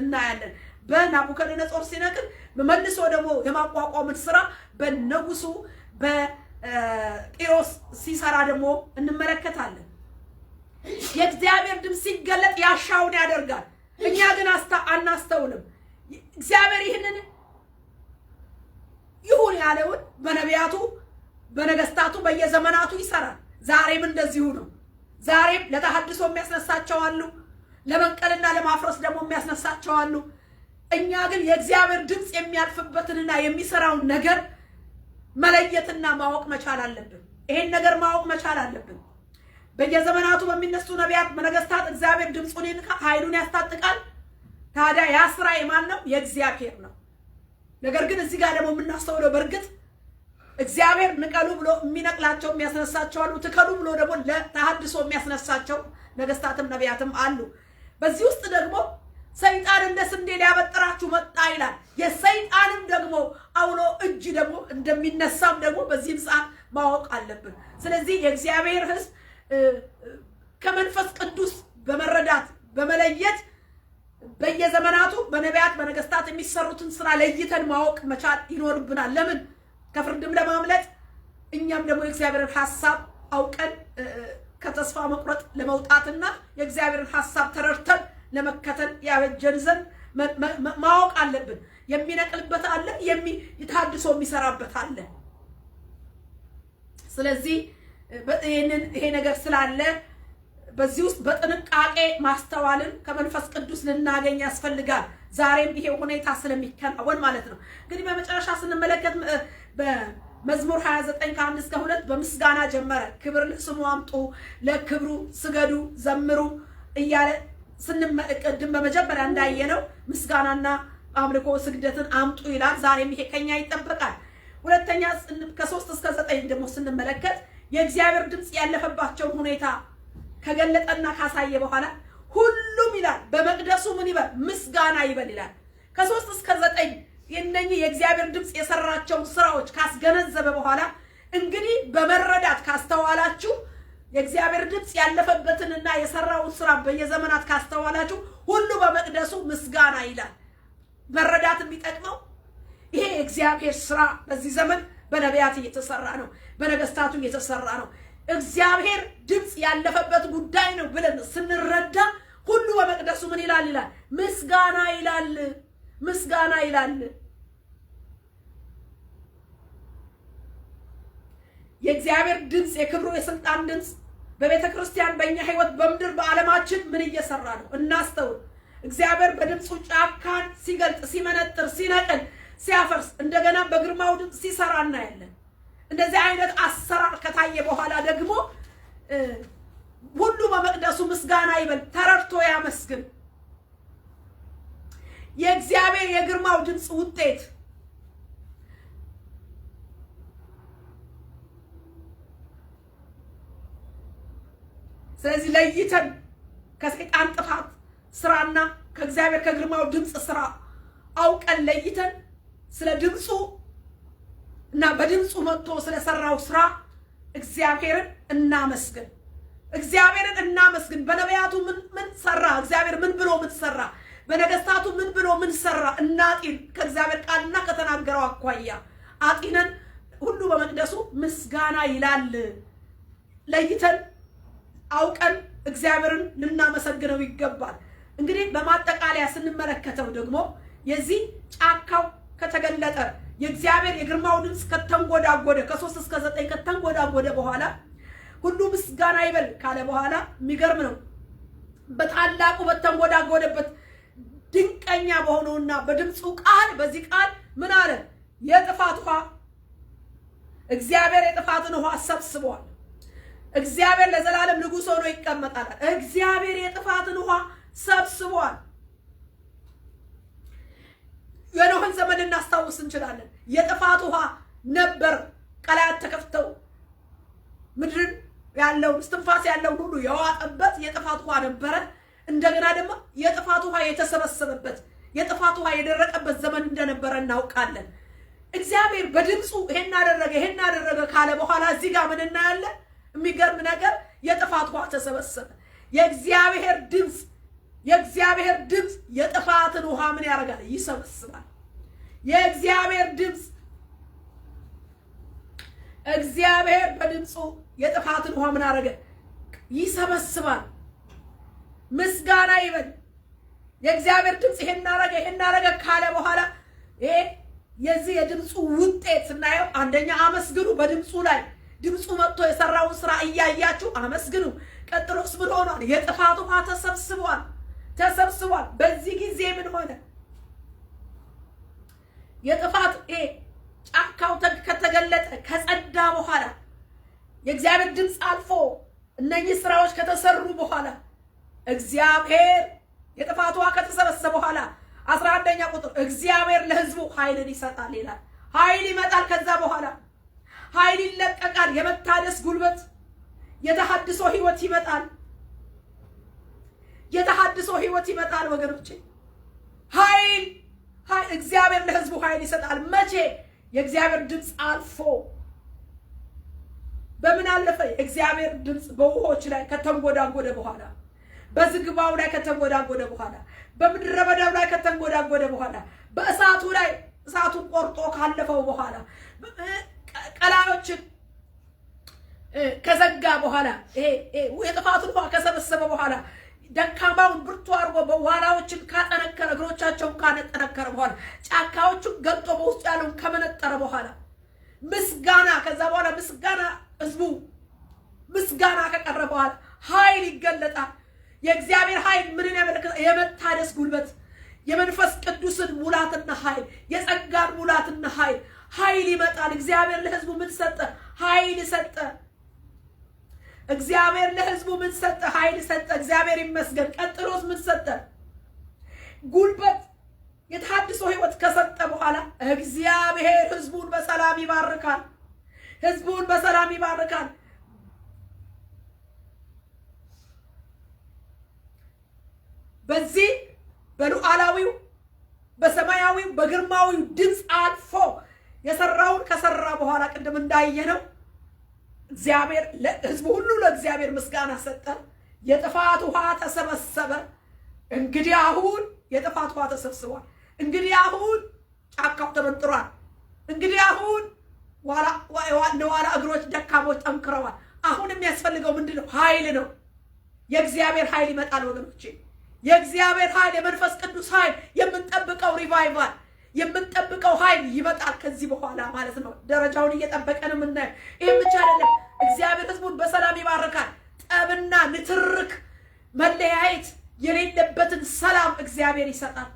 እናያለን። በናቡከደነጾር ሲነቅል መልሶ ደግሞ የማቋቋምን ስራ በንጉሱ በቂሮስ ሲሰራ ደግሞ እንመለከታለን። የእግዚአብሔር ድምፅ ሲገለጥ ያሻውን ያደርጋል። እኛ ግን አናስተውልም። እግዚአብሔር ይህንን ይሁን ያለውን በነቢያቱ በነገስታቱ በየዘመናቱ ይሰራል። ዛሬም እንደዚሁ ነው። ዛሬም ለተሐድሶ የሚያስነሳቸው አሉ፣ ለመንቀልና ለማፍረስ ደግሞ የሚያስነሳቸው አሉ። እኛ ግን የእግዚአብሔር ድምፅ የሚያልፍበትንና የሚሰራውን ነገር መለየትና ማወቅ መቻል አለብን። ይሄን ነገር ማወቅ መቻል አለብን። በየዘመናቱ በሚነሱ ነቢያት በነገስታት እግዚአብሔር ድምፁን ይልካል፣ ኃይሉን ያስታጥቃል። ታዲያ ያ ስራ የማን ነው? የእግዚአብሔር ነው። ነገር ግን እዚህ ጋር ደግሞ የምናስተውለው በእርግጥ እግዚአብሔር ንቀሉ ብሎ የሚነቅላቸው የሚያስነሳቸው አሉ፣ ትከሉ ብሎ ደግሞ ለተሐድሶ የሚያስነሳቸው ነገስታትም ነቢያትም አሉ። በዚህ ውስጥ ደግሞ ሰይጣን እንደ ስንዴ ሊያበጥራችሁ መጣ ይላል። የሰይጣንም ደግሞ አውሎ እጅ ደግሞ እንደሚነሳም ደግሞ በዚህም ሰዓት ማወቅ አለብን። ስለዚህ የእግዚአብሔር ሕዝብ ከመንፈስ ቅዱስ በመረዳት በመለየት በየዘመናቱ በነቢያት በነገስታት የሚሰሩትን ስራ ለይተን ማወቅ መቻል ይኖርብናል። ለምን? ከፍርድም ለማምለጥ እኛም ደግሞ የእግዚአብሔርን ሐሳብ አውቀን ከተስፋ መቁረጥ ለመውጣትና የእግዚአብሔርን ሐሳብ ተረድተን ለመከተል ያበጀን ዘንድ ማወቅ አለብን። የሚነቅልበት አለ፣ ተሐድሶ የሚሰራበት አለ። ስለዚህ ይሄ ነገር ስላለ በዚህ ውስጥ በጥንቃቄ ማስተዋልን ከመንፈስ ቅዱስ ልናገኝ ያስፈልጋል። ዛሬም ይሄ ሁኔታ ስለሚከናወን ማለት ነው። እንግዲህ በመጨረሻ ስንመለከት በመዝሙር 29 ከ1 እስከ 2 በምስጋና ጀመረ። ክብር ለስሙ አምጡ፣ ለክብሩ ስገዱ፣ ዘምሩ እያለ ስንመለከትም በመጀመሪያ እንዳየነው ምስጋናና አምልኮ ስግደትን አምጡ ይላል። ዛሬም ይሄ ከኛ ይጠበቃል። ሁለተኛ ከ3 እስከ 9 ደግሞ ስንመለከት የእግዚአብሔር ድምፅ ያለፈባቸውን ሁኔታ ከገለጠና ካሳየ በኋላ ሁሉም ይላል በመቅደሱ ምን ይበል? ምስጋና ይበል ይላል። ከ3 እስከ 9 የእነኚህ የእግዚአብሔር ድምፅ የሰራቸውን ስራዎች ካስገነዘበ በኋላ እንግዲህ በመረዳት ካስተዋላችሁ የእግዚአብሔር ድምፅ ያለፈበትንና የሰራውን ስራ በየዘመናት ካስተዋላችሁ ሁሉ በመቅደሱ ምስጋና ይላል። መረዳት የሚጠቅመው ይሄ የእግዚአብሔር ስራ በዚህ ዘመን በነቢያት እየተሰራ ነው፣ በነገስታቱ እየተሰራ ነው። እግዚአብሔር ድምፅ ያለፈበት ጉዳይ ነው ብለን ስንረዳ ሁሉ በመቅደሱ ምን ይላል? ምስጋና ይላል። ምስጋና ይላል። የእግዚአብሔር ድምፅ የክብሩ የስልጣን ድምፅ በቤተ ክርስቲያን በእኛ ህይወት በምድር በዓለማችን ምን እየሰራ ነው? እናስተውል። እግዚአብሔር በድምፁ ጫካን ሲገልጥ፣ ሲመነጥር፣ ሲነቅል፣ ሲያፈርስ እንደገና በግርማው ድምፅ ሲሰራ እናያለን። እንደዚህ አይነት አሰራር ከታየ በኋላ ደግሞ ሁሉ በመቅደሱ ምስጋና ይበል፣ ተረድቶ ያመስግን። የእግዚአብሔር የግርማው ድምፅ ውጤት ስለዚህ ለይተን ከሰይጣን ጥፋት ስራና ከእግዚአብሔር ከግርማው ድምፅ ስራ አውቀን ለይተን ስለ ድምፁ እና በድምፁ መጥቶ ስለሰራው ስራ እግዚአብሔርን እናመስግን። እግዚአብሔርን እናመስግን። በነቢያቱ ምን ሰራ? እግዚአብሔር ምን ብሎ ምን ሰራ? በነገስታቱ ምን ብሎ ምን ሰራ? እናጢን። ከእግዚአብሔር ቃልና ከተናገረው አኳያ አጢነን ሁሉ በመቅደሱ ምስጋና ይላል። ለይተን አውቀን እግዚአብሔርን ልናመሰግነው ይገባል። እንግዲህ በማጠቃለያ ስንመለከተው ደግሞ የዚህ ጫካው ከተገለጠ የእግዚአብሔር የግርማው ድምፅ ከተንጎዳጎደ ከ3 እስከ 9 ከተንጎዳጎደ በኋላ ሁሉ ምስጋና ይበል ካለ በኋላ የሚገርም ነው። በታላቁ በተንጎዳጎደበት ድንቀኛ በሆነውና በድምፁ ቃል በዚህ ቃል ምን አለ? የጥፋት ውሃ እግዚአብሔር የጥፋትን ውሃ ሰብስቧል። እግዚአብሔር ለዘላለም ንጉሥ ሆኖ ይቀመጣል። እግዚአብሔር የጥፋትን ውሃ ሰብስቧል። የኖህን ዘመን እናስታውስ እንችላለን። የጥፋት ውሃ ነበር። ቀላያት ተከፍተው ምድርን ያለው እስትንፋስ ያለው ሁሉ የዋጠበት የጥፋት ውሃ ነበረ። እንደገና ደግሞ የጥፋት ውሃ የተሰበሰበበት የጥፋት ውሃ የደረቀበት ዘመን እንደነበረ እናውቃለን። እግዚአብሔር በድምፁ ይሄን አደረገ ካለ በኋላ እዚህ ጋር ምን እናያለን? የሚገርም ነገር የጥፋት ውሃ ተሰበሰበ። የእግዚአብሔር ድምፅ የጥፋትን ውሃ ምን ያደርጋል? ይሰበስባል። የእግዚአብሔር ድምፅ እግዚአብሔር በድምፁ የጥፋትን ውሃ ምን አደረገ? ይሰበስባል። ምስጋና ይበል። የእግዚአብሔር ድምፅ ይሄን አደረገ ካለ በኋላ ይሄ የዚህ የድምፁ ውጤት ስናየው አንደኛ አመስግኑ። በድምፁ ላይ ድምፁ መጥቶ የሰራውን ስራ እያያችሁ አመስግኑ። ቀጥሎስ ምን ሆኗል? የጥፋት ውሃ ተሰብስቧል። በዚህ ጊዜ ምን ሆነ? የጥፋት ጫካው ከተገለጠ ከጸዳ በኋላ የእግዚአብሔር ድምፅ አልፎ እነኚህ ስራዎች ከተሰሩ በኋላ እግዚአብሔር የጥፋት ውሃ ከተሰበሰበ በኋላ 11ኛ ቁጥር እግዚአብሔር ለሕዝቡ ኃይልን ይሰጣል ይላል። ኃይል ይመጣል። ከዛ በኋላ ኃይል ይለቀቃል። የመታደስ ጉልበት፣ የተሐድሶ ህይወት ይመጣል። ወገኖቼ ኃይል እግዚአብሔር ለሕዝቡ ኃይል ይሰጣል። መቼ? የእግዚአብሔር ድምፅ አልፎ በምን አለፈ? የእግዚአብሔር ድምፅ በውሆች ላይ ከተንጎዳጎደ በኋላ፣ በዝግባው ላይ ከተንጎዳጎደ በኋላ፣ በምድረ በዳው ላይ ከተንጎዳጎደ በኋላ፣ በእሳቱ ላይ እሳቱን ቆርጦ ካለፈው በኋላ፣ ቀላዮችን ከዘጋ በኋላ፣ የጥፋቱን ውሃ ከሰበሰበ በኋላ፣ ደካማውን ብርቱ አድርጎ በኋላዎችን ካጠነከረ እግሮቻቸውን ካጠነከረ በኋላ፣ ጫካዎቹን ገልጦ በውስጡ ያለውን ከመነጠረ በኋላ ምስጋና፣ ከዛ በኋላ ምስጋና ህዝቡ ምስጋና ከቀረበ በኋላ ኃይል ይገለጣል። የእግዚአብሔር ኃይል ምንን ያመለክታል? የመታደስ ጉልበት፣ የመንፈስ ቅዱስን ሙላትና ኃይል፣ የጸጋን ሙላትና ኃይል ይመጣል። እግዚአብሔር ለሕዝቡ ምን ሰጠ? ኃይል ሰጠ። እግዚአብሔር ለሕዝቡ ምን ሰጠ? ኃይል ሰጠ። እግዚአብሔር ይመስገን። ቀጥሎስ ምን ሰጠ? ጉልበት፣ የተሐድሶ ህይወት ከሰጠ በኋላ እግዚአብሔር ሕዝቡን በሰላም ይባርካል። በዚህ በሉዓላዊው በሰማያዊው በግርማዊው ድምፅ አልፎ የሰራውን ከሰራ በኋላ ቅድም እንዳየነው እግዚአብሔር ለሕዝቡ ሁሉ ለእግዚአብሔር ምስጋና ሰጠ። የጥፋት ውሃ ተሰበሰበ። እንግዲህ አሁን የጥፋት ውሃ ተሰብስቧል። እንግዲህ አሁን ጫካው ተመንጥሯል። እንግዲህ አሁን ዋላ እግሮች ደካሞች ጠንክረዋል። አሁን የሚያስፈልገው ምንድን ነው? ኃይል ነው። የእግዚአብሔር ኃይል ይመጣል ወገኖቼ። የእግዚአብሔር ኃይል፣ የመንፈስ ቅዱስ ኃይል፣ የምንጠብቀው ሪቫይቫል፣ የምንጠብቀው ኃይል ይመጣል ከዚህ በኋላ ማለት ነው። ደረጃውን እየጠበቀ ነው የምናየው። ይህም ብቻ አይደለም፣ እግዚአብሔር ሕዝቡን በሰላም ይባርካል። ጠብና ንትርክ መለያየት የሌለበትን ሰላም እግዚአብሔር ይሰጣል።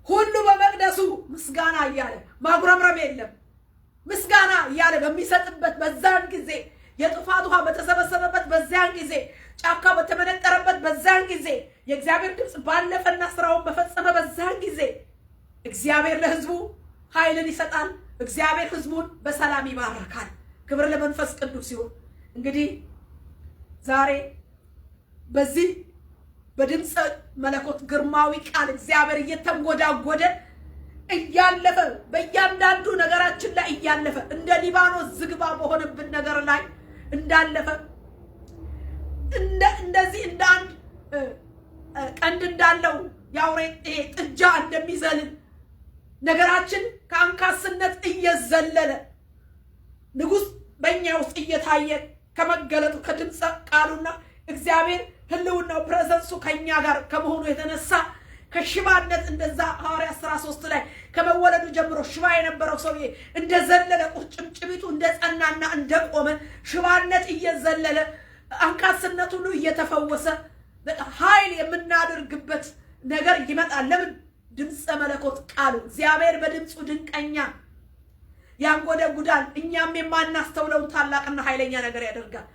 ሁሉ በመቅደሱ ምስጋና እያለ ማጉረምረም የለም። ምስጋና እያለ በሚሰጥበት በዛን ጊዜ፣ የጥፋት ውሃ በተሰበሰበበት በዛን ጊዜ፣ ጫካ በተመነጠረበት በዛን ጊዜ፣ የእግዚአብሔር ድምፅ ባለፈና ስራውን በፈጸመ በዛን ጊዜ እግዚአብሔር ለሕዝቡ ኃይልን ይሰጣል። እግዚአብሔር ሕዝቡን በሰላም ይባርካል። ክብር ለመንፈስ ቅዱስ ይሁን። እንግዲህ ዛሬ በዚህ በድምፀ መለኮት ግርማዊ ቃል እግዚአብሔር እየተንጎዳጎደ እያለፈ በእያንዳንዱ ነገራችን ላይ እያለፈ እንደ ሊባኖስ ዝግባ በሆነብን ነገር ላይ እንዳለፈ እንደዚህ እንደ አንድ ቀንድ እንዳለው የአውሬ ጥጃ እንደሚዘልን ነገራችን ከአንካስነት እየዘለለ ንጉሥ በእኛ ውስጥ እየታየ ከመገለጡ ከድምፀ ቃሉና እግዚአብሔር ህልውናው ፕሬዘንሱ ከኛ ጋር ከመሆኑ የተነሳ ከሽባነት እንደዛ ሐዋርያት ሥራ 3 ላይ ከመወለዱ ጀምሮ ሽባ የነበረው ሰውዬ እንደዘለለ ቁርጭምጭሚቱ እንደጸናና እንደቆመ ሽባነት እየዘለለ አንካስነት ሁሉ እየተፈወሰ ኃይል የምናደርግበት ነገር ይመጣል። ለምን? ድምፀ መለኮት ቃሉ እግዚአብሔር በድምፁ ድንቀኛ ያንጎደጉዳል። እኛም የማናስተውለውን ታላቅና ኃይለኛ ነገር ያደርጋል።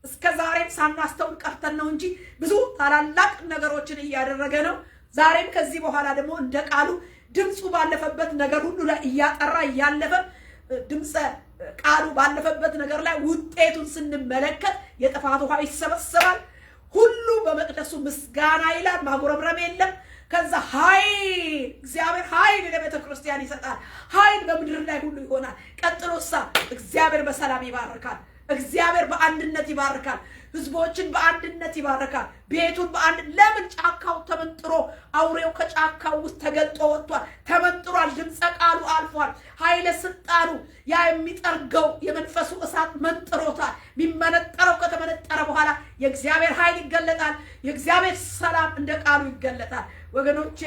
እስከ ዛሬም ሳናስተውል ቀርተን ነው እንጂ ብዙ ታላላቅ ነገሮችን እያደረገ ነው። ዛሬም ከዚህ በኋላ ደግሞ እንደ ቃሉ ድምፁ ባለፈበት ነገር ሁሉ ላይ እያጠራ እያለፈ ድምፀ ቃሉ ባለፈበት ነገር ላይ ውጤቱን ስንመለከት የጥፋት ውሃ ይሰበሰባል። ሁሉ በመቅደሱ ምስጋና ይላል። ማጉረምረም የለም። ከዛ ኃይል እግዚአብሔር ኃይል ለቤተ ክርስቲያን ይሰጣል። ኃይል በምድር ላይ ሁሉ ይሆናል። ቀጥሎሳ እግዚአብሔር በሰላም ይባርካል። እግዚአብሔር በአንድነት ይባርካል። ህዝቦችን በአንድነት ይባርካል። ቤቱን ለምን? ጫካው ተመንጥሮ አውሬው ከጫካው ውስጥ ተገልጦ ወጥቷል። ተመንጥሯል። ድምፀ ቃሉ አልፏል። ኃይለ ስልጣኑ ያ የሚጠርገው የመንፈሱ እሳት መንጥሮታል። የሚመነጠረው ከተመነጠረ በኋላ የእግዚአብሔር ኃይል ይገለጣል። የእግዚአብሔር ሰላም እንደ ቃሉ ይገለጣል። ወገኖቼ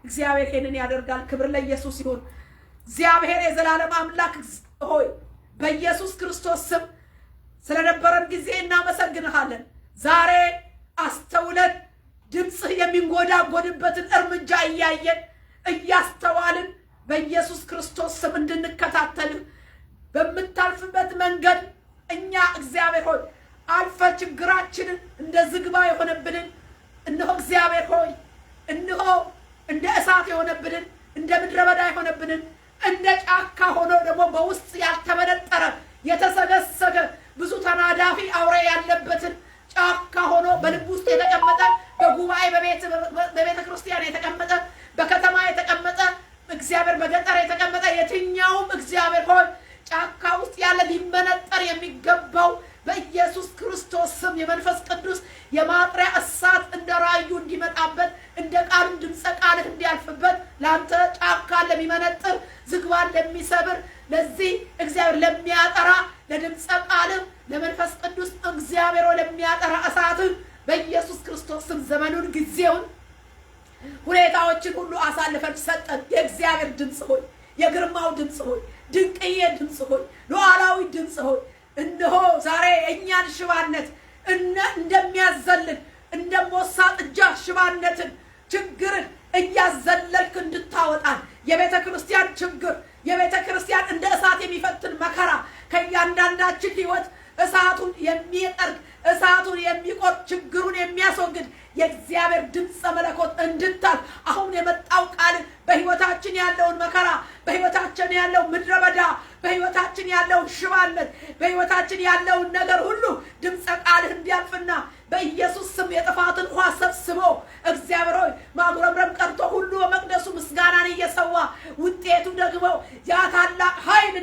እግዚአብሔር ይሄንን ያደርጋል። ክብር ለኢየሱስ ይሁን። እግዚአብሔር የዘላለም አምላክ ሆይ በኢየሱስ ክርስቶስ ስም ስለነበረን ጊዜ እናመሰግንሃለን። ዛሬ አስተውለን ድምፅህ የሚንጎዳጎድበትን እርምጃ እያየን እያስተዋልን በኢየሱስ ክርስቶስ ስም እንድንከታተልህ በምታልፍበት መንገድ እኛ እግዚአብሔር ሆይ አልፈ ችግራችንን እንደ ዝግባ የሆነብንን እነሆ እግዚአብሔር ሆይ እነሆ እንደ እሳት የሆነብንን እንደ ምድረ በዳ የሆነብንን እንደ ጫካ ሆኖ ደግሞ በውስጥ ያልተመነጠረ የተሰገሰገ ብዙ ተናዳፊ አውሬ ያለበትን ጫካ ሆኖ በልብ ውስጥ የተቀመጠ በጉባኤ በቤተ ክርስቲያን የተቀመጠ በከተማ የተቀመጠ እግዚአብሔር በገጠር የተቀመጠ የትኛውም እግዚአብሔር ሆይ ጫካ ውስጥ ያለ ሊመነጠር የሚገባው በኢየሱስ ክርስቶስ ስም የመንፈስ ቅዱስ የማጥሪያ እሳት እንደ ራዩ እንዲመጣበት እንደ ቃሉ ድምፀ ቃልህ እንዲያልፍበት ለአንተ ጫካ ለሚመነጥር ዝግባን ለሚሰብር ለዚህ እግዚአብሔር ለሚያጠራ ለድምፀ ቃልህ ለመንፈስ ቅዱስ እግዚአብሔር ለሚያጠራ እሳትን በኢየሱስ ክርስቶስ ስም ዘመኑን ጊዜውን ሁኔታዎችን ሁሉ አሳልፈን ሰጠን። የእግዚአብሔር ድምፅ ሆይ የግርማው ድምፅ ሆይ ድንቅዬ ድምፅ ሆይ ሉዓላዊ ድምፅ ሆይ እነሆ ዛሬ እኛን ሽባነት እንደሚያዘልን እንደሞሳ ጥጃ ሽባነትን ችግርን እያዘለልክ እንድታወጣን የቤተ ክርስቲያን ችግር የቤተ ክርስቲያን እንደ እሳት የሚፈትን መከራ ከእያንዳንዳችን ህይወት እሳቱን የሚጠርግ እሳቱን የሚቆርጥ ችግሩን የሚያስወግድ የእግዚአብሔር ድምፀ መለኮት እንድታል አሁን የመጣው ቃል በህይወታችን ያለውን መከራ በህይወታችን ያለው ምድረ በዳ በህይወታችን ያለው ሽባነት በህይወታችን ያለውን ነገር ሁሉ ድምፀ ቃልህ እንዲያልፍና በኢየሱስ ስም የጥፋትን ውሃ ሰብስቦ እግዚአብሔር ሆይ ማጉረምረም ቀርቶ ሁሉ በመቅደሱ ምስጋናን እየሰዋ ውጤቱ ደግሞ ያ ታላቅ ኃይል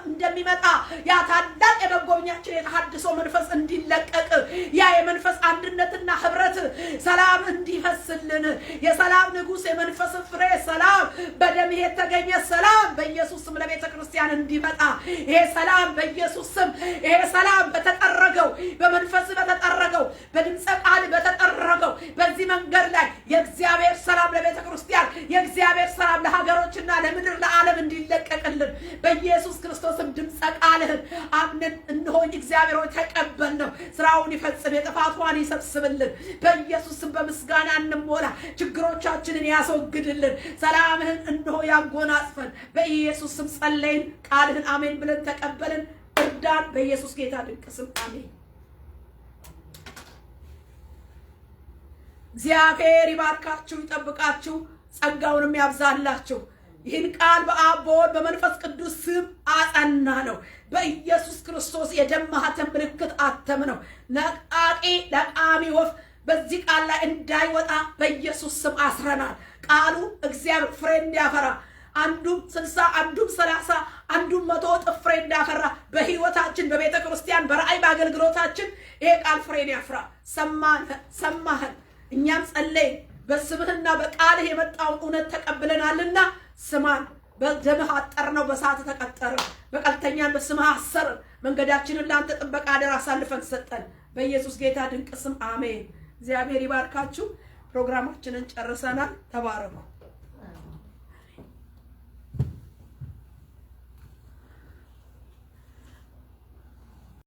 እንደሚመጣ ያ ታላቅ የመጎብኛችን የተሐድሶ መንፈስ እንዲለቀቅ ያ የመንፈስ አንድነትና ህብረት ሰላም እንዲፈስልን የሰላም ንጉስ የመንፈስ ፍሬ ሰላም በደም የተገኘ ሰላም በኢየሱስ ስም ለቤተ ክርስቲያን እንዲመጣ ይሄ ሰላም በኢየሱስ ስም ይሄ ሰላም በተጠረገው በመንፈስ በተጠረገው በድምፀ ቃል በተጠረገው በዚህ መንገድ ላይ የእግዚአብሔር ሰላም ለቤተ ክርስቲያን የእግዚአብሔር ሰላም ለሀገሮችና ለምድር ለዓለም እንዲለቀቅልን በኢየሱስ ክርስቶስም ድምፀ ቃልህን አምነን እንሆን እግዚአብሔር ሆይ ተቀበልነው። ስራውን ይፈጽም የጥፋቷን ይሰብስብልን በኢየሱስ ስም በምስጋና እንሞላ ችግሮቻችንን ያስወግድልን ሰላምህን እንሆ ያጎናጽፈን በኢየሱስ ስም ጸለይን ቃልህን አሜን ብለን ተቀበልን። እርዳን በኢየሱስ ጌታ ድንቅ ስም አሜን። እግዚአብሔር ይባርካችሁ ይጠብቃችሁ ጸጋውንም ያብዛላችሁ። ይህን ቃል በአብ በወልድ በመንፈስ ቅዱስ ስም አጸና ነው። በኢየሱስ ክርስቶስ የደም ማኅተም ምልክት አተም ነው። ነቃቂ ለቃሚ ወፍ በዚህ ቃል ላይ እንዳይወጣ በኢየሱስ ስም አስረናል። ቃሉ እግዚአብሔር ፍሬ እንዲያፈራ አንዱም 60 አንዱም 30 አንዱም 100 እጥፍ ፍሬ እንዲያፈራ በህይወታችን በቤተ ክርስቲያን በራእይ በአገልግሎታችን ይሄ ቃል ፍሬን ያፍራ። ሰማህን እኛም ጸለይን በስምህና በቃልህ የመጣውን እውነት ተቀብለናልና ስማን። በደምህ አጠርነው በሰዓት ተቀጠረ በቀልተኛን በስምህ አሰርን መንገዳችንን ላንተ ጥበቃ አደራ አሳልፈን ሰጠን። በኢየሱስ ጌታ ድንቅ ስም አሜን። እግዚአብሔር ይባርካችሁ። ፕሮግራማችንን ጨርሰናል። ተባረኩ።